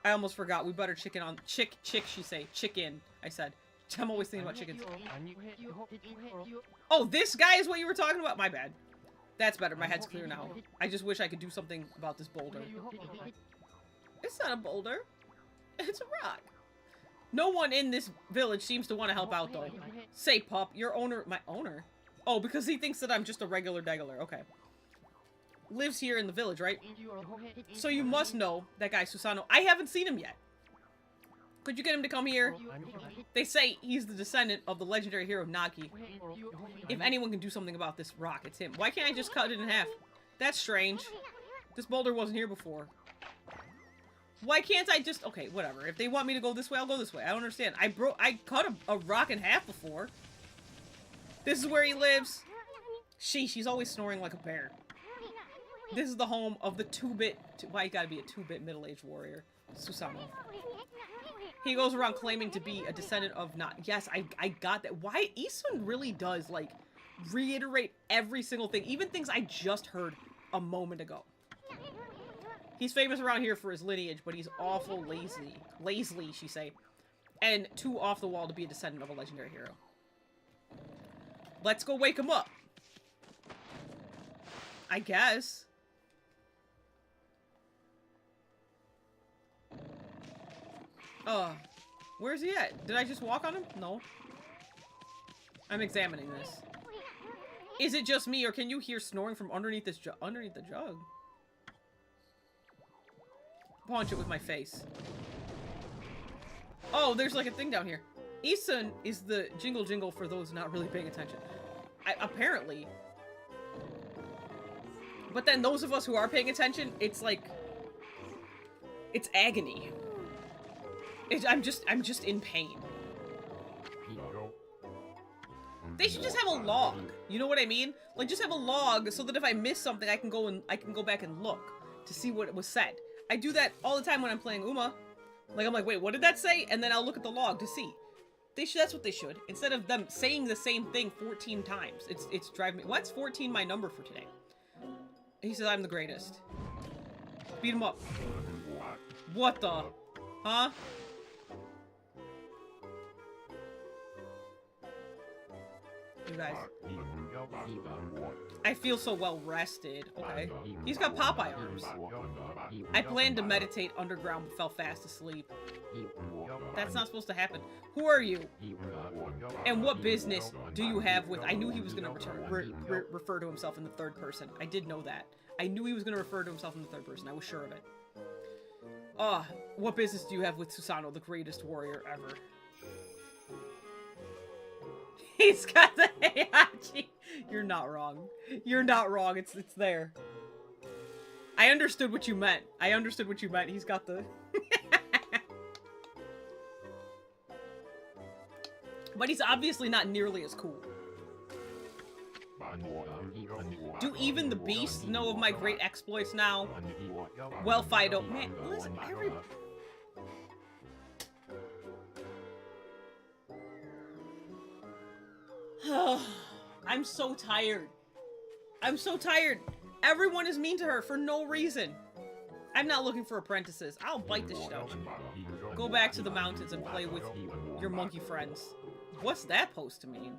I almost forgot. We better chicken on chick. She say chicken. I said. I'm always thinking about chickens. Oh, this guy is what you were talking about? My bad. That's better. My head's clear now. I just wish I could do something about this boulder. It's not a boulder. It's a rock. No one in this village seems to want to help out, though. Say, pup, your owner... My owner? Oh, because he thinks that I'm just a regular degular. Okay. Lives here in the village, right? So you must know that guy, Susanoo. I haven't seen him yet. Could you get him to come here? They say he's the descendant of the legendary hero Nagi. If anyone can do something about this rock, it's him. Why can't I just cut it in half? That's strange. This boulder wasn't here before. Why can't I just... Okay, whatever. If they want me to go this way, I'll go this way. I don't understand. I cut a rock in half before. This is where he lives. She's always snoring like a bear. This is the home of the 2-bit... Why you gotta be a 2-bit middle-aged warrior? Susanoo. He goes around claiming to be a descendant of not... Yes, I got that. Why? Isun really does, like, reiterate every single thing. Even things I just heard a moment ago. He's famous around here for his lineage, but he's awful lazy. Lazily, she say. And too off the wall to be a descendant of a legendary hero. Let's go wake him up. I guess. Where's he at? Did I just walk on him? No. I'm examining this. Is it just me, or can you hear snoring from underneath this underneath the jug? Punch it with my face. Oh, there's like a thing down here. Isun is the jingle jingle for those not really paying attention. Apparently. But then those of us who are paying attention, it's like... It's agony. I'm just in pain. They should just have a log. You know what I mean? Like, just have a log so that if I miss something, I can go back and look to see what was said. I do that all the time when I'm playing Uma. Like, I'm like, wait, what did that say? And then I'll look at the log to see. That's what they should. Instead of them saying the same thing 14 times. It's driving me. What's 14 my number for today? He says I'm the greatest. Beat him up. What the? Huh? You guys. I feel so well rested. Okay. He's got Popeye arms. I planned to meditate underground but fell fast asleep. That's not supposed to happen. Who are you? And what business do you have with... I knew he was going to refer to himself in the third person. I did know that. I knew he was going to refer to himself in the third person. I was sure of it. What business do you have with Susanoo, the greatest warrior ever? He's got the Heihachi. You're not wrong. You're not wrong. It's there. I understood what you meant. I understood what you meant. He's got the... But he's obviously not nearly as cool. Do even the beasts know of my great exploits now? Well, Fido... Man, listen, I'm so tired. I'm so tired. Everyone is mean to her for no reason. I'm not looking for apprentices. I'll bite this shit out. Go back to the mountains and play with your monkey friends. What's that supposed to mean?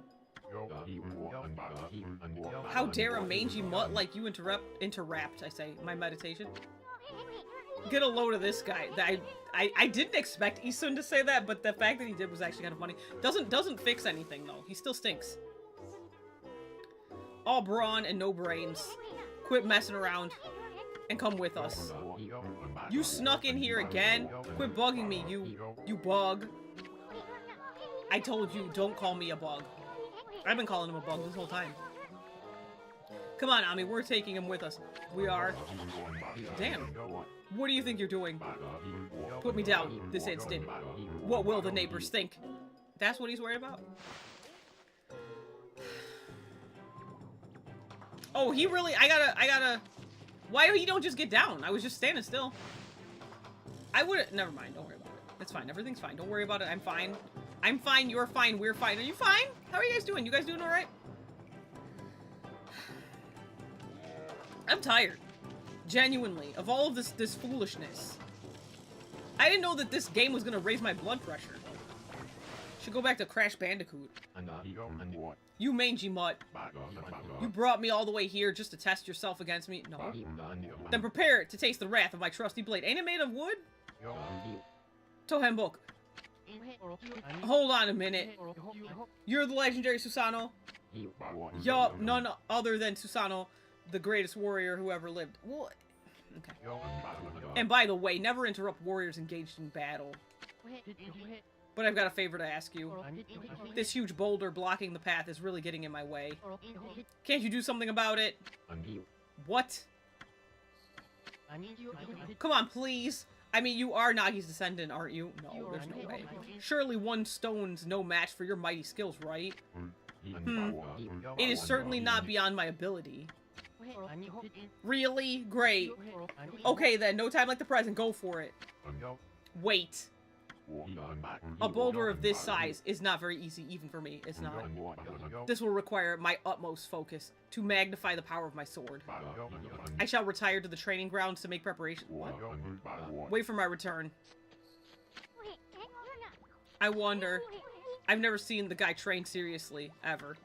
How dare a mangy mutt like you interrupt, I say, my meditation? Get a load of this guy. I didn't expect Isun to say that, but the fact that he did was actually kind of funny. Doesn't fix anything though. He still stinks. All brawn and no brains. Quit messing around and come with us. You snuck in here again? Quit bugging me, you bug. I told you, don't call me a bug. I've been calling him a bug this whole time. Come on, Ami, we're taking him with us. We are. Damn. What do you think you're doing? Put me down this instant. What will the neighbors think? That's what he's worried about? Oh, he really... I gotta... Why you don't just get down? I was just standing still. I would've... Never mind, don't worry about it. It's fine, everything's fine. Don't worry about it, I'm fine. I'm fine, you're fine, we're fine. Are you fine? How are you guys doing? You guys doing alright? I'm tired. Genuinely. Of all of this foolishness. I didn't know that this game was gonna raise my blood pressure. Should go back to Crash Bandicoot. You mangy mutt. You brought me all the way here just to test yourself against me? No. Then prepare to taste the wrath of my trusty blade. Ain't it made of wood? Tohenboku. Hold on a minute. You're the legendary Susanoo? Yup, none other than Susanoo, the greatest warrior who ever lived. What? Okay. And by the way, never interrupt warriors engaged in battle. But I've got a favor to ask you. This huge boulder blocking the path is really getting in my way. Can't you do something about it? What? Come on, please. I mean, you are Nagi's descendant, aren't you? No, there's no way. Surely one stone's no match for your mighty skills, right? It is certainly not beyond my ability. Really? Great. Okay then, no time like the present, go for it. Wait. A boulder of this size is not very easy, even for me. It's not. This will require my utmost focus to magnify the power of my sword. I shall retire to the training grounds to make preparation. What? Wait for my return. I wonder. I've never seen the guy train seriously, ever.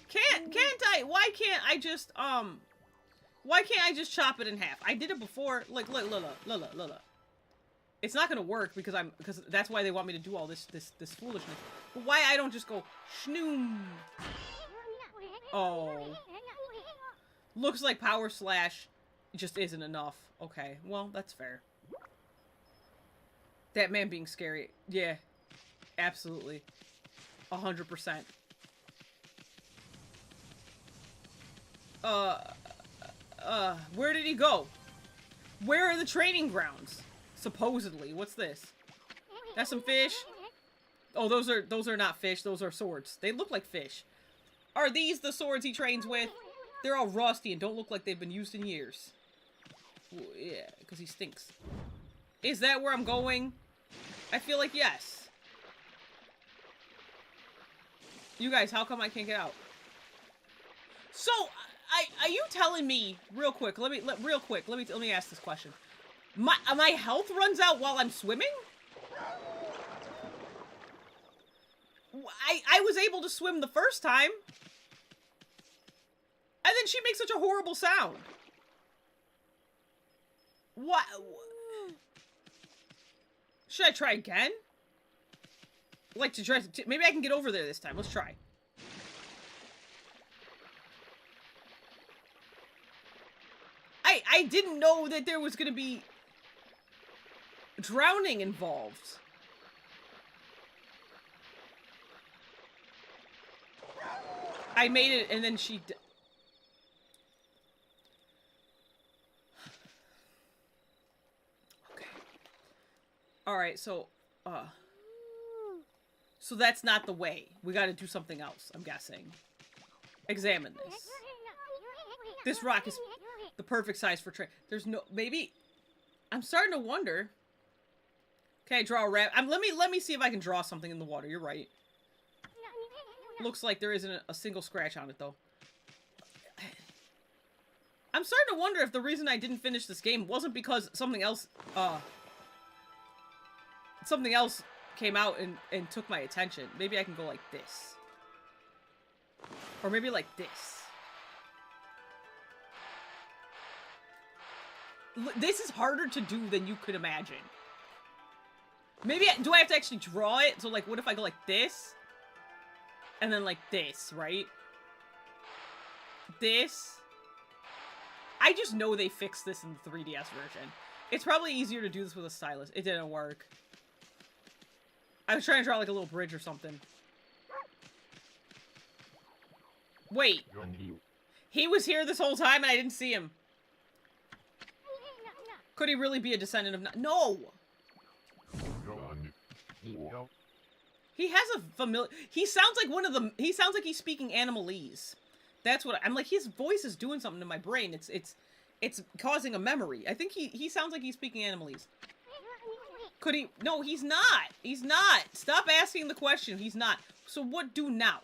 Can't I? Why can't I just, why can't I just chop it in half? I did it before. Like, look. It's not gonna work because that's why they want me to do all this foolishness. But why I don't just go shnoom? Oh. Looks like Power Slash just isn't enough. Okay, well, that's fair. That man being scary. Yeah. Absolutely. 100%. Where did he go? Where are the training grounds? Supposedly. What's this? That's some fish? Oh, those are not fish. Those are swords. They look like fish. Are these the swords he trains with? They're all rusty and don't look like they've been used in years. Ooh, yeah, because he stinks. Is that where I'm going? I feel like yes. You guys, how come I can't get out? So, are you telling me real quick? Let me ask this question. My health runs out while I'm swimming? I was able to swim the first time. And then she makes such a horrible sound. What? Should I try again? Like to try. Maybe I can get over there this time. Let's try. I didn't know that there was gonna be drowning involved. I made it, and then she. Okay. All right, so that's not the way. We got to do something else. I'm guessing. Examine this. This rock is the perfect size for train. There's no maybe. I'm starting to wonder. Okay, draw a rabbit. Let me see if I can draw something in the water. You're right. Looks like there isn't a single scratch on it, though. I'm starting to wonder if the reason I didn't finish this game wasn't because something else came out and took my attention. Maybe I can go like this. Or maybe like this. This is harder to do than you could imagine. Maybe, do I have to actually draw it? So, like, what if I go like this? And then like this, right? This. I just know they fixed this in the 3DS version. It's probably easier to do this with a stylus. It didn't work. I was trying to draw like a little bridge or something. Wait. He was here this whole time and I didn't see him. Could he really be a descendant of... No! He has a familiar... He sounds like one of the... He sounds like he's speaking Animalese. That's what... I'm like, his voice is doing something to my brain. It's causing a memory. I think he sounds like he's speaking Animalese. Could he... No, he's not. He's not. Stop asking the question. He's not. So what do now?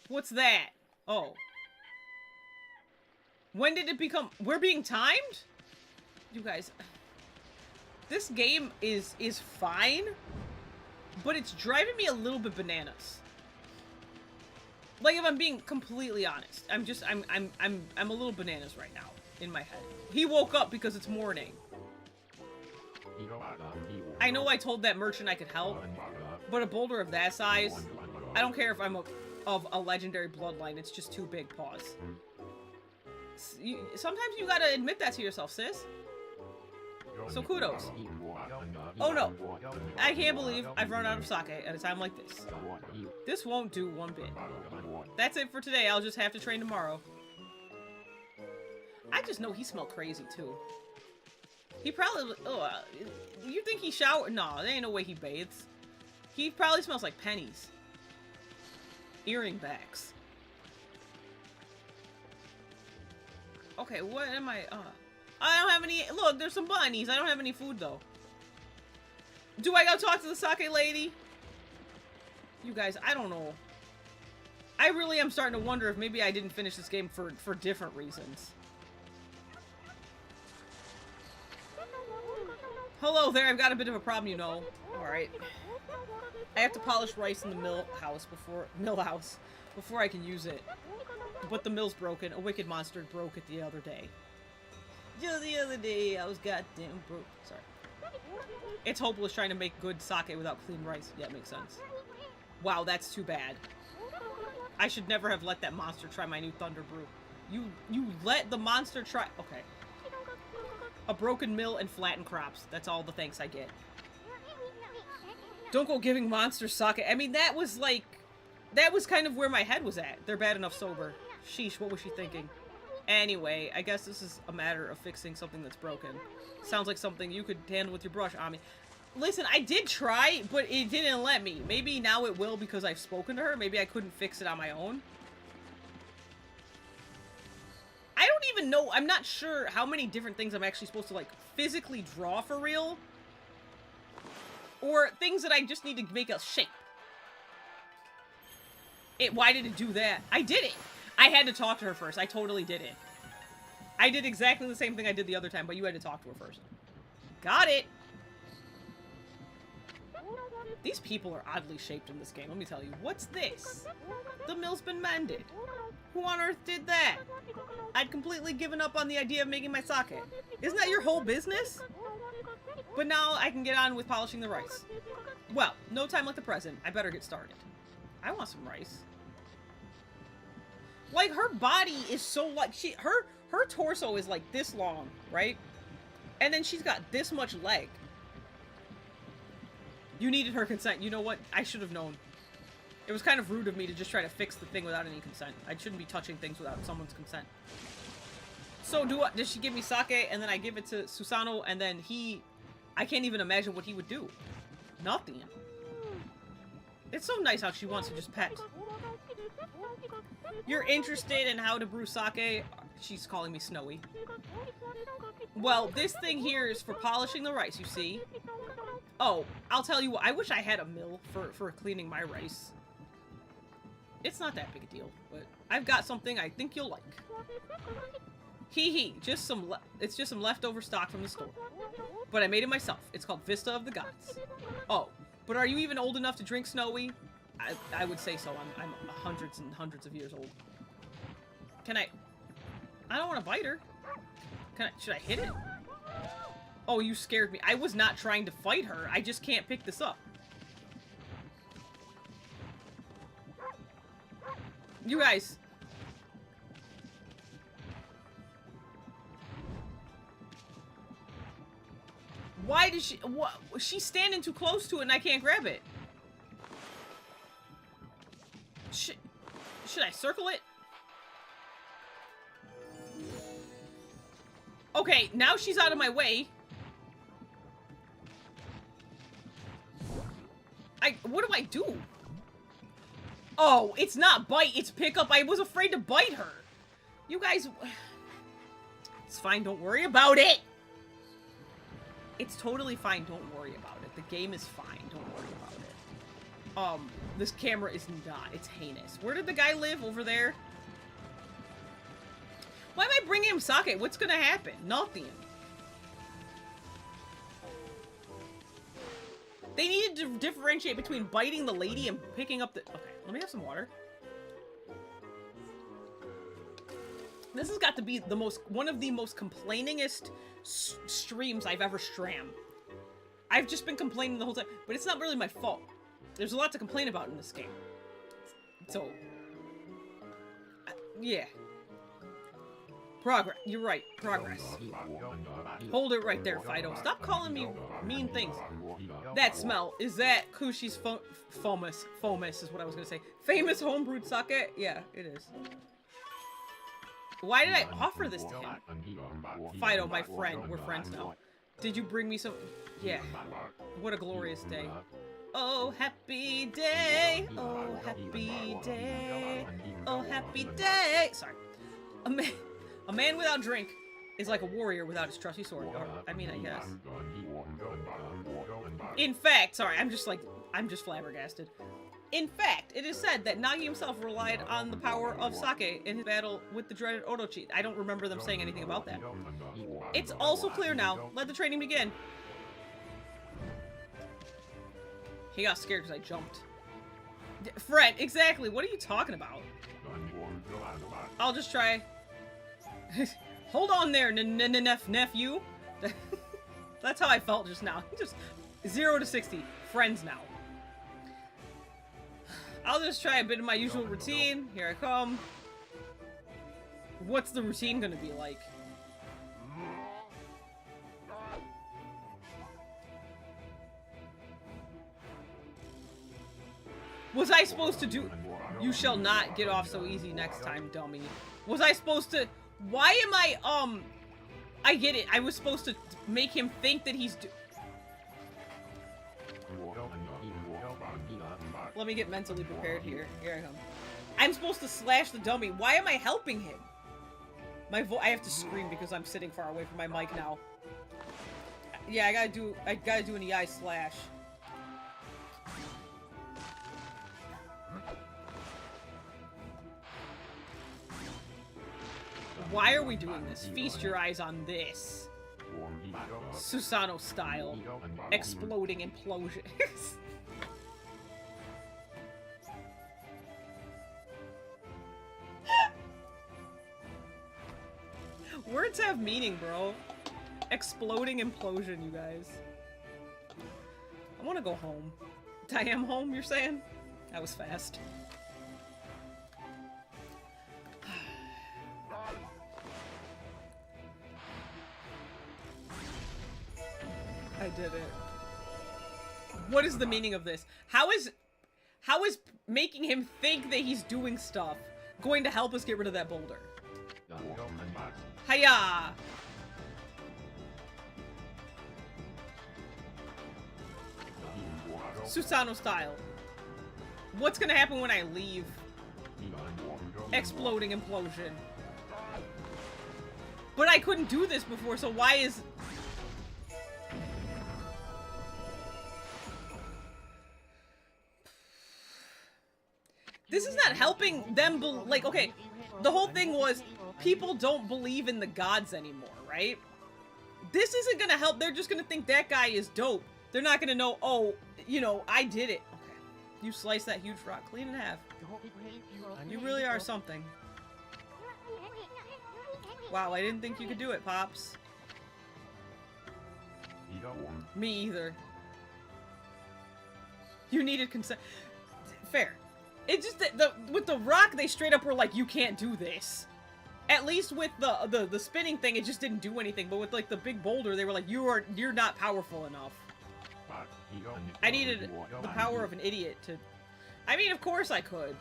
What's that? Oh. When did it become... We're being timed? You guys... This game is fine, but it's driving me a little bit bananas. Like, if I'm being completely honest, I'm a little bananas right now in my head. He woke up because it's morning. I know I told that merchant I could help, but a boulder of that size, I don't care if I'm of a legendary bloodline, it's just too big. Pause. Sometimes you gotta admit that to yourself, sis. So kudos. Oh no, I can't believe I've run out of sake at a time like this. This won't do one bit. That's it for today. I'll just have to train tomorrow. I just know he smelled crazy too. He probably... Oh, you think he showered? No, there ain't no way he bathes. He probably smells like pennies. Earring backs. Okay, what am I... I don't have any... Look, there's some bunnies. I don't have any food, though. Do I go talk to the sake lady? You guys, I don't know. I really am starting to wonder if maybe I didn't finish this game for different reasons. Hello there, I've got a bit of a problem, you know. Alright. I have to polish rice in the mill house before I can use it. But the mill's broken. A wicked monster broke it the other day. Just the other day, I was goddamn broke. Sorry. It's hopeless trying to make good sake without clean rice. Yeah, it makes sense. Wow, that's too bad. I should never have let that monster try my new Thunder Brew. You let the monster try... Okay. A broken mill and flattened crops. That's all the thanks I get. Don't go giving monsters sake. I mean, that was like... That was kind of where my head was at. They're bad enough sober. Sheesh, what was she thinking? Anyway, I guess this is a matter of fixing something that's broken. Sounds like something you could handle with your brush, Ami. Listen, I did try, but it didn't let me. Maybe now it will because I've spoken to her. Maybe I couldn't fix it on my own. I don't even know. I'm not sure how many different things I'm actually supposed to, like, physically draw for real. Or things that I just need to make a shape. Why did it do that? I did it. I had to talk to her first. I totally did it. I did exactly the same thing I did the other time, but you had to talk to her first. Got it. These people are oddly shaped in this game, let me tell you. What's this? The mill's been mended. Who on earth did that? I'd completely given up on the idea of making my sake. Isn't that your whole business? But now I can get on with polishing the rice. Well, no time like the present. I better get started. I want some rice. Like, her body is so, like, her torso is, like, this long, right? And then she's got this much leg. You needed her consent. You know what? I should have known. It was kind of rude of me to just try to fix the thing without any consent. I shouldn't be touching things without someone's consent. So, does she give me sake, and then I give it to Susano, and then I can't even imagine what he would do. Nothing. It's so nice how she wants to just pet. You're interested in how to brew sake? She's calling me Snowy. Well, this thing here is for polishing the rice, you see. Oh, I'll tell you what, I wish I had a mill for cleaning my rice. It's not that big a deal, but I've got something I think you'll like. Hee, it's just some leftover stock from the store. But I made it myself. It's called Vista of the Gods. Oh, but are you even old enough to drink Snowy? I would say so. I'm hundreds and hundreds of years old. Can I don't want to bite her. Should I hit it? Oh, you scared me. I was not trying to fight her. I just can't pick this up. You guys. Why did she... What? She's standing too close to it and I can't grab it. Should I circle it? Okay, now she's out of my way. What do I do? Oh, it's not bite, it's pick up. I was afraid to bite her. You guys... It's fine, don't worry about it. It's totally fine, don't worry about it. The game is fine, don't worry about it. This camera is not. It's heinous. Where did the guy live? Over there? Why am I bringing him sake? What's gonna happen? Nothing. They needed to differentiate between biting the lady and picking up the... Okay, let me have some water. This has got to be the one of the most complainingest streams I've ever strammed. I've just been complaining the whole time, but it's not really my fault. There's a lot to complain about in this game. So... yeah. Progress. You're right. Progress. Hold it right there, Fido. Stop calling me mean things. That smell. Is that Kushi's famous is what I was going to say. Famous homebrewed sake? Yeah, it is. Why did I offer this to him? Fido, my friend. We're friends now. Did you bring me some... Yeah. What a glorious day. Oh, happy day. Oh, happy day. Oh, happy day. Sorry. A man without drink is like a warrior without his trusty sword. Or, I mean, I guess. In fact, sorry, I'm just flabbergasted. In fact, it is said that Nagi himself relied on the power of sake in his battle with the dreaded Orochi. I don't remember them saying anything about that. It's also clear now. Let the training begin. He got scared because I jumped. Fred, exactly. What are you talking about? I'll just try. Hold on there, nephew. That's how I felt just now. Just 0 to 60. Friends now. I'll just try a bit of my usual routine. Here I come. What's the routine gonna be like? Was I supposed to do... You shall not get off so easy next time, dummy. Was I supposed to... Why am I get it. I was supposed to make him think that he's... Let me get mentally prepared here. Here I come. I'm supposed to slash the dummy. Why am I helping him? I have to scream because I'm sitting far away from my mic now. Yeah, I gotta do an EI slash. Why are we doing this? Feast your eyes on this. Susanoo style. Exploding implosion. Words have meaning, bro. Exploding implosion, you guys. I want to go home. I am home, you're saying? That was fast. I did it. What is the meaning of this? How is making him think that he's doing stuff going to help us get rid of that boulder? Hiya! Susanoo style. What's gonna happen when I leave? Exploding implosion. But I couldn't do this before, so why is... This is not helping them, like, okay, the whole thing was people don't believe in the gods anymore, right? This isn't gonna help. They're just gonna think that guy is dope. They're not gonna know, oh, you know, I did it. Okay. You slice that huge rock clean in half. You really are something. Wow, I didn't think you could do it, Pops. Me either. You needed consent. Fair. It's just that with the rock, they straight up were like, you can't do this. At least with the spinning thing, it just didn't do anything. But with like the big boulder, they were like, you're not powerful enough. I needed the power of an idiot to... I mean, of course I could.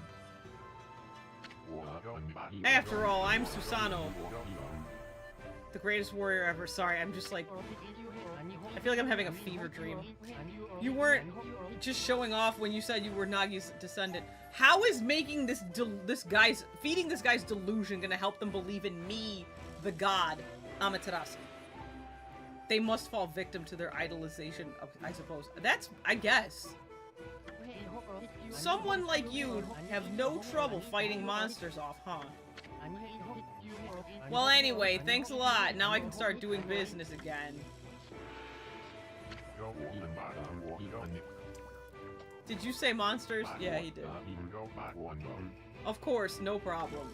After all, I'm Susanoo. The greatest warrior ever. Sorry, I'm just like... I feel like I'm having a fever dream. You weren't just showing off when you said you were Nagi's descendant. How is making feeding this guy's delusion gonna help them believe in me, the god, Amaterasu? They must fall victim to their idolization, I suppose. That's, I guess. Someone like you have no trouble fighting monsters off, huh? Well, anyway, thanks a lot. Now I can start doing business again. Did you say monsters? Yeah, he did. Of course, no problem.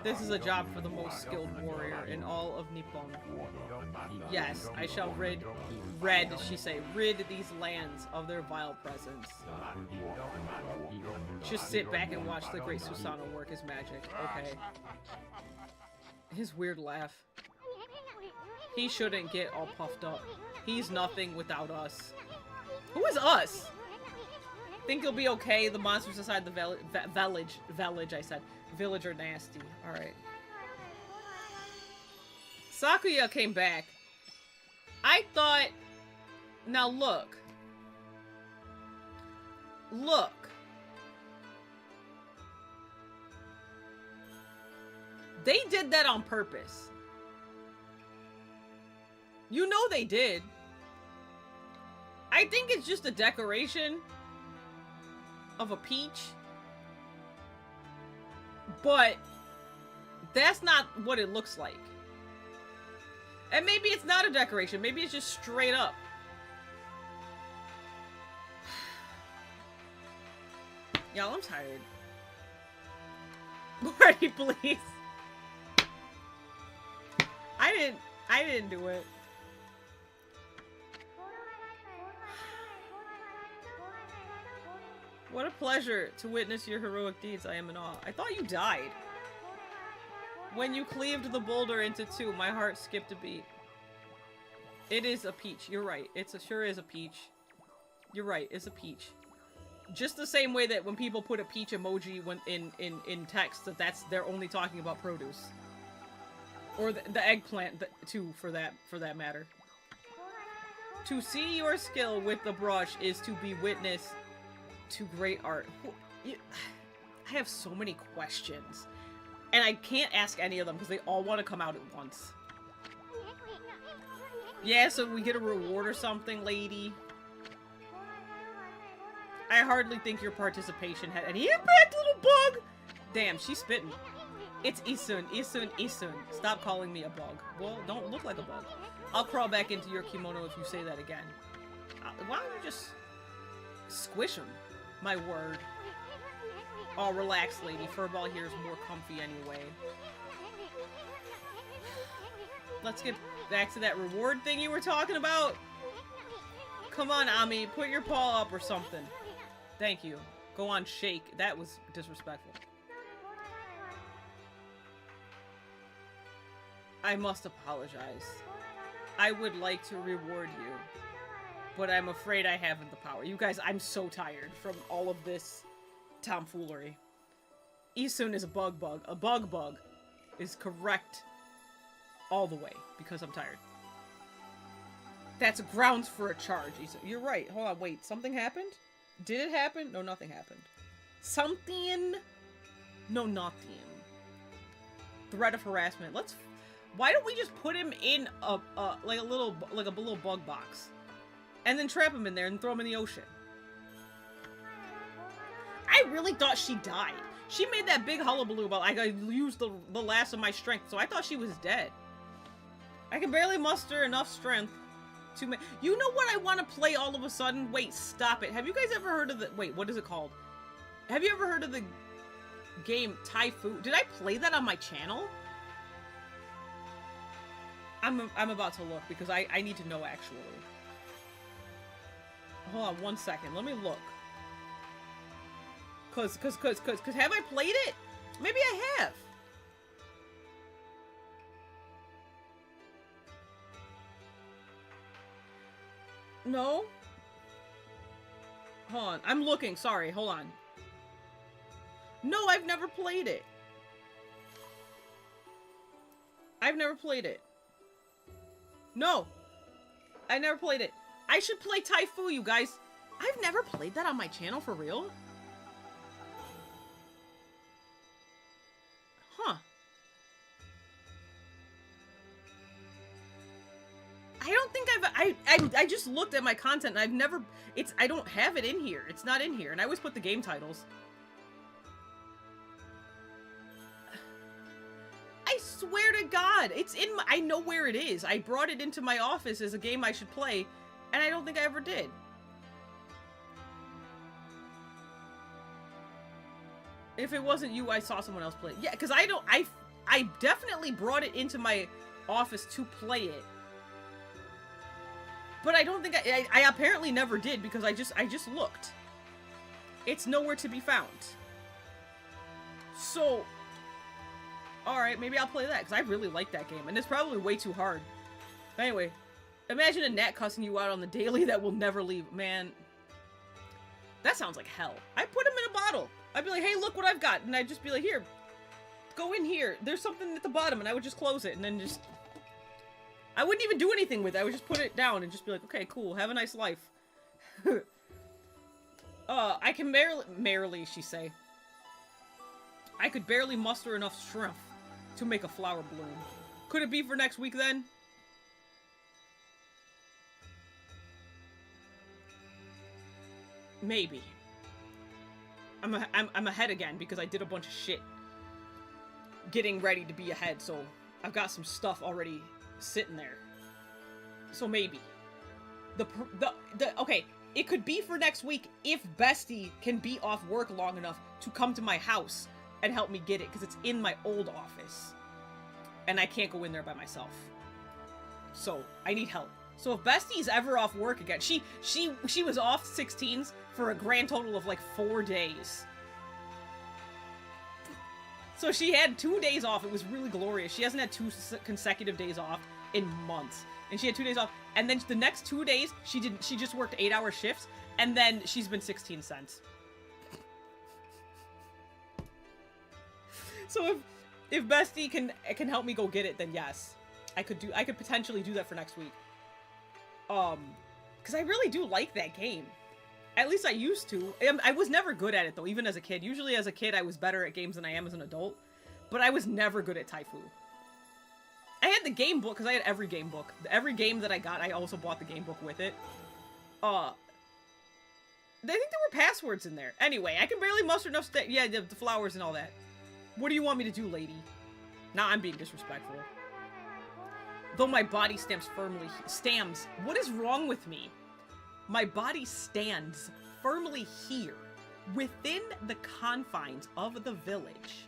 This is a job for the most skilled warrior in all of Nippon. Yes, I shall rid these lands of their vile presence. Just sit back and watch the great Susanoo work his magic. Okay. His weird laugh. He shouldn't get all puffed up. He's nothing without us. Who is us? Think he'll be okay? The monsters inside the village are nasty. Alright. Sakuya came back. I thought... Now look. Look. They did that on purpose. You know they did. I think it's just a decoration of a peach. But that's not what it looks like. And maybe it's not a decoration. Maybe it's just straight up. Y'all, I'm tired. Marty, please. I didn't do it. What a pleasure to witness your heroic deeds. I am in awe. I thought you died. When you cleaved the boulder into two, my heart skipped a beat. It is a peach. You're right. Sure is a peach. You're right. It's a peach. Just the same way that when people put a peach emoji when in text, they're only talking about produce. Or the eggplant, too, for that matter. To see your skill with the brush is to be witness to great art. I have so many questions. And I can't ask any of them because they all want to come out at once. Yeah, so we get a reward or something, lady. I hardly think your participation had any impact, little bug! Damn, she's spitting. It's Isun, Isun, Isun. Stop calling me a bug. Well, don't look like a bug. I'll crawl back into your kimono if you say that again. Why don't you just squish him? My word. Oh, relax, lady. Furball here is more comfy anyway. Let's get back to that reward thing you were talking about. Come on, Ami. Put your paw up or something. Thank you. Go on, shake. That was disrespectful. I must apologize. I would like to reward you, but I'm afraid I haven't the power. You guys, I'm so tired from all of this tomfoolery. Isun is a bug. A bug is correct all the way because I'm tired. That's grounds for a charge, Isun. You're right. Hold on, wait. Something happened? Did it happen? No, nothing happened. Something? No, nothing. Threat of harassment. Let's... Why don't we just put him in a little bug box, and then trap him in there and throw him in the ocean? I really thought she died. She made that big hullabaloo about I used the last of my strength, so I thought she was dead. I can barely muster enough strength to make. You know what I want to play all of a sudden? Wait, stop it. Have you guys ever heard of the? Wait, what is it called? Have you ever heard of the game Typhoon? Did I play that on my channel? I'm about to look because I need to know actually. Hold on 1 second. Let me look. Cause have I played it? Maybe I have. No. Hold on. I'm looking. Sorry. Hold on. No, I've never played it. I've never played it. No! I never played it. I should play Typhoon, you guys. I've never played that on my channel, for real? Huh. I don't think I just looked at my content and I've never... I don't have it in here. It's not in here. And I always put the game titles. I swear to God, it's in my... I know where it is. I brought it into my office as a game I should play, and I don't think I ever did. If it wasn't you, I saw someone else play it. Yeah, because I don't... I definitely brought it into my office to play it. But I don't think I apparently never did, because I just looked. It's nowhere to be found. So... Alright, maybe I'll play that, because I really like that game, and it's probably way too hard. Anyway, imagine a gnat cussing you out on the daily that will never leave. Man, that sounds like hell. I'd put him in a bottle. I'd be like, hey, look what I've got, and I'd just be like, here, go in here. There's something at the bottom, and I would just close it, and then just... I wouldn't even do anything with it. I would just put it down and just be like, okay, cool, have a nice life. I can merely, she say. I could barely muster enough strength to make a flower bloom. Could it be for next week then? Maybe. I'm ahead again because I did a bunch of shit getting ready to be ahead, so I've got some stuff already sitting there. So maybe. Okay, it could be for next week if Bestie can be off work long enough to come to my house and help me get it, because it's in my old office. And I can't go in there by myself. So, I need help. So if Bestie's ever off work again, she was off 16s for a grand total of like 4 days. So she had 2 days off. It was really glorious. She hasn't had 2 consecutive days off in months. And she had 2 days off. And then the next 2 days, she just worked 8-hour shifts. And then she's been 16 cents. So if Bestie can help me go get it, then yes. I could potentially do that for next week. Because I really do like that game. At least I used to. I was never good at it, though, even as a kid. Usually as a kid, I was better at games than I am as an adult. But I was never good at Taifu. I had the game book, because I had every game book. Every game that I got, I also bought the game book with it. I think there were passwords in there. Anyway, I can barely muster enough yeah, the flowers and all that. What do you want me to do, lady? Now I'm being disrespectful. Though my body stands firmly... Stands. What is wrong with me? My body stands firmly here, within the confines of the village.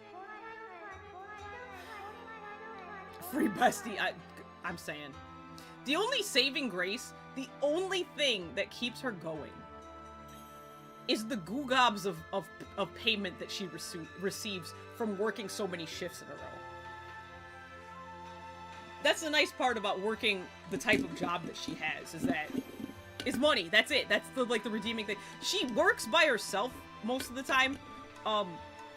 Free Bestie, I'm saying. The only saving grace, the only thing that keeps her going, is the googobs of payment that she receives from working so many shifts in a row. That's the nice part about working the type of job that she has, is that it's money. That's it. That's the redeeming thing. She works by herself most of the time,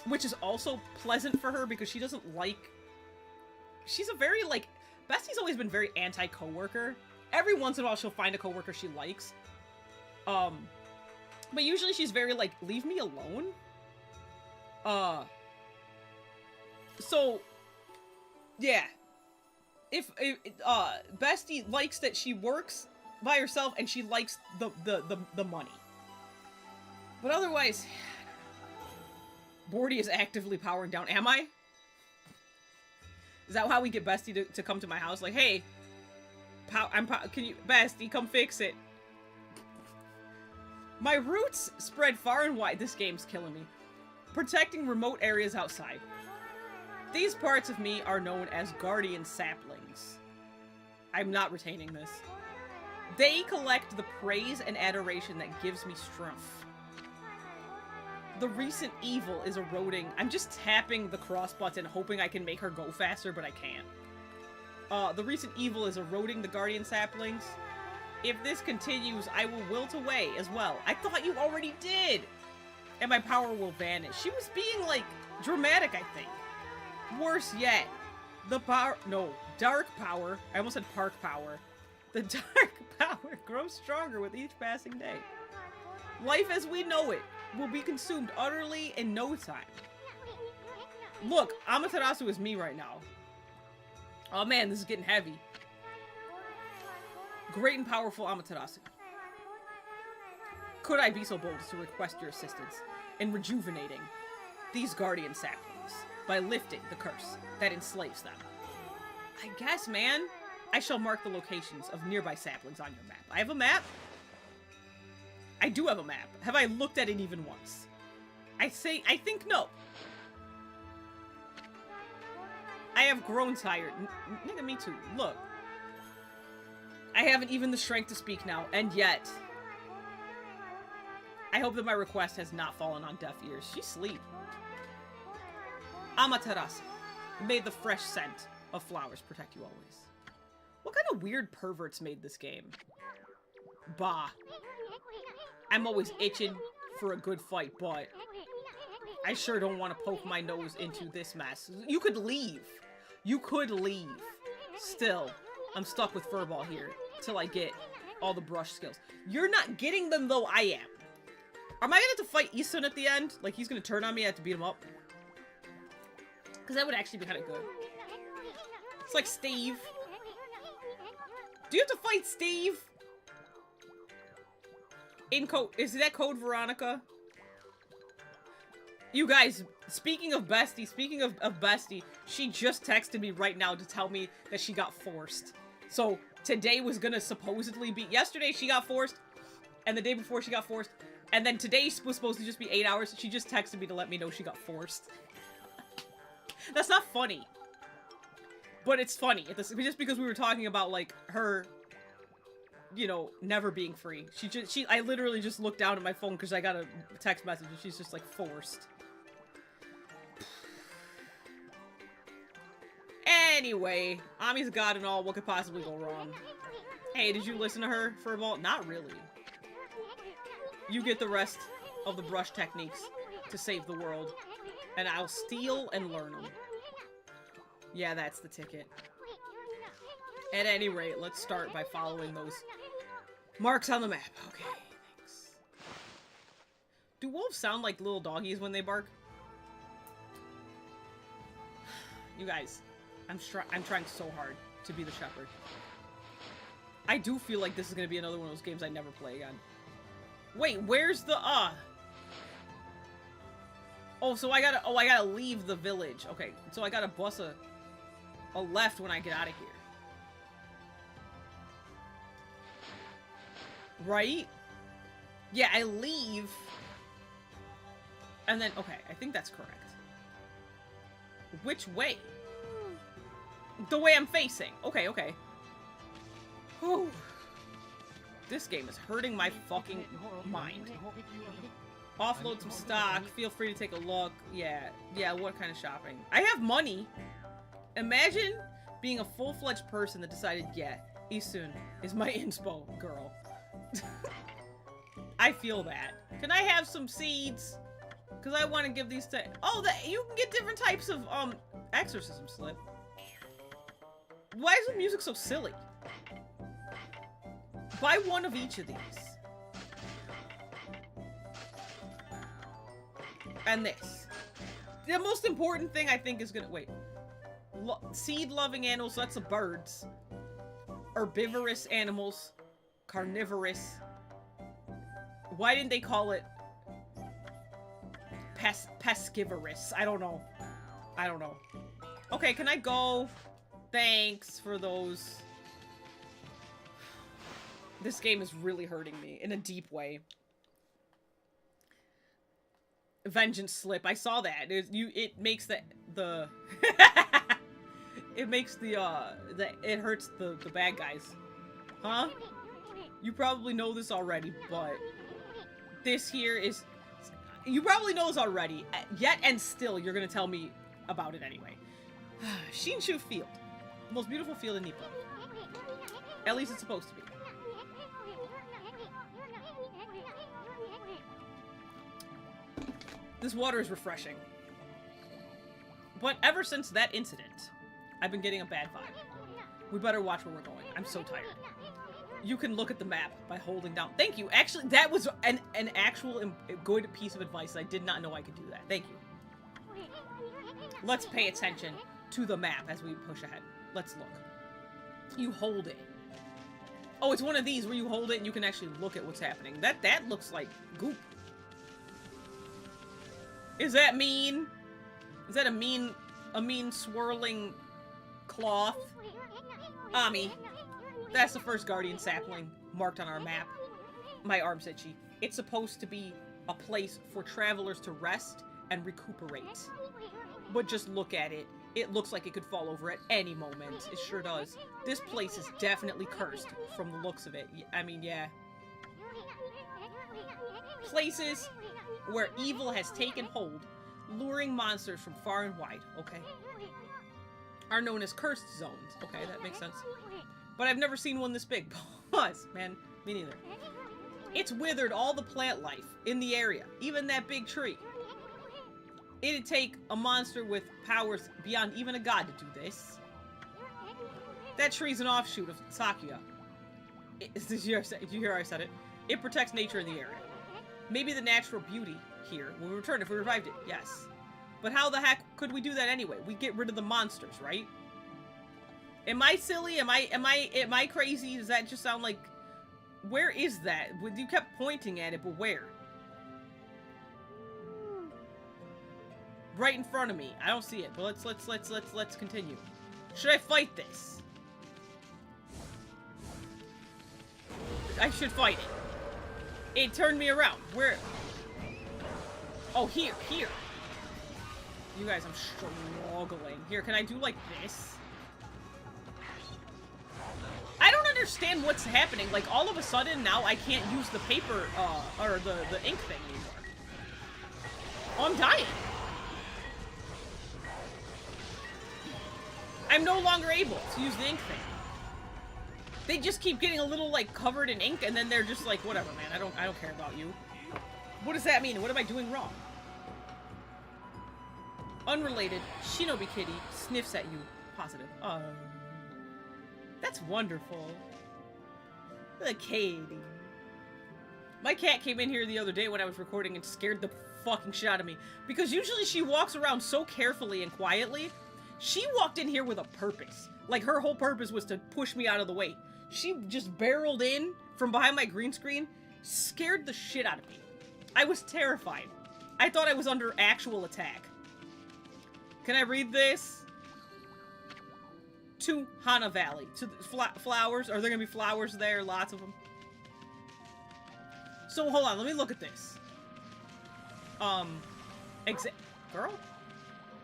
which is also pleasant for her because she doesn't like... She's a very, Bestie's always been very anti-coworker. Every once in a while she'll find a coworker she likes. But usually she's very, leave me alone. So, yeah. If Bestie likes that she works by herself and she likes the money. But otherwise, Bordy is actively powering down. Am I? Is that how we get Bestie to come to my house? Like, hey, can you, Bestie, come fix it. My roots spread far and wide. This game's killing me. Protecting remote areas outside. These parts of me are known as guardian saplings. I'm not retaining this. They collect the praise and adoration that gives me strength. The recent evil is eroding. I'm just tapping the cross button, hoping I can make her go faster, but I can't. The recent evil is eroding the guardian saplings. If this continues, I will wilt away as well. I thought you already did! And my power will vanish. She was being, dramatic, I think. Worse yet, the power... No, dark power. I almost said park power. The dark power grows stronger with each passing day. Life as we know it will be consumed utterly in no time. Look, Amaterasu is me right now. Oh man, this is getting heavy. Great and powerful Amaterasu. Could I be so bold as to request your assistance in rejuvenating these guardian saplings by lifting the curse that enslaves them? I guess, man. I shall mark the locations of nearby saplings on your map. I have a map? I do have a map. Have I looked at it even once? I think no. I have grown tired. Nigga, me too. Look. I haven't even the strength to speak now, and yet... I hope that my request has not fallen on deaf ears. She's asleep. Amaterasu, may the fresh scent of flowers protect you always. What kind of weird perverts made this game? Bah. I'm always itching for a good fight, but I sure don't want to poke my nose into this mess. You could leave. You could leave. Still, I'm stuck with Furball here till I get all the brush skills. You're not getting them, though I am. Am I gonna have to fight Isun at the end? Like, he's gonna turn on me, I have to beat him up? Because that would actually be kind of good. It's like Steve. Do you have to fight Steve? In code, is that Code Veronica? You guys, speaking of Bestie, she just texted me right now to tell me that she got forced. So, today was gonna supposedly be, yesterday she got forced, and the day before she got forced, and then today was supposed to just be 8 hours. She just texted me to let me know she got forced. That's not funny. But it's funny. Just because we were talking about, like, her, you know, never being free. I literally just looked down at my phone because I got a text message and she's just, like, forced. Anyway, Ami's god and all, what could possibly go wrong? Hey, did you listen to her, Furball? Not really. You get the rest of the brush techniques to save the world. And I'll steal and learn them. Yeah, that's the ticket. At any rate, let's start by following those marks on the map. Okay, thanks. Do wolves sound like little doggies when they bark? You guys, I'm trying so hard to be the shepherd. I do feel like this is gonna be another one of those games I never play again. Wait, where's the Oh, so I gotta leave the village. Okay, so I gotta bus a left when I get out of here. Right? Yeah, I leave. And then, okay, I think that's correct. Which way? The way I'm facing. Okay, okay. Whew. This game is hurting my fucking mind. Offload some stock. Feel free to take a look. Yeah, what kind of shopping? I have money. Imagine being a full-fledged person that decided, yeah, Isun is my inspo girl. I feel that. Can I have some seeds? Because I want to give these to... Oh, you can get different types of, exorcism slip. Why is the music so silly? Buy one of each of these. And this. The most important thing I think is gonna... Wait. Seed-loving animals, so that's the birds. Herbivorous animals. Carnivorous. Why didn't they call it... Pescivorous? I don't know. I don't know. Okay, can I go? Thanks for those. This game is really hurting me in a deep way. Vengeance slip. I saw that. It makes the it makes it hurts the bad guys. Huh? You probably know this already, but this here is... You probably know this already, yet and still you're gonna tell me about it anyway. Shinshu Field. The most beautiful field in Nippon. At least it's supposed to be. This water is refreshing. But ever since that incident, I've been getting a bad vibe. We better watch where we're going. I'm so tired. You can look at the map by holding down. Thank you. Actually, that was an actual good piece of advice. I did not know I could do that. Thank you. Let's pay attention to the map as we push ahead. Let's look. You hold it. Oh, it's one of these where you hold it and you can actually look at what's happening. That looks like goop. Is that mean? Is that a mean swirling cloth? Ami. That's the first guardian sapling marked on our map. My arm's itchy. It's supposed to be a place for travelers to rest and recuperate. But just look at it. It looks like it could fall over at any moment. It sure does. This place is definitely cursed from the looks of it. I mean, yeah. Places where evil has taken hold, luring monsters from far and wide, okay? Are known as cursed zones. Okay, that makes sense. But I've never seen one this big. Pause, man. Me neither. It's withered all the plant life in the area, even that big tree. It'd take a monster with powers beyond even a god to do this. That tree's an offshoot of Sakuya. Did you hear I said it? It protects nature in the area. Maybe the natural beauty here will return if we revived it, yes. But how the heck could we do that anyway? We get rid of the monsters, right? Am I silly? Am I crazy? Does that just sound like... Where is that? You kept pointing at it, but where? Right in front of me. I don't see it, but let's continue. Should I fight this? I should fight it. It turned me around. Where? Oh, here. You guys, I'm struggling. Here, can I do like this? I don't understand what's happening. Like, all of a sudden, now I can't use the paper, or the ink thing anymore. Oh, I'm dying. I'm no longer able to use the ink thing. They just keep getting a little, like, covered in ink, and then they're just like, whatever, man, I don't care about you. What does that mean? What am I doing wrong? Unrelated, Shinobi Kitty sniffs at you. Positive. That's wonderful. The Katie. My cat came in here the other day when I was recording and scared the fucking shit out of me. Because usually she walks around so carefully and quietly. She walked in here with a purpose. Like, her whole purpose was to push me out of the way. She just barreled in from behind my green screen, scared the shit out of me. I was terrified. I thought I was under actual attack. Can I read this? To Hana Valley. To the flowers. Are there gonna be flowers there? Lots of them. So, hold on. Let me look at this. Girl?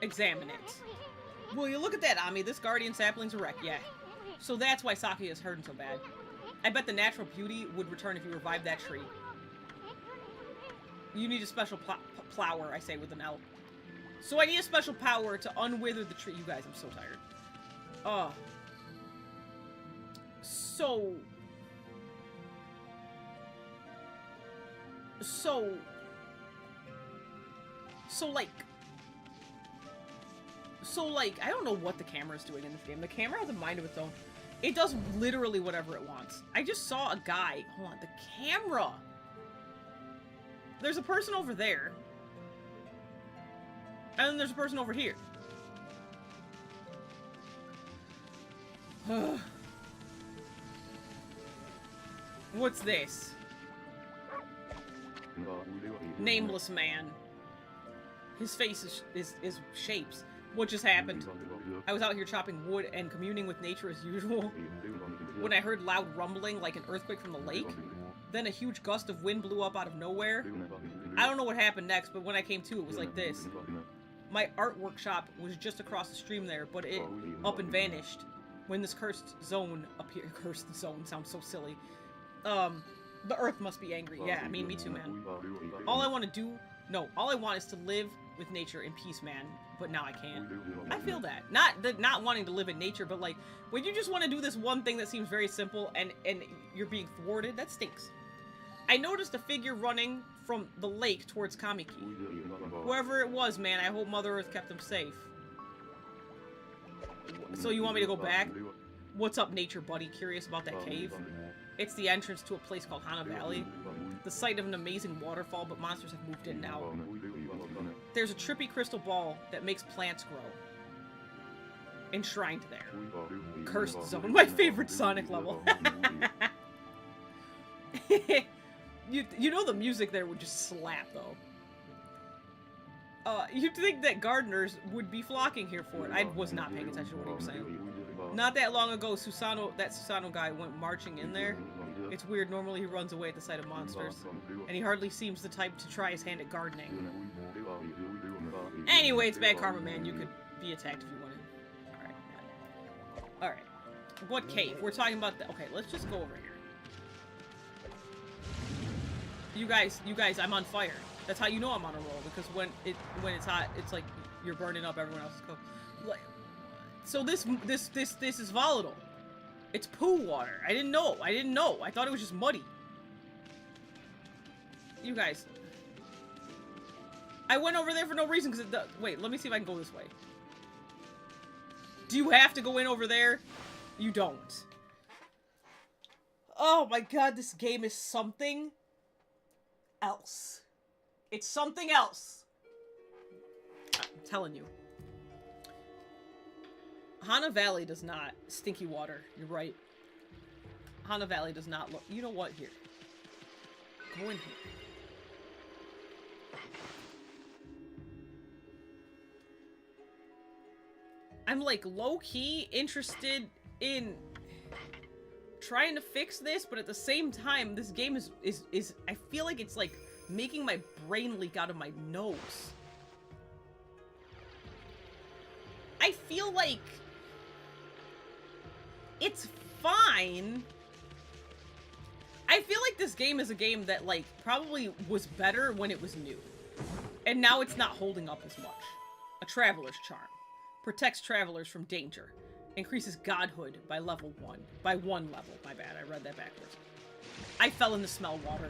Examine it. Will you look at that, Ami? This guardian sapling's a wreck. Yeah. So that's why Saki is hurting so bad. I bet the natural beauty would return if you revived that tree. You need a special plower, I say with an L. So I need a special power to unwither the tree. You guys, I'm so tired. So, like, I don't know what the camera's doing in this game. The camera has a mind of its own. It does literally whatever it wants. I just saw a guy. Hold on, the camera. There's a person over there. And then there's a person over here. What's this? Nameless man. His face is shapes. What just happened? I was out here chopping wood and communing with nature as usual when I heard loud rumbling like an earthquake from the lake. Then a huge gust of wind blew up out of nowhere. I don't know what happened next, but when I came to, it was like this. My art workshop was just across the stream there, but it up and vanished when this cursed zone appeared. Cursed zone sounds so silly. The earth must be angry. Yeah, I mean, me too, man. All I want is to live with nature in peace, man. But now I can't. I feel that. Not wanting to live in nature, but like, when you just want to do this one thing that seems very simple and you're being thwarted, that stinks. I noticed a figure running from the lake towards Kamiki. Whoever it was, man, I hope Mother Earth kept him safe. So you want me to go back? What's up, nature buddy? Curious about that cave? It's the entrance to a place called Hana Valley. The site of an amazing waterfall, but monsters have moved in now. There's a trippy crystal ball that makes plants grow. Enshrined there. Cursed zone. My favorite Sonic level. You know the music there would just slap, though. You'd think that gardeners would be flocking here for it. I was not paying attention to what he was saying. Not that long ago, that Susano guy went marching in there. It's weird, normally he runs away at the sight of monsters. And he hardly seems the type to try his hand at gardening. Anyway, it's bad karma, man. You could be attacked if you wanted. Alright. Alright. What cave? We're talking about the... Okay, let's just go over here. You guys, I'm on fire. That's how you know I'm on a roll, because when it's hot, it's like you're burning up everyone else's coke. Like, so this is volatile. It's poo water. I didn't know. I thought it was just muddy. You guys. I went over there for no reason because wait, let me see if I can go this way. Do you have to go in over there? You don't. Oh my god, this game is something else. It's something else. I'm telling you. Hana Valley does not. Stinky water. You're right. Hana Valley does not look... You know what? Here. Go in here. I'm like low-key interested in trying to fix this, but at the same time, this game is I feel like it's like making my brain leak out of my nose. I feel like it's fine. I feel like this game is a game that, like, probably was better when it was new. And now it's not holding up as much. A Traveler's Charm. Protects travelers from danger. Increases godhood by level 1. By 1 level. My bad, I read that backwards. I fell in the smell water.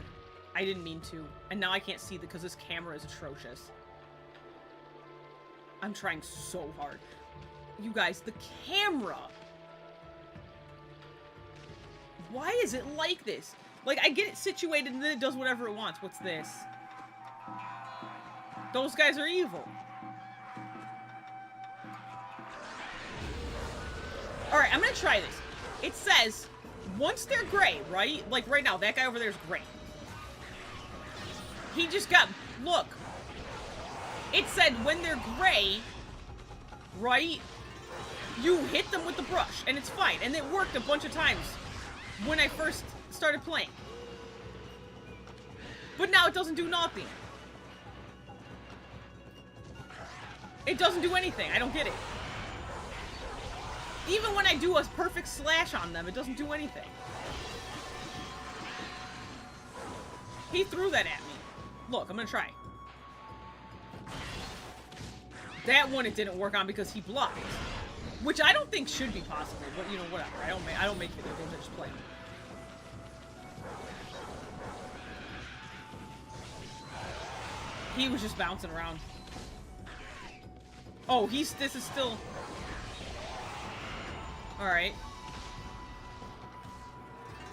I didn't mean to. And now I can't see that because this camera is atrocious. I'm trying so hard. You guys, the camera. Why is it like this? Like, I get it situated and then it does whatever it wants. What's this? Those guys are evil. Alright, I'm gonna try this. It says, once they're gray, right? Like, right now, that guy over there is gray. He just got... Look. It said when they're gray, right? You hit them with the brush, and it's fine. And it worked a bunch of times when I first started playing. But now it doesn't do nothing. It doesn't do anything. I don't get it. Even when I do a perfect slash on them, it doesn't do anything. He threw that at me. Look, I'm gonna try. That one it didn't work on because he blocked. Which I don't think should be possible, but you know, whatever. I don't make video games, I just play them. He was just bouncing around. Oh, this is still... Alright.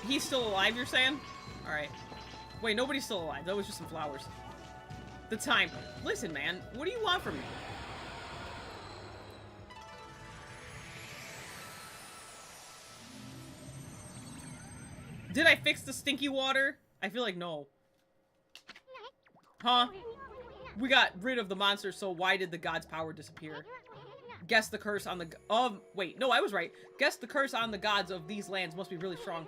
He's still alive, you're saying? Alright. Wait, nobody's still alive. That was just some flowers. The time. Listen, man. What do you want from me? Did I fix the stinky water? I feel like no. Huh? We got rid of the monster, so why did the god's power disappear? Guess the curse on the... wait, no, I was right. Guess the curse on the gods of these lands must be really strong.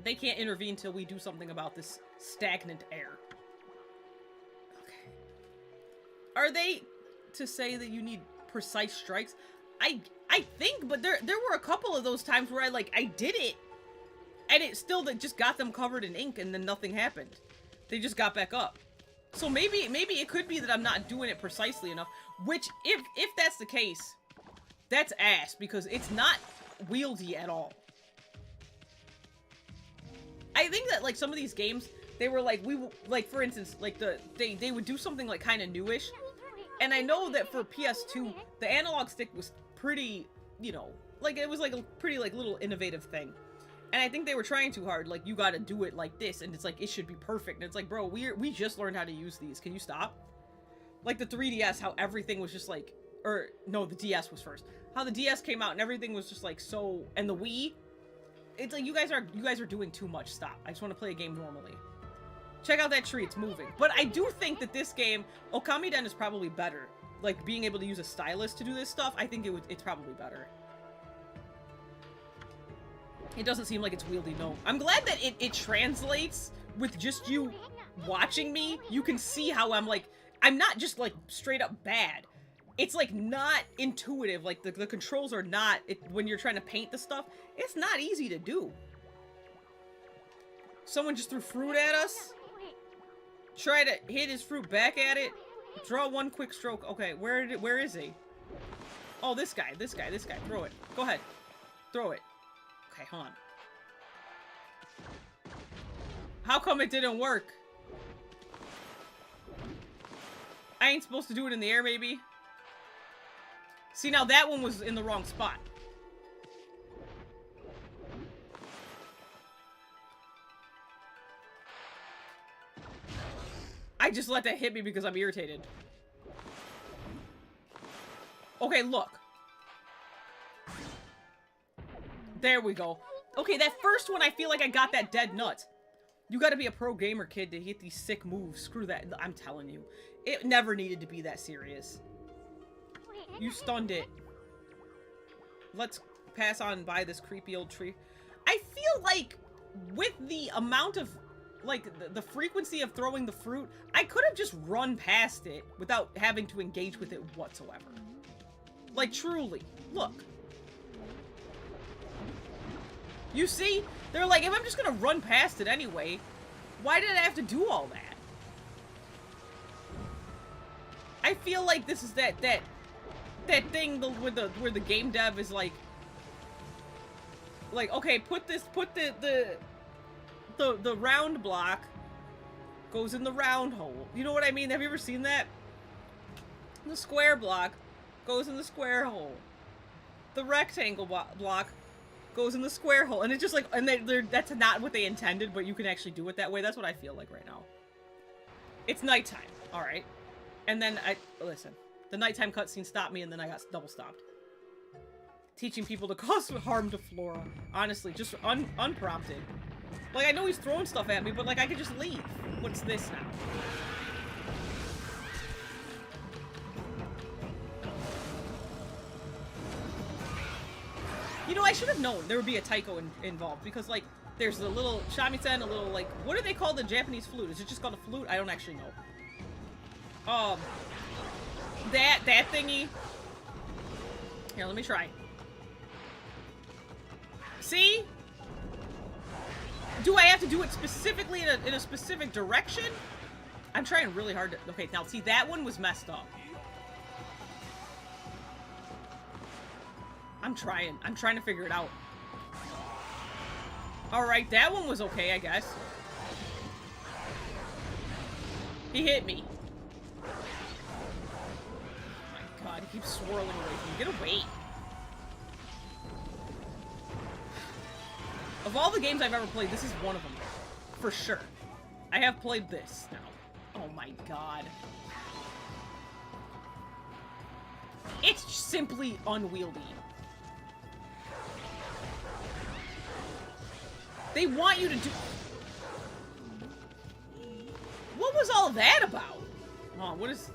They can't intervene till we do something about this stagnant air. Okay. Are they to say that you need precise strikes? I think, but there were a couple of those times where I did it, and it still just got them covered in ink, and then nothing happened. They just got back up. So maybe it could be that I'm not doing it precisely enough, which, if that's the case, that's ass, because it's not wieldy at all. I think that, like, some of these games, they were like, for instance, like, they would do something, like, kind of newish, and I know that for PS2, the analog stick was pretty, you know, like, it was, like, a pretty, like, little innovative thing. And I think they were trying too hard, like, you gotta do it like this, and it's like, it should be perfect, and it's like, bro, we just learned how to use these, can you stop? Like the 3DS, how everything was just like, or, no, the DS was first. How the DS came out and everything was just like so, and the Wii, it's like, you guys are doing too much, stop. I just want to play a game normally. Check out that tree, it's moving. But I do think that this game, Ōkami Den is probably better. Like, being able to use a stylus to do this stuff, I think it's probably better. It doesn't seem like it's wieldy, no. I'm glad that it translates with just you watching me. You can see how I'm not just, like, straight up bad. It's, like, not intuitive. Like, the controls are not, when you're trying to paint the stuff, it's not easy to do. Someone just threw fruit at us. Try to hit his fruit back at it. Draw one quick stroke. Okay, where is he? Oh, this guy. Throw it. Go ahead. Throw it. Okay, hold on. How come it didn't work? I ain't supposed to do it in the air, maybe? See, now that one was in the wrong spot. I just let that hit me because I'm irritated. Okay, look. There we go. Okay, that first one, I feel like I got that dead nut. You gotta be a pro gamer, kid, to hit these sick moves. Screw that. I'm telling you. It never needed to be that serious. You stunned it. Let's pass on by this creepy old tree. I feel like with the amount of, like, the frequency of throwing the fruit, I could have just run past it without having to engage with it whatsoever. Like, truly. Look. You see? They're like, if I'm just gonna run past it anyway, why did I have to do all that? I feel like this is that thing where the game dev is like, okay, put the round block goes in the round hole. You know what I mean? Have you ever seen that? The square block goes in the square hole. The rectangle block goes in the square hole. And it's just like, and that's not what they intended, but you can actually do it that way. That's what I feel like right now. It's nighttime, alright? And then listen, the nighttime cutscene stopped me and then I got double stopped. Teaching people to cause harm to Flora. Honestly, just unprompted. Like, I know he's throwing stuff at me, but like, I could just leave. What's this now? You know, I should have known there would be a taiko involved, because, like, there's a little shamisen, a little, like, what do they call the Japanese flute? Is it just called a flute? I don't actually know. That thingy. Here, let me try. See? Do I have to do it specifically in a specific direction? I'm trying really hard to... Okay, now, see, that one was messed up. I'm trying to figure it out. Alright, that one was okay, I guess. He hit me. Oh my god, he keeps swirling away from me. Get away. Of all the games I've ever played, this is one of them. For sure. I have played this now. Oh my god. It's simply unwieldy. They want you to do... What was all that about? Oh, what is...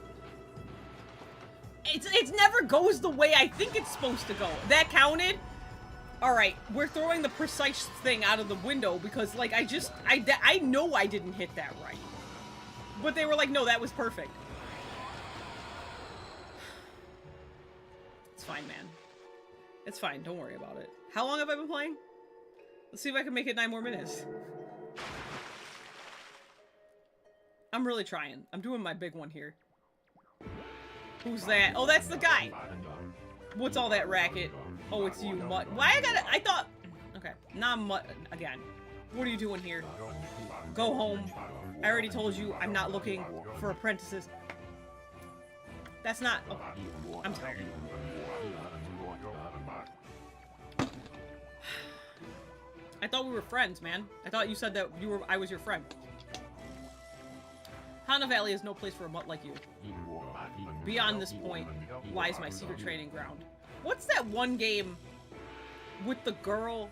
It never goes the way I think it's supposed to go. That counted? Alright, we're throwing the precise thing out of the window because, like, I know I didn't hit that right. But they were like, no, that was perfect. It's fine, man. It's fine, don't worry about it. How long have I been playing? Let's see if I can make it 9 more minutes. I'm really trying. I'm doing my big one here. Who's that? Oh, that's the guy! What's all that racket? Oh, it's you, Mutt. Why I thought... Okay, not Mutt again. What are you doing here? Go home. I already told you I'm not looking for apprentices. That's not... Oh, I'm tired. I thought we were friends, man. I thought you said that I was your friend. Hana Valley is no place for a mutt like you. Beyond this point lies my secret training ground. What's that one game with the girl,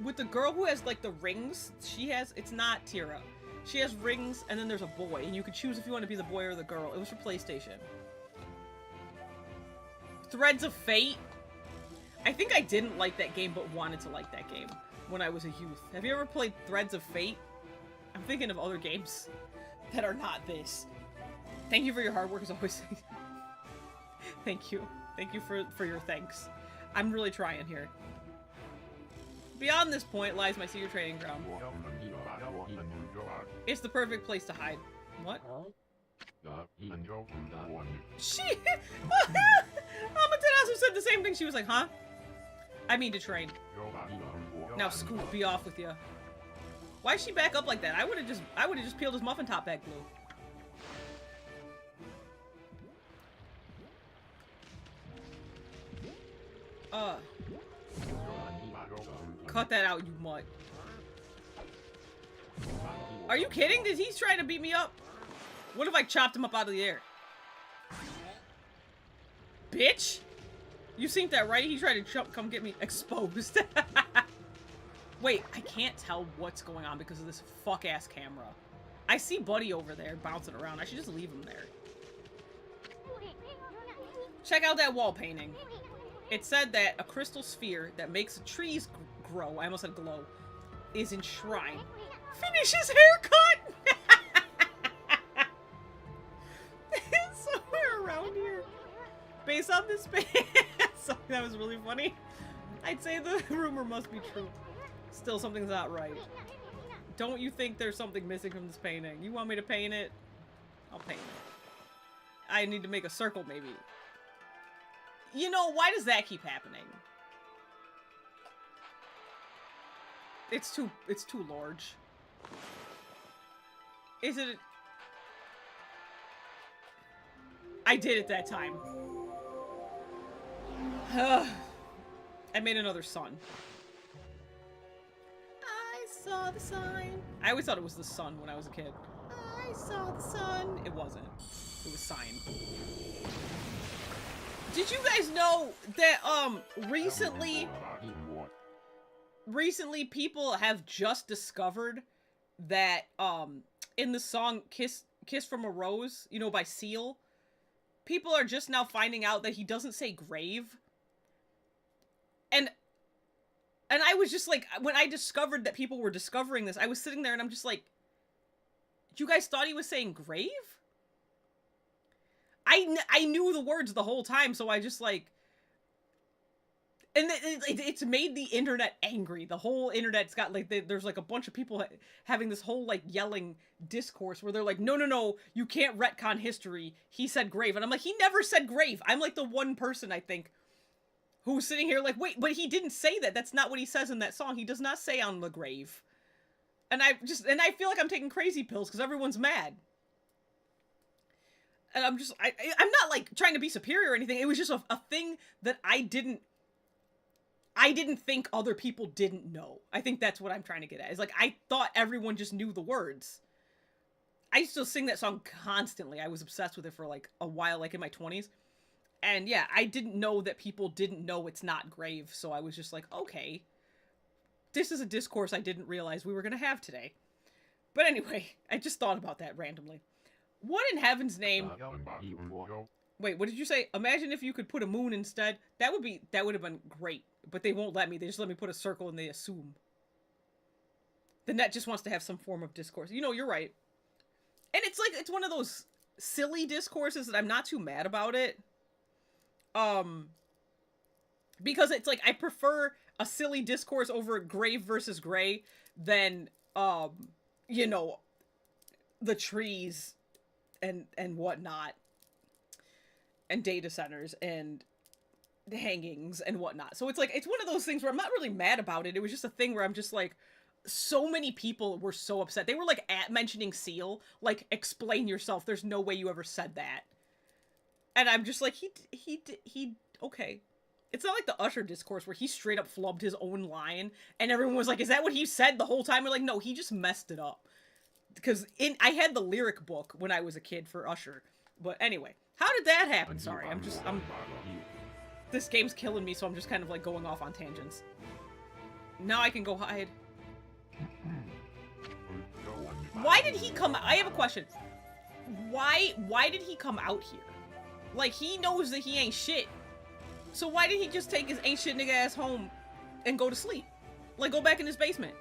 with the girl who has, like, the rings? She has, it's not Tira. She has rings, and then there's a boy, and you can choose if you want to be the boy or the girl. It was for PlayStation. Threads of Fate? I think I didn't like that game, but wanted to like that game when I was a youth. Have you ever played Threads of Fate? I'm thinking of other games that are not this. Thank you for your hard work as always. Thank you. Thank you for your thanks. I'm really trying here. Beyond this point lies my secret training ground. It's the perfect place to hide. What? She... Amaterasu said the same thing. She was like, huh? I mean to train. Now Scoot, be off with you. Why'd she back up like that? I would've just peeled his muffin top back blue. Cut that out, you mutt. Are you kidding? Did he try to beat me up? What if I chopped him up out of the air? Bitch! You seen that, right? He tried to come get me exposed. Wait, I can't tell what's going on because of this fuck-ass camera. I see Buddy over there bouncing around. I should just leave him there. Check out that wall painting. It said that a crystal sphere that makes trees grow, I almost said glow, is enshrined. Finish his haircut! Somewhere around here. Based on this that was really funny. I'd say the rumor must be true. Still, something's not right. Don't you think there's something missing from this painting? You want me to paint it? I'll paint it. I need to make a circle, maybe. You know, why does that keep happening? It's too large. Is it... I did it that time. I made another sun. I saw the sign. I always thought it was the sun when I was a kid. I saw the sun. It wasn't. It was sign. Did you guys know that, recently people have just discovered that, in the song Kiss from a Rose, you know, by Seal, people are just now finding out that he doesn't say grave. And I was just like, when I discovered that people were discovering this, I was sitting there and I'm just like, you guys thought he was saying grave? I knew the words the whole time, so I just like... And it's made the internet angry. The whole internet's got, like, there's, like, a bunch of people having this whole, like, yelling discourse where they're like, no, you can't retcon history. He said grave. And I'm like, he never said grave. I'm, like, the one person, I think, who's sitting here like, wait, but he didn't say that. That's not what he says in that song. He does not say on the grave. And I feel like I'm taking crazy pills because everyone's mad. And I'm just, I'm not, like, trying to be superior or anything. It was just a thing that I didn't think other people didn't know. I think that's what I'm trying to get at. Is like, I thought everyone just knew the words. I used to sing that song constantly. I was obsessed with it for, like, a while, like, in my 20s. And, yeah, I didn't know that people didn't know it's not grave. So I was just like, okay. This is a discourse I didn't realize we were going to have today. But anyway, I just thought about that randomly. What in heaven's name... Wait, what did you say? Imagine if you could put a moon instead. That would have been great. But they won't let me. They just let me put a circle and they assume. The net just wants to have some form of discourse. You know, you're right. And it's like, it's one of those silly discourses that I'm not too mad about it. Because it's like, I prefer a silly discourse over grave versus gray than, you know, the trees and whatnot. And data centers and hangings and whatnot. So it's like, it's one of those things where I'm not really mad about it. It was just a thing where I'm just like, so many people were so upset. They were like mentioning Seal, like, explain yourself. There's no way you ever said that. And I'm just like, he, okay. It's not like the Usher discourse where he straight up flubbed his own line and everyone was like, is that what he said the whole time? We're like, no, he just messed it up. Because I had the lyric book when I was a kid for Usher. But anyway, how did that happen? Sorry, this game's killing me, so I'm just kind of like going off on tangents. Now I can go hide. Why did he come? I have a question. Why did he come out here? Like, he knows that he ain't shit. So why did he just take his ain't shit nigga ass home and go to sleep? Like, go back in his basement.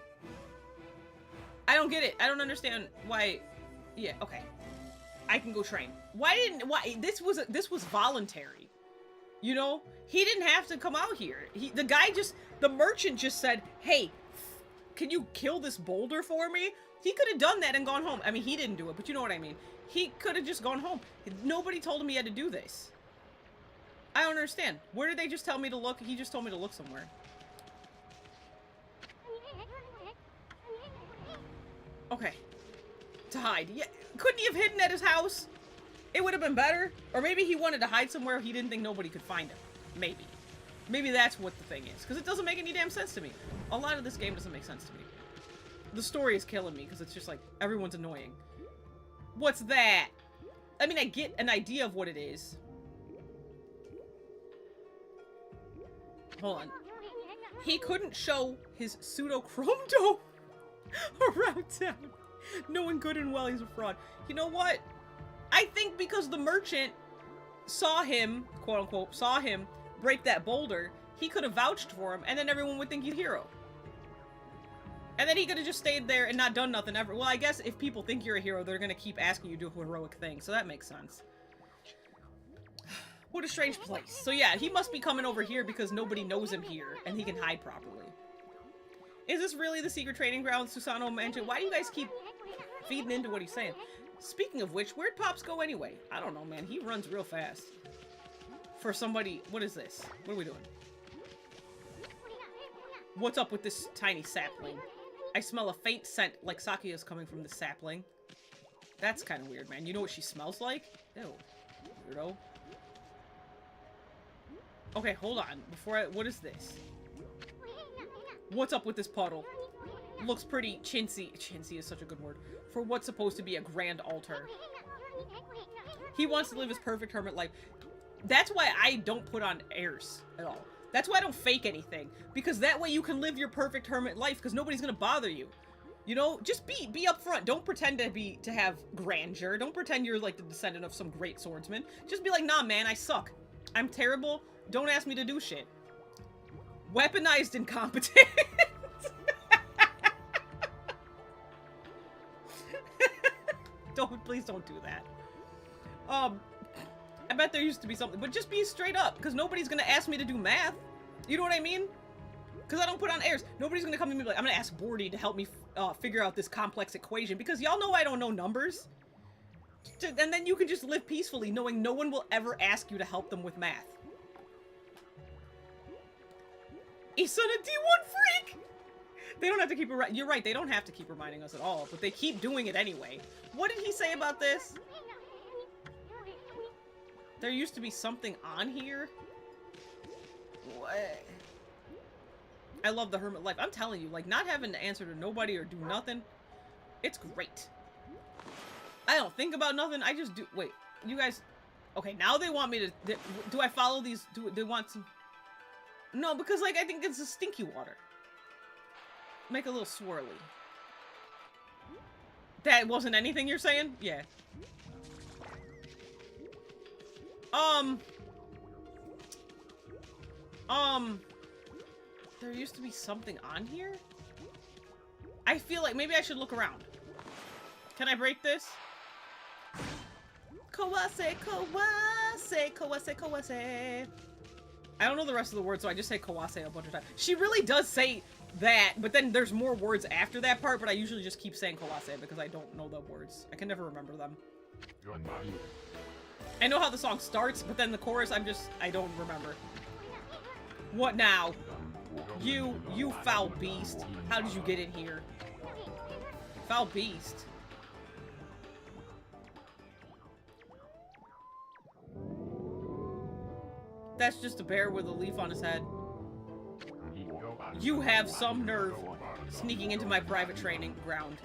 I don't get it. I don't understand why. Yeah, okay. I can go train. Why this was voluntary. You know? He didn't have to come out here. The merchant just said, hey, can you kill this boulder for me? He could have done that and gone home. I mean, he didn't do it, but you know what I mean. He could have just gone home. Nobody told him he had to do this. I don't understand. Where did they just tell me to look? He just told me to look somewhere. Okay. To hide. Yeah. Couldn't he have hidden at his house? It would have been better. Or maybe he wanted to hide somewhere he didn't think nobody could find him. Maybe. Maybe that's what the thing is. Because it doesn't make any damn sense to me. A lot of this game doesn't make sense to me. The story is killing me because it's just like, everyone's annoying. What's that? I mean, I get an idea of what it is. Hold on. He couldn't show his pseudo-chrome dome around town, knowing good and well he's a fraud. You know what? I think because the merchant saw him, quote-unquote, saw him break that boulder, he could have vouched for him, and then everyone would think he's a hero. And then he could have just stayed there and not done nothing ever. Well, I guess if people think you're a hero, they're gonna keep asking you to do a heroic thing, so that makes sense. What a strange place. So yeah, he must be coming over here because nobody knows him here, and he can hide properly. Is this really the secret training ground Susano mentioned? Why do you guys keep feeding into what he's saying? Speaking of which, where'd Pops go anyway? I don't know, man. He runs real fast. For somebody... What is this? What are we doing? What's up with this tiny sapling? I smell a faint scent like Sakuya's coming from the sapling. That's kind of weird, man. You know what she smells like? Ew. weirdo. Okay, hold on. What is this? What's up with this puddle? Looks pretty chintzy. Chintzy is such a good word. For what's supposed to be a grand altar. He wants to live his perfect hermit life. That's why I don't put on airs at all. That's why I don't fake anything. Because that way you can live your perfect hermit life because nobody's gonna bother you. You know, just be upfront. Don't pretend to have grandeur. Don't pretend you're like the descendant of some great swordsman. Just be like, nah, man, I suck. I'm terrible. Don't ask me to do shit. Weaponized incompetence. Please don't do that. I bet there used to be something, but just be straight up, because nobody's gonna ask me to do math. You know what I mean? Because I don't put on airs. Nobody's gonna come to me like, I'm gonna ask Bordy to help me figure out this complex equation, because y'all know I don't know numbers. And then you can just live peacefully, knowing no one will ever ask you to help them with math. Isan a D1 freak! They don't have to keep you're right, they don't have to keep reminding us at all, but they keep doing it anyway. What did he say about this? There used to be something on here? What? I love the hermit life. I'm telling you, like, not having to answer to nobody or do nothing, it's great. I don't think about nothing, I just do- wait, you guys- okay, now they want me to- do I follow these- do they want some- no, because, like, I think it's a stinky water. Make a little swirly. That wasn't anything you're saying? Yeah. There used to be something on here? I feel like maybe I should look around. Can I break this? Kawase, kawase, kawase, kawase. I don't know the rest of the words, so I just say kawase a bunch of times. She really does say that, but then there's more words after that part, but I usually just keep saying kawase because I don't know the words. I can never remember them. I know how the song starts, but then the chorus, I don't remember. What now? You foul beast. How did you get in here? Foul beast. That's just a bear with a leaf on his head. You have some nerve sneaking into my private training ground.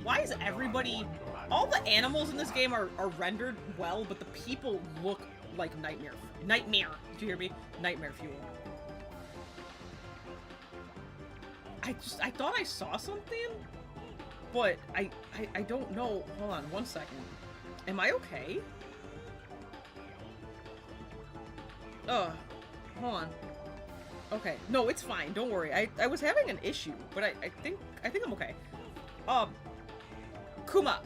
Why is everybody... all the animals in this game are rendered well, but the people look like nightmare. Nightmare. Did you hear me? Nightmare fuel. I thought I saw something, but I don't know. Hold on one second. Am I okay? Hold on. Okay. No, it's fine. Don't worry. I was having an issue, but I think I'm okay. Kuma.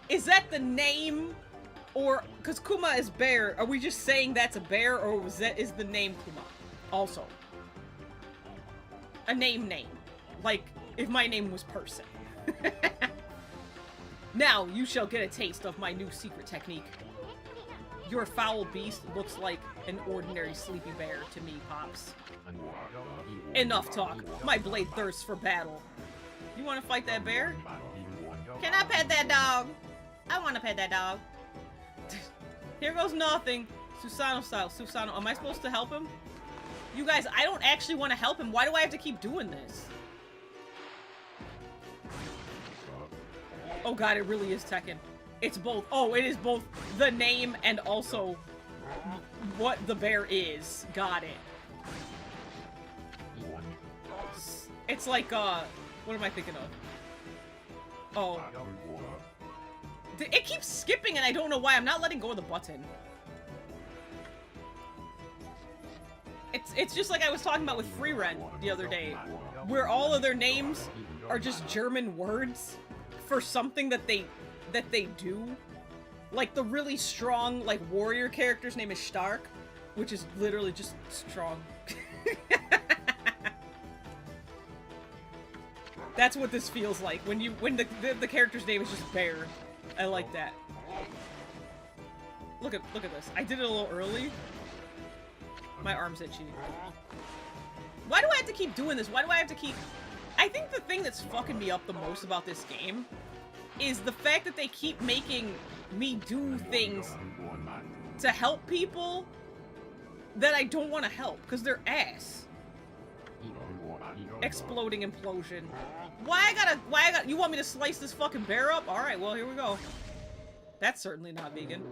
Is that the name? Or, because Kuma is bear, are we just saying that's a bear, or is the name Kuma? Also. A name. Like, if my name was person. Now, you shall get a taste of my new secret technique. Your foul beast looks like an ordinary sleepy bear to me, Pops. Enough talk. My blade thirsts for battle. You want to fight that bear? Can I pet that dog? I want to pet that dog. Here goes nothing. Susano style. Susano. Am I supposed to help him? You guys, I don't actually want to help him. Why do I have to keep doing this? Oh god, it really is Tekken. It's both. Oh, it is both the name and also what the bear is. Got it. It's like, what am I thinking of? Oh. It keeps skipping and I don't know why. I'm not letting go of the button. It's just like I was talking about with Freeren the other day, where all of their names are just German words for something that they do. Like the really strong, like, warrior character's name is Stark, which is literally just strong. That's what this feels like when the character's name is just Bear. I like that. Look at this. I did it a little early. My arm's itchy. Why do I have to keep doing this? Why do I have to keep... I think the thing that's fucking me up the most about this game is the fact that they keep making me do things to help people that I don't want to help because they're ass. Exploding implosion. Why I gotta, you want me to slice this fucking bear up? Alright, well, here we go. That's certainly not vegan.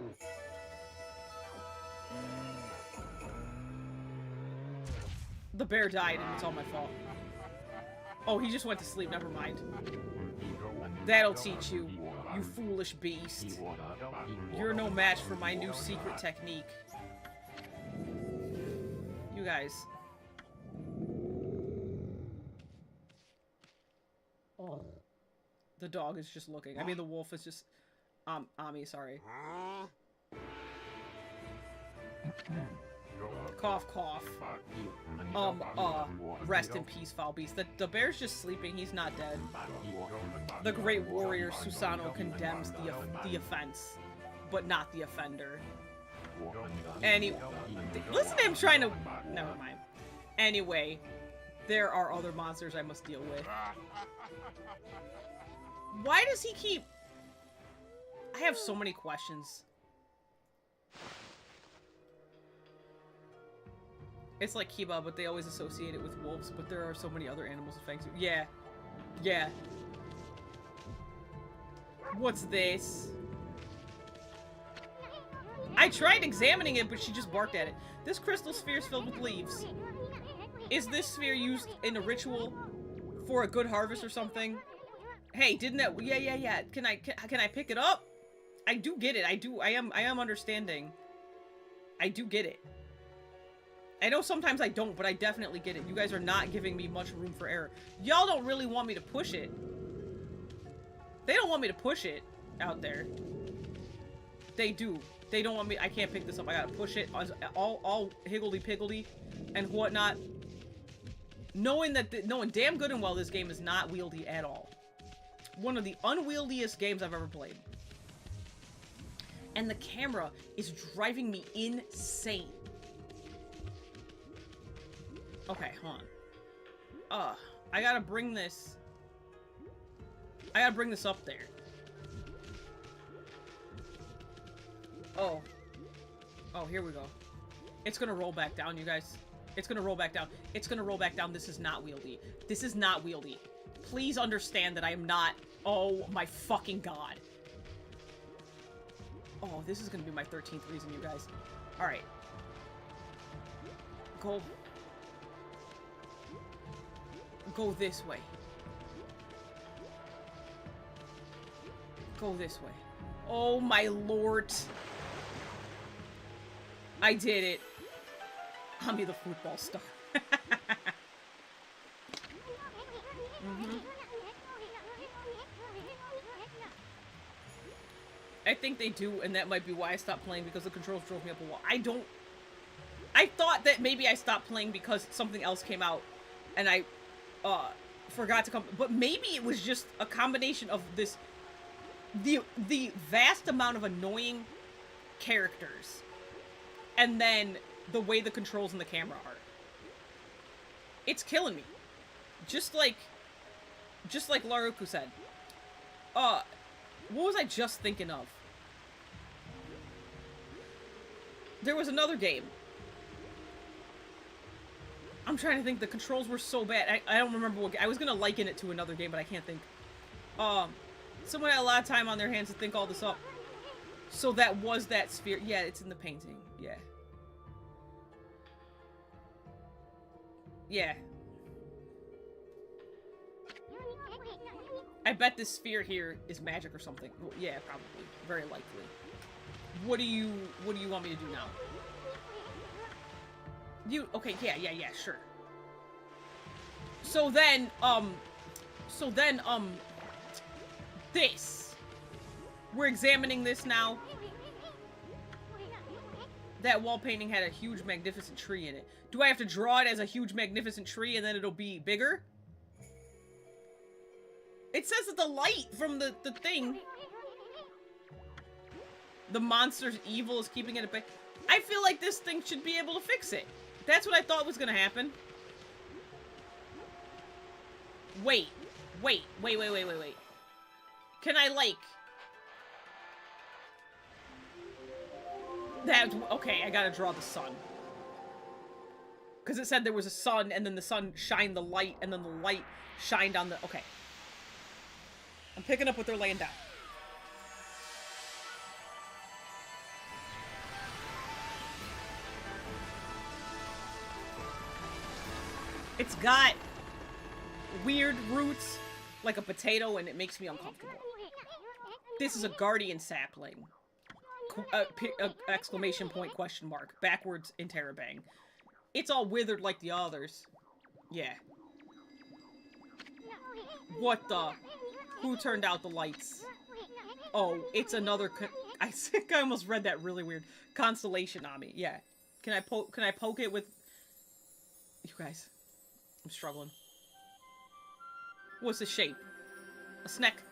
The bear died and it's all my fault. Oh, he just went to sleep, never mind. That'll teach you, you foolish beast. You're no match for my new secret technique. You guys. Oh. The dog is just looking. I mean, the wolf is just... Ami, sorry. Cough, cough. Rest in peace, foul beast. The bear's just sleeping. He's not dead. The great warrior Susanoo condemns the offense, but not the offender. Listen to him trying to... Never mind. Anyway, there are other monsters I must deal with. Why does he keep... I have so many questions. It's like Kiba, but they always associate it with wolves, but there are so many other animals with fangs. Yeah. Yeah. What's this? I tried examining it, but she just barked at it. This crystal sphere is filled with leaves. Is this sphere used in a ritual for a good harvest or something? Hey, didn't that... Yeah. Can I pick it up? I do get it. I am understanding. I do get it. I know sometimes I don't, but I definitely get it. You guys are not giving me much room for error. Y'all don't really want me to push it. They don't want me to push it out there. They do. They don't want me... I can't pick this up. I gotta push it all higgledy-piggledy and whatnot. Knowing damn good and well this game is not wieldy at all. One of the unwieldiest games I've ever played. And the camera is driving me insane. Okay, hold on. I gotta bring this... I gotta bring this up there. Oh. Oh, here we go. It's gonna roll back down, you guys. It's gonna roll back down. It's gonna roll back down. This is not wieldy. This is not wieldy. Please understand that I am not... Oh my fucking god. Oh, this is gonna be my 13th reason, you guys. Alright. Go this way. Go this way. Oh my lord. I did it. Ami the football star. I think they do, and that might be why I stopped playing, because the controls drove me up a wall. I thought that maybe I stopped playing because something else came out, and I, forgot to come, but maybe it was just a combination of this, the vast amount of annoying characters, and then the way the controls and the camera are. It's killing me. Just like Laruku said. What was I just thinking of? There was another game. I'm trying to think. The controls were so bad. I don't remember what... I was gonna liken it to another game, but I can't think. Someone had a lot of time on their hands to think all this up. So that was that sphere. Yeah, it's in the painting. Yeah. Yeah. I bet this sphere here is magic or something. Well, yeah, probably. Very likely. What do you want me to do now? Okay, yeah, sure. So then, this. We're examining this now. That wall painting had a huge, magnificent tree in it. Do I have to draw it as a huge, magnificent tree and then it'll be bigger? It says that the light from the thing... The monster's evil is keeping it at bay. I feel like this thing should be able to fix it. That's what I thought was gonna happen. Wait. Can I, like... That, okay, I gotta draw the sun. Because it said there was a sun, and then the sun shined the light, and then the light shined on the... Okay. I'm picking up what they're laying down. It's got weird roots, like a potato, and it makes me uncomfortable. This is a guardian sapling. Exclamation point, question mark. Backwards interrobang. It's all withered like the others. Yeah. What the? Who turned out the lights? Oh, it's another I think I almost read that really weird. Constellation Ami. Yeah. Can I poke it with... You guys. I'm struggling. What's the shape? A snack.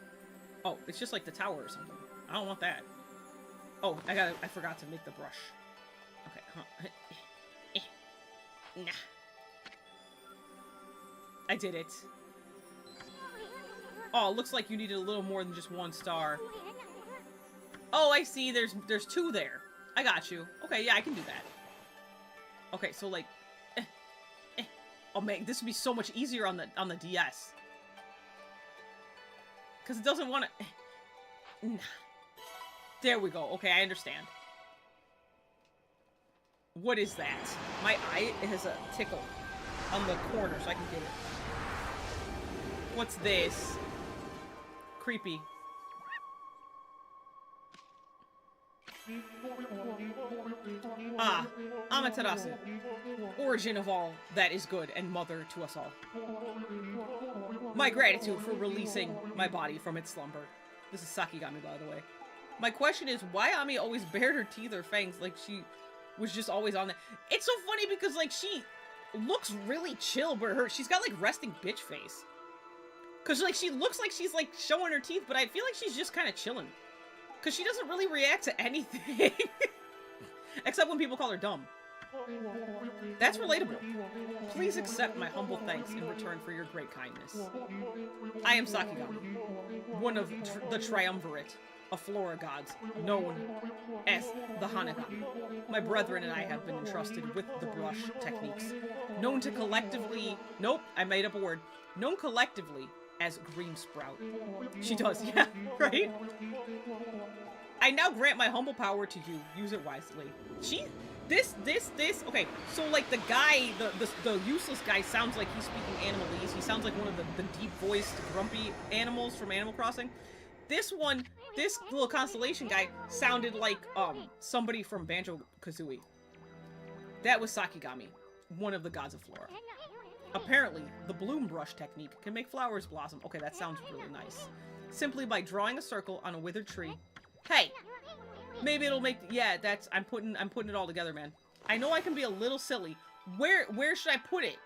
Oh, it's just like the tower or something. I don't want that. Oh, I forgot to make the brush. Okay, huh. Nah. I did it. Oh, looks like you needed a little more than just one star. Oh, I see. There's two there. I got you. Okay, yeah, I can do that. Okay, so like... Oh man, this would be so much easier on the DS. Because it doesn't want to... Nah. There we go. Okay, I understand. What is that? My eye has a tickle on the corner, so I can get it. What's this? Creepy. Ah, Amaterasu. Origin of all that is good and mother to us all. My gratitude for releasing my body from its slumber. This is Sakigami, by the way. My question is, why Ami always bared her teeth or fangs like she was just always on that? It's so funny because, like, she looks really chill, but she's got, like, resting bitch face. Because, like, she looks like she's, like, showing her teeth, but I feel like she's just kind of chilling. Because she doesn't really react to anything. Except when people call her dumb. That's relatable. Please accept my humble thanks in return for your great kindness. I am Sakigami, one of the triumvirate of flora gods, known as the Hanagami. My brethren and I have been entrusted with the brush techniques, known to collectively... Nope, I made up a word. Known collectively as Green Sprout. She does, yeah, right? I now grant my humble power to you. Use it wisely. Okay, so like the guy, the useless guy sounds like he's speaking Animalese. He sounds like one of the deep-voiced, grumpy animals from Animal Crossing. This one, this little constellation guy sounded like, somebody from Banjo-Kazooie. That was Sakigami, one of the gods of flora. Apparently, the bloom brush technique can make flowers blossom. Okay, that sounds really nice. Simply by drawing a circle on a withered tree. Hey! Maybe it'll make... Yeah, that's... I'm putting it all together, man. I know I can be a little silly. Where should I put it?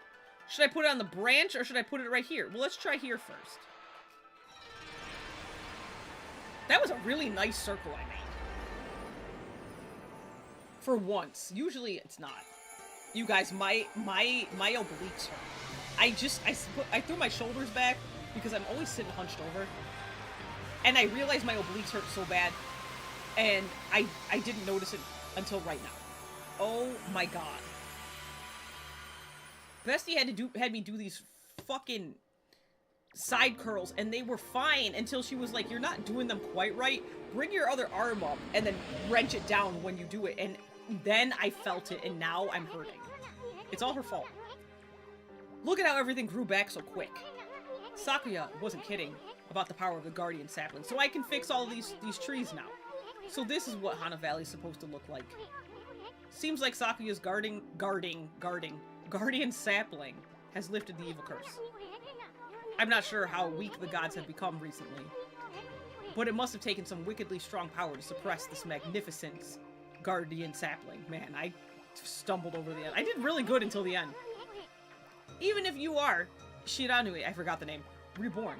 Should I put it on the branch, or should I put it right here? Well, let's try here first. That was a really nice circle I made. For once. Usually it's not. You guys, my obliques hurt. I threw my shoulders back because I'm always sitting hunched over. And I realized my obliques hurt so bad. And I didn't notice it until right now. Oh my god. Bestie had me do these fucking side curls, and they were fine until she was like, you're not doing them quite right. Bring your other arm up and then wrench it down when you do it. And then I felt it, and now I'm hurting. It's all her fault. Look at how everything grew back so quick. Sakuya wasn't kidding about the power of the guardian sapling, so I can fix all these trees now. So this is what Hana Valley's supposed to look like. Seems like Sakuya's guardian sapling has lifted the evil curse. I'm not sure how weak the gods have become recently, but it must have taken some wickedly strong power to suppress this magnificent guardian sapling. Man, I stumbled over the end. I did really good until the end. Even if you are Shiranui, I forgot the name, reborn,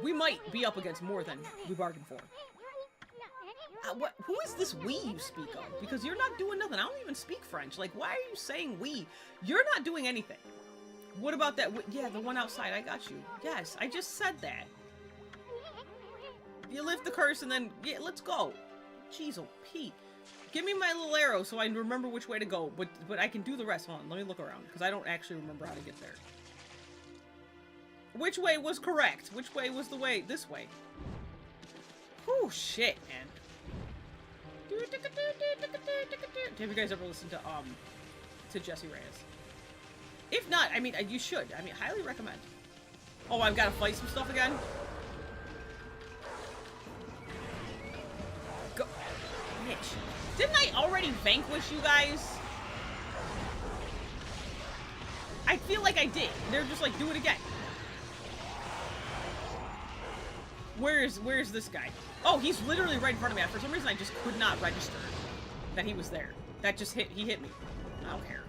we might be up against more than we bargained for. Who is this we you speak of? Because you're not doing nothing. I don't even speak French. Like, why are you saying we? You're not doing anything. What about that? Yeah, the one outside. I got you. Yes, I just said that. You lift the curse and then... Yeah, let's go. Jeez, oh, Pete. Give me my little arrow so I remember which way to go. But I can do the rest. Hold on, let me look around. Because I don't actually remember how to get there. Which way was correct? Which way was the way? This way. Whew, shit, man. Have you guys ever listened to Jesse Reyes? If not, I mean, you should. I mean, highly recommend. Oh, I've got to fight some stuff again? Go. Bitch. Didn't I already vanquish you guys? I feel like I did. They're just like, do it again. Where's this guy? Oh, he's literally right in front of me. For some reason, I just could not register that he was there. That just he hit me. I don't care.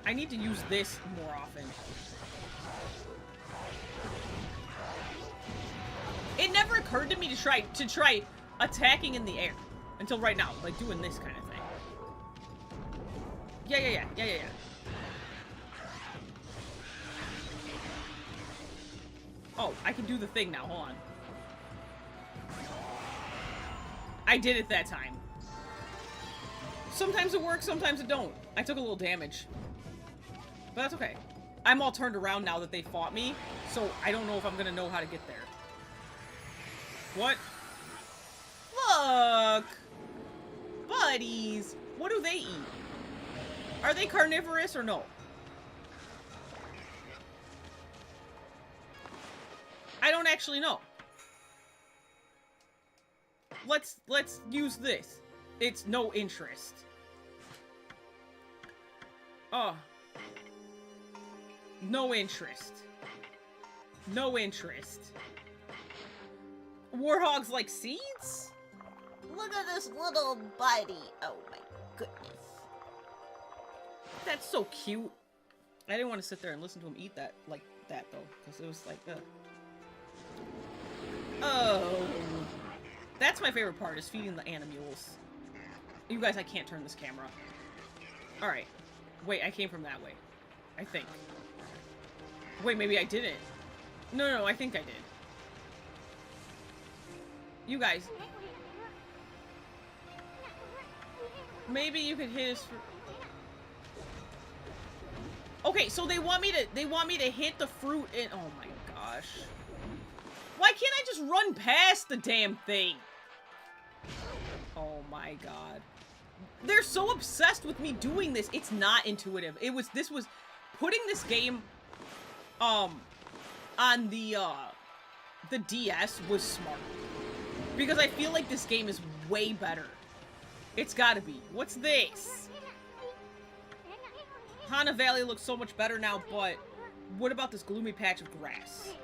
I need to use this more often. It never occurred to me to try attacking in the air until right now, like doing this kind of thing. Yeah. Oh, I can do the thing now. Hold on. I did it that time. Sometimes it works, sometimes it don't. I took a little damage. But that's okay. I'm all turned around now that they fought me, so I don't know if I'm gonna know how to get there. What? Look! Buddies! What do they eat? Are they carnivorous or no? I don't actually know. Let's use this. It's no interest. Oh. No interest. No interest. Warhogs like seeds? Look at this little buddy. Oh my goodness. That's so cute. I didn't want to sit there and listen to him eat that like that though, because it was like, Oh. That's my favorite part, is feeding the animals. You guys, I can't turn this camera. Alright. Wait, I came from that way. I think. Wait, maybe I didn't. No, I think I did. You guys. Maybe you could hit us for... Okay, so they want me to hit the fruit in... Oh my gosh. Why can't I just run past the damn thing? Oh my god. They're so obsessed with me doing this. It's not intuitive. This was putting this game on the DS was smart. Because I feel like this game is way better. It's gotta be. What's this? Hana Valley looks so much better now, but what about this gloomy patch of grass?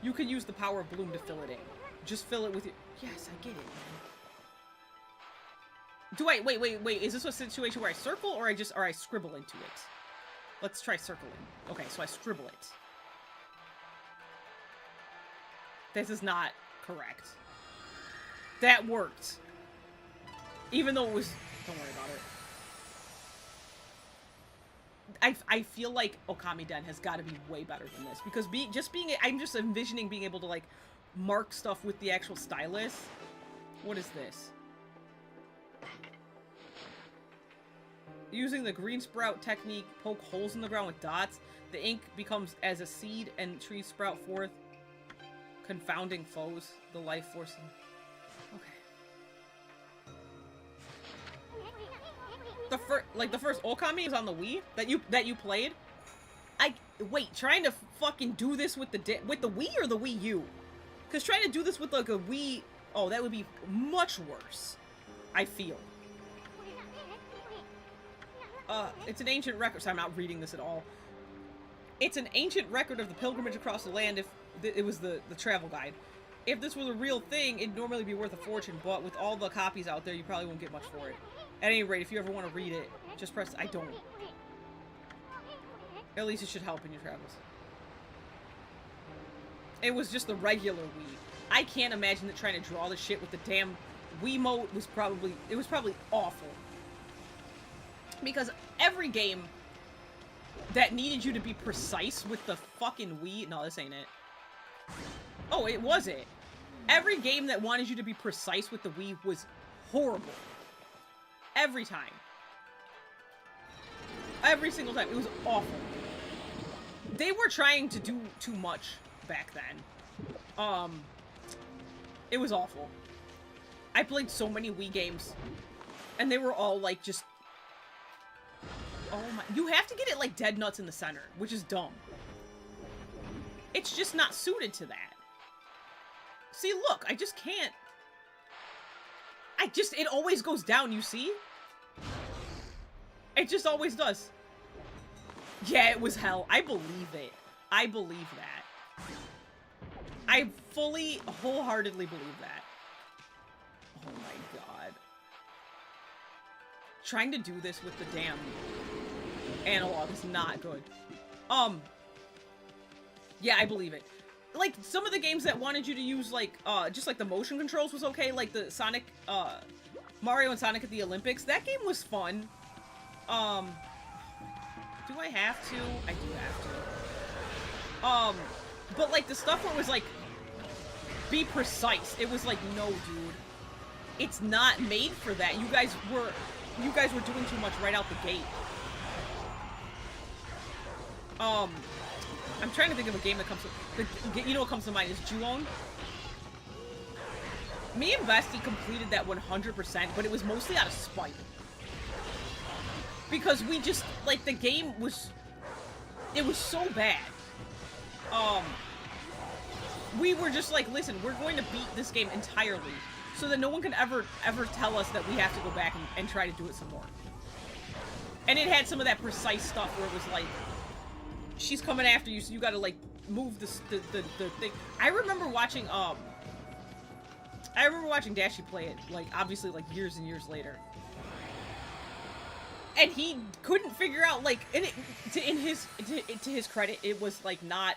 You can use the power of bloom to fill it in. Just fill it with your... Yes, I get it, man. Do I... Wait. Is this a situation where I circle or I scribble into it? Let's try circling. Okay, so I scribble it. This is not correct. That worked. Even though it was... Don't worry about it. I feel like Ōkami Den has got to be way better than this. Because I'm just envisioning being able to, like, mark stuff with the actual stylus. What is this? Using the green sprout technique, poke holes in the ground with dots. The ink becomes as a seed and trees sprout forth. Confounding foes. The life force. Okay. The first Ōkami is on the Wii that you played. Wait, trying to fucking do this with the Wii or the Wii U? Because trying to do this with like a Wii, oh, that would be much worse. I feel. It's an ancient record. So I'm not reading this at all. It's an ancient record of the pilgrimage across the land. If it was the travel guide. If this was a real thing, it'd normally be worth a fortune. But with all the copies out there, you probably won't get much for it. At any rate, if you ever want to read it, just press... I don't. At least it should help in your travels. It was just the regular Wii. I can't imagine that trying to draw the shit with the damn Wiimote was probably... It was probably awful. Because every game that needed you to be precise with the fucking Wii... No, this ain't it. Oh, it was it. Every game that wanted you to be precise with the Wii was horrible. Every time. Every single time. It was awful. They were trying to do too much back then. It was awful. I played so many Wii games, and they were all, like, just... Oh my... You have to get it, like, dead nuts in the center, which is dumb. It's just not suited to that. See, look, I just can't... It always goes down, you see? It just always does. Yeah, it was hell. I believe it. I believe that. I fully, wholeheartedly believe that. Oh my god. Trying to do this with the damn analog is not good. Yeah, I believe it. Like, some of the games that wanted you to use, like, just like the motion controls was okay, like the Sonic, Mario and Sonic at the Olympics. That game was fun. Do I have to? I do have to. But like the stuff where it was like, be precise. It was like, no, dude. It's not made for that. You guys were doing too much right out the gate. I'm trying to think of a game that comes to, you know what comes to mind is Ju-On. Me and Bestie completed that 100%, but it was mostly out of spite. Because we just, like, the game was, it was so bad. We were just like, listen, we're going to beat this game entirely, so that no one can ever tell us that we have to go back and try to do it some more. And it had some of that precise stuff where it was like, she's coming after you, so you gotta, like, move the thing. I remember watching Dashi play it, like, obviously, like, years and years later. And he couldn't figure out, like, and to his credit, it was, like, not,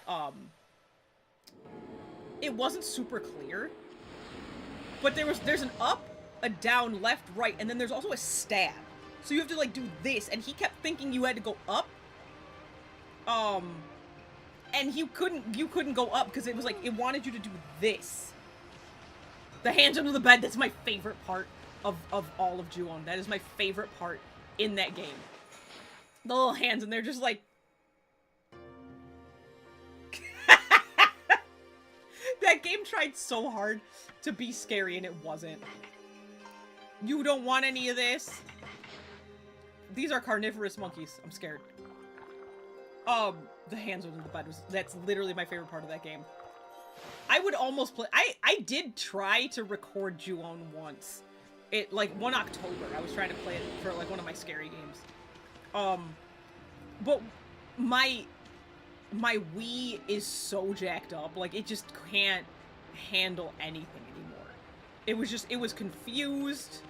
it wasn't super clear. But there's an up, a down, left, right, and then there's also a stab. So you have to, like, do this, and he kept thinking you had to go up. And you couldn't go up, because it was, like, it wanted you to do this. The hands under the bed, that's my favorite part of all of Ju-On. That is my favorite part in that game. The little hands, and they're just like... That game tried so hard to be scary, and it wasn't. You don't want any of this. These are carnivorous monkeys. I'm scared. The hands under the bed that's literally my favorite part of that game. I would almost play, I did try to record Ju-On once. Like, one October, I was trying to play it for, like, one of my scary games. But my Wii is so jacked up, like, it just can't handle anything anymore. It was confused.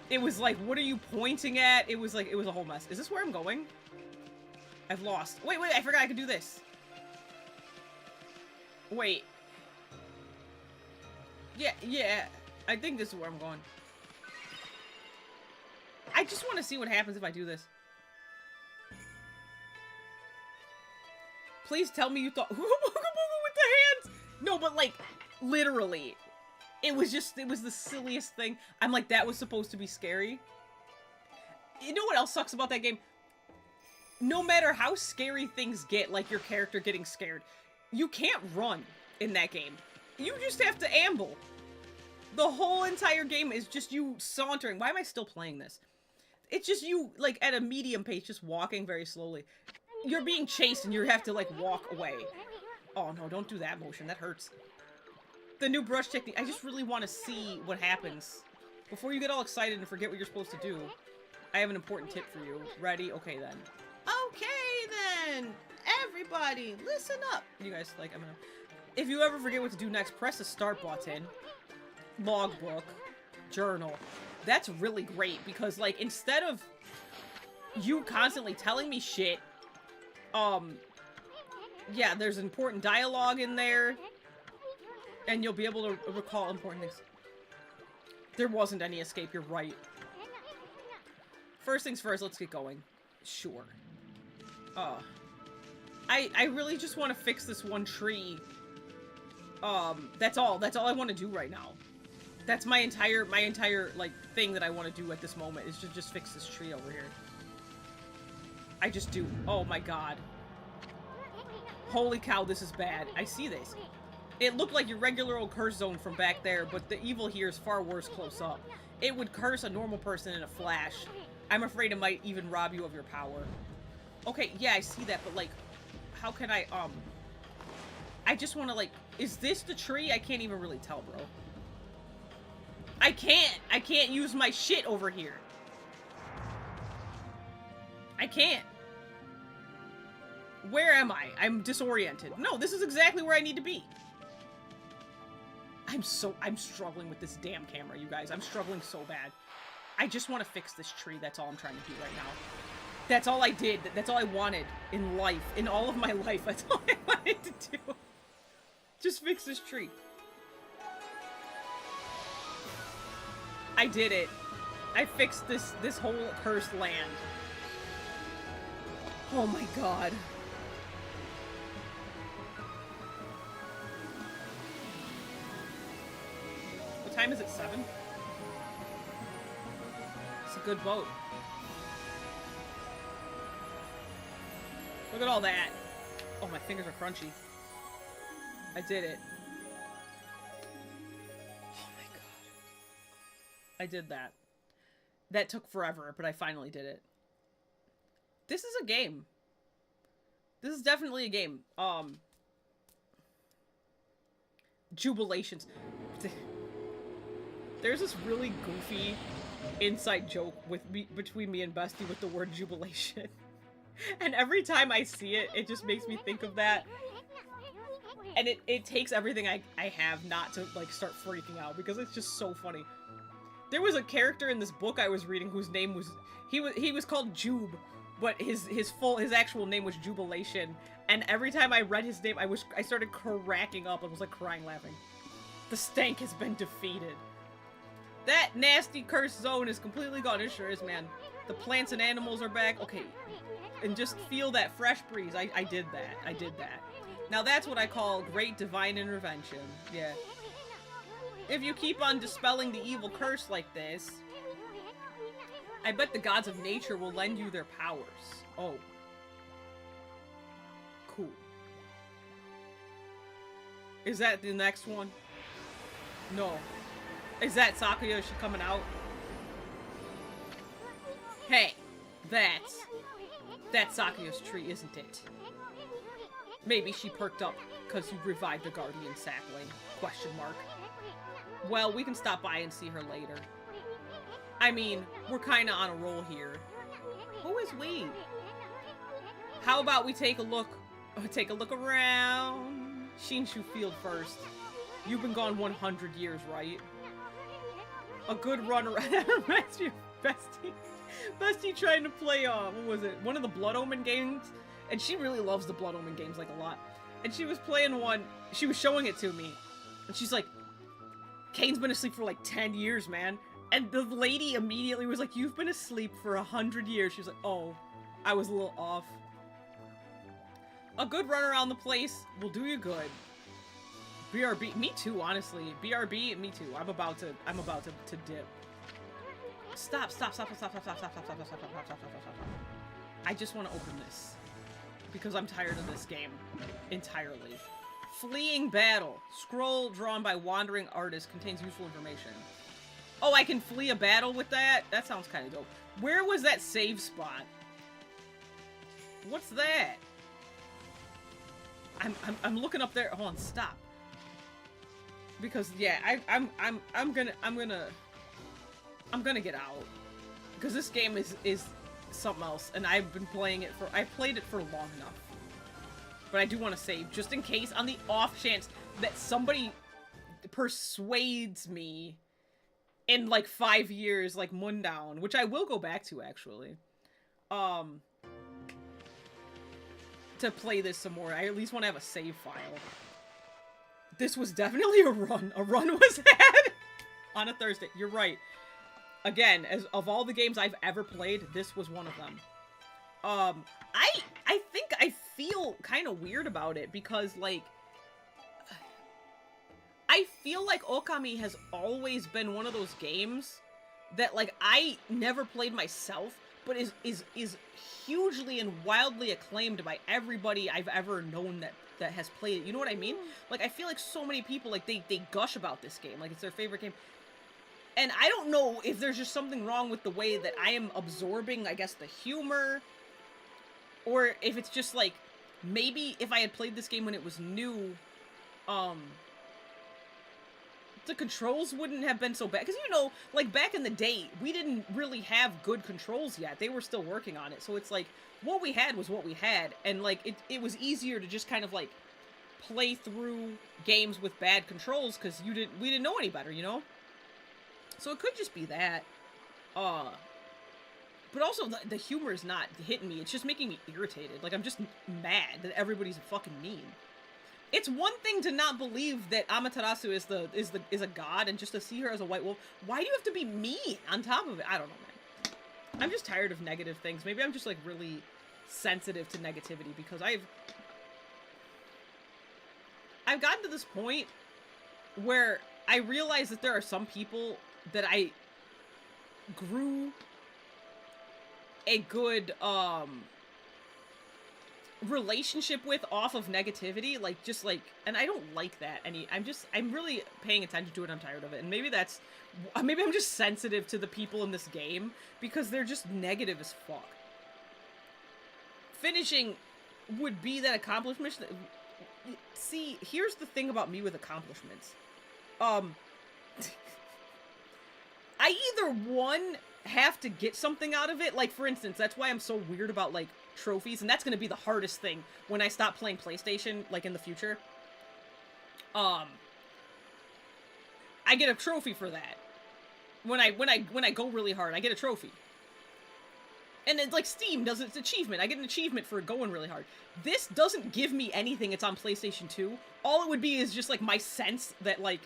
It was like, what are you pointing at? It was like, it was a whole mess. Is this where I'm going? I've lost. Wait, I forgot I could do this. Wait. Yeah, I think this is where I'm going. I just want to see what happens if I do this. Please tell me you thought with the hands! No, but like, literally. It was the silliest thing. I'm like, that was supposed to be scary. You know what else sucks about that game? No matter how scary things get, like your character getting scared, you can't run in that game. You just have to amble. The whole entire game is just you sauntering. Why am I still playing this? It's just you, like, at a medium pace, just walking very slowly. You're being chased and you have to, like, walk away. Oh, no, don't do that motion. That hurts. The new brush technique. I just really want to see what happens. Before you get all excited and forget what you're supposed to do, I have an important tip for you. Ready? Okay, then. Okay, then. Everybody, listen up. You guys, like, I'm gonna... If you ever forget what to do next, press the start button. Logbook. Journal. That's really great, because, like, instead of you constantly telling me shit, yeah, there's important dialogue in there, and you'll be able to recall important things. There wasn't any escape, you're right. First things first, let's get going. Sure. I really just want to fix this one tree. That's all I want to do right now. That's my entire, like, thing that I want to do at this moment, is to just fix this tree over here. I just do. Oh my god. Holy cow, this is bad. I see this. It looked like your regular old curse zone from back there, but the evil here is far worse close up. It would curse a normal person in a flash. I'm afraid it might even rob you of your power. Okay, yeah, I see that, but, like, how can I just want to, like, is this the tree? I can't even really tell, bro. I can't use my shit over here. I can't. Where am I? I'm disoriented. No, this is exactly where I need to be. I'm struggling with this damn camera, you guys. I'm struggling so bad. I just want to fix this tree. That's all I'm trying to do right now. That's all I did. That's all I wanted in life. In all of my life, that's all I wanted to do. Just fix this tree. I did it. I fixed this whole cursed land. Oh my god. What time is it? 7? It's a good boat. Look at all that. Oh, my fingers are crunchy. I did it. Oh my god. I did that. That took forever, but I finally did it. This is a game. This is definitely a game. Jubilations. There's this really goofy inside joke between me and Bestie with the word jubilation. And every time I see it, it just makes me think of that. And it takes everything I have not to, like, start freaking out, because it's just so funny. There was a character in this book I was reading whose name was, he was called Jube, but his actual name was Jubilation. And every time I read his name, I started cracking up. I was like crying laughing. The stank has been defeated. That nasty cursed zone is completely gone. It sure is, man. The plants and animals are back. Okay. And just feel that fresh breeze. I did that. I did that. Now that's what I call great divine intervention. Yeah. If you keep on dispelling the evil curse like this, I bet the gods of nature will lend you their powers. Oh. Cool. Is that the next one? No. Is that Sakuya? Is she coming out? Hey, that's Sakuya's tree, isn't it? Maybe she perked up because you revived a guardian sapling? Question mark. Well, we can stop by and see her later. I mean, we're kinda on a roll here. Who is we? How about we take a look around Shinshu Field first. You've been gone 100 years, right? A good run around. That reminds me of Bestie. Bestie trying to play, what was it? One of the Blood Omen games? And she really loves the Blood Omen games, like, a lot. And she was playing one, she was showing it to me. And she's like, Kane's been asleep for like 10 years, man. And the lady immediately was like, you've been asleep for 100 years. She was like, oh, I was a little off. A good run around the place will do you good. BRB, me too, honestly. BRB, me too. I'm about to dip. Stop. I just want to open this. Because I'm tired of this game. Entirely. Fleeing battle. Scroll drawn by wandering artist contains useful information. Oh, I can flee a battle with that? That sounds kind of dope. Where was that save spot? What's that? I'm looking up there. Hold on, stop. Because yeah, I'm gonna get out. Because this game is something else, and I've played it for long enough. But I do want to save, just in case, on the off chance that somebody persuades me in like 5 years, like Moondown, which I will go back to actually, to play this some more. I at least want to have a save file. This was definitely a run. A run was had on a Thursday. You're right. Again, as of all the games I've ever played, this was one of them. I think I feel kind of weird about it because, like, I feel like Ōkami has always been one of those games that, like, I never played myself, but is hugely and wildly acclaimed by everybody I've ever known that has played it. You know what I mean? Like, I feel like so many people, like, they gush about this game. Like, it's their favorite game. And I don't know if there's just something wrong with the way that I am absorbing, I guess, the humor. Or if it's just, like, maybe if I had played this game when it was new, the controls wouldn't have been so bad. Because, you know, like, back in the day, we didn't really have good controls yet. They were still working on it. So it's like, what we had was what we had. And, like, it was easier to just kind of, like, play through games with bad controls because we didn't know any better, you know? So it could just be that. But also, the humor is not hitting me. It's just making me irritated. Like, I'm just mad that everybody's fucking mean. It's one thing to not believe that Amaterasu is a god, and just to see her as a white wolf. Why do you have to be mean on top of it? I don't know, man. I'm just tired of negative things. Maybe I'm just, like, really sensitive to negativity, because I've gotten to this point where I realize that there are some people that I grew a good, relationship with off of negativity, like, just, like, and I don't like that I'm really paying attention to it. I'm tired of it, and maybe I'm just sensitive to the people in this game, because they're just negative as fuck. Finishing would be that accomplishment. See, here's the thing about me with accomplishments. I either, one, have to get something out of it. Like, for instance, that's why I'm so weird about, like, trophies, and that's gonna be the hardest thing when I stop playing PlayStation, like, in the future. I get a trophy for that. When I go really hard, I get a trophy. And it's like Steam does its achievement. I get an achievement for going really hard. This doesn't give me anything. It's on PlayStation 2. All it would be is just, like, my sense that, like,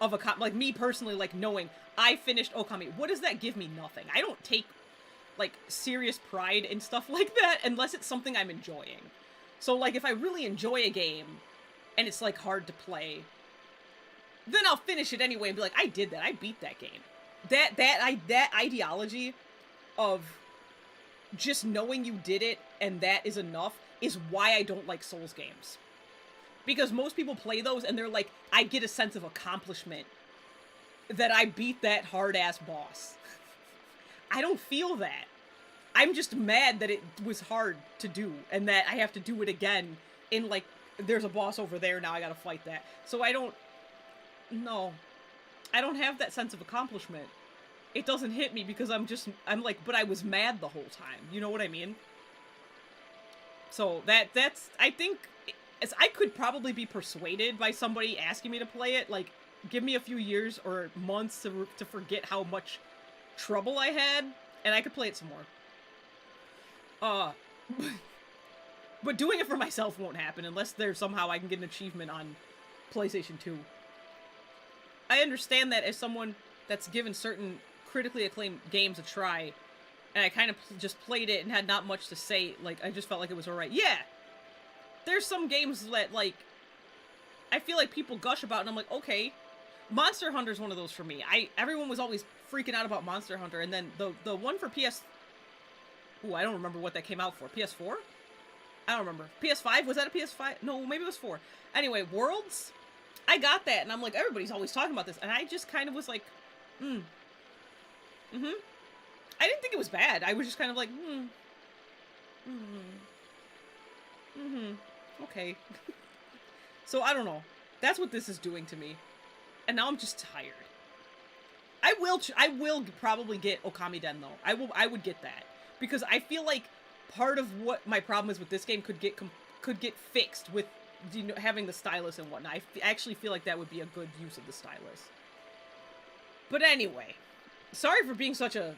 of like, me personally, like, knowing I finished Ōkami. What does that give me? Nothing. I don't take, like, serious pride in stuff like that unless it's something I'm enjoying. So, like, if I really enjoy a game and it's, like, hard to play, then I'll finish it anyway and be like, I did that. I beat that game. That ideology of just knowing you did it and that is enough is why I don't like Souls games. Because most people play those and they're like, I get a sense of accomplishment that I beat that hard-ass boss. I don't feel that. I'm just mad that it was hard to do and that I have to do it again in, like, there's a boss over there, now I gotta fight that. So I don't have that sense of accomplishment. It doesn't hit me because I'm like, but I was mad the whole time. You know what I mean? So that's, I think, as I could probably be persuaded by somebody asking me to play it. Like, give me a few years or months to forget how much trouble I had, and I could play it some more. But doing it for myself won't happen unless there's somehow I can get an achievement on PlayStation 2. I understand that as someone that's given certain critically acclaimed games a try, and I kind of just played it and had not much to say, like, I just felt like it was alright. Yeah! There's some games that, like, I feel like people gush about, and I'm like, okay. Monster Hunter's one of those for me. Everyone was always freaking out about Monster Hunter, and then the one for PS... Ooh, I don't remember what that came out for. PS4? I don't remember. PS5? Was that a PS5? No, maybe it was 4. Anyway, Worlds? I got that, and I'm like, everybody's always talking about this, and I just kind of was like, I didn't think it was bad. I was just kind of like, okay. So, I don't know. That's what this is doing to me. And now I'm just tired. I will probably get Ōkami Den, though. I would get that. Because I feel like part of what my problem is with this game could get fixed with, you know, having the stylus and whatnot. I actually feel like that would be a good use of the stylus. But anyway, sorry for being such a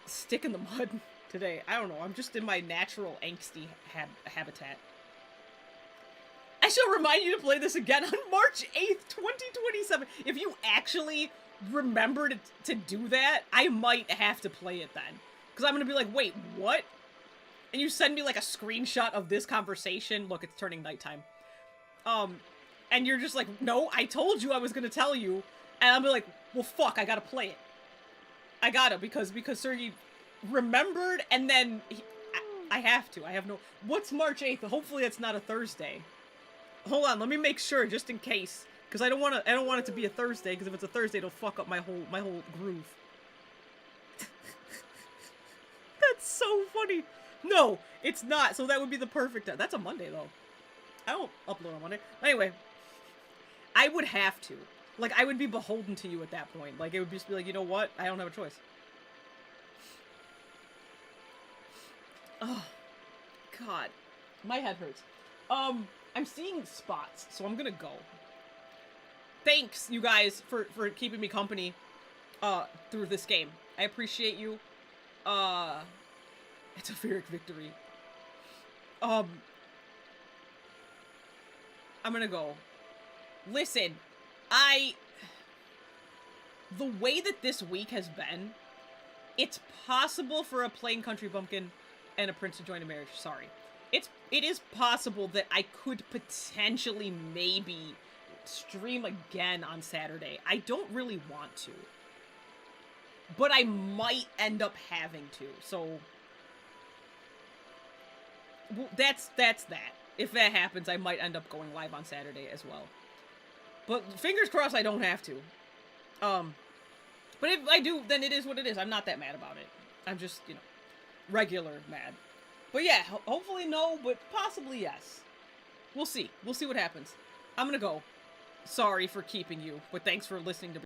stick in the mud today. I don't know. I'm just in my natural angsty habitat. I shall remind you to play this again on March 8th, 2027. If you actually remembered to do that, I might have to play it then. Because I'm going to be like, wait, what? And you send me, like, a screenshot of this conversation. Look, it's turning nighttime. And you're just like, no, I told you I was gonna tell you. And I'll be like, well, fuck, I gotta play it. I gotta, because Sergey remembered, and then I have to. I have no... What's March 8th? Hopefully it's not a Thursday. Hold on, let me make sure, just in case. Because I don't want it to be a Thursday, because if it's a Thursday, it'll fuck up my whole groove. That's so funny. No, it's not. So that would be the perfect... That's a Monday, though. I don't upload on Monday. Anyway, I would have to. Like, I would be beholden to you at that point. Like, it would just be like, you know what? I don't have a choice. Oh, God. My head hurts. I'm seeing spots, so I'm gonna go. Thanks, you guys, for keeping me company, through this game. I appreciate you. It's a Pyrrhic victory. I'm gonna go. Listen, the way that this week has been, it's possible for a plain country bumpkin and a prince to join a marriage. Sorry. It is possible that I could potentially maybe stream again on Saturday. I don't really want to. But I might end up having to, so... Well, that's that. If that happens, I might end up going live on Saturday as well. But fingers crossed I don't have to. But if I do, then it is what it is. I'm not that mad about it. I'm just, you know, regular mad. But yeah, hopefully no, but possibly yes. We'll see. We'll see what happens. I'm gonna go. Sorry for keeping you, but thanks for listening to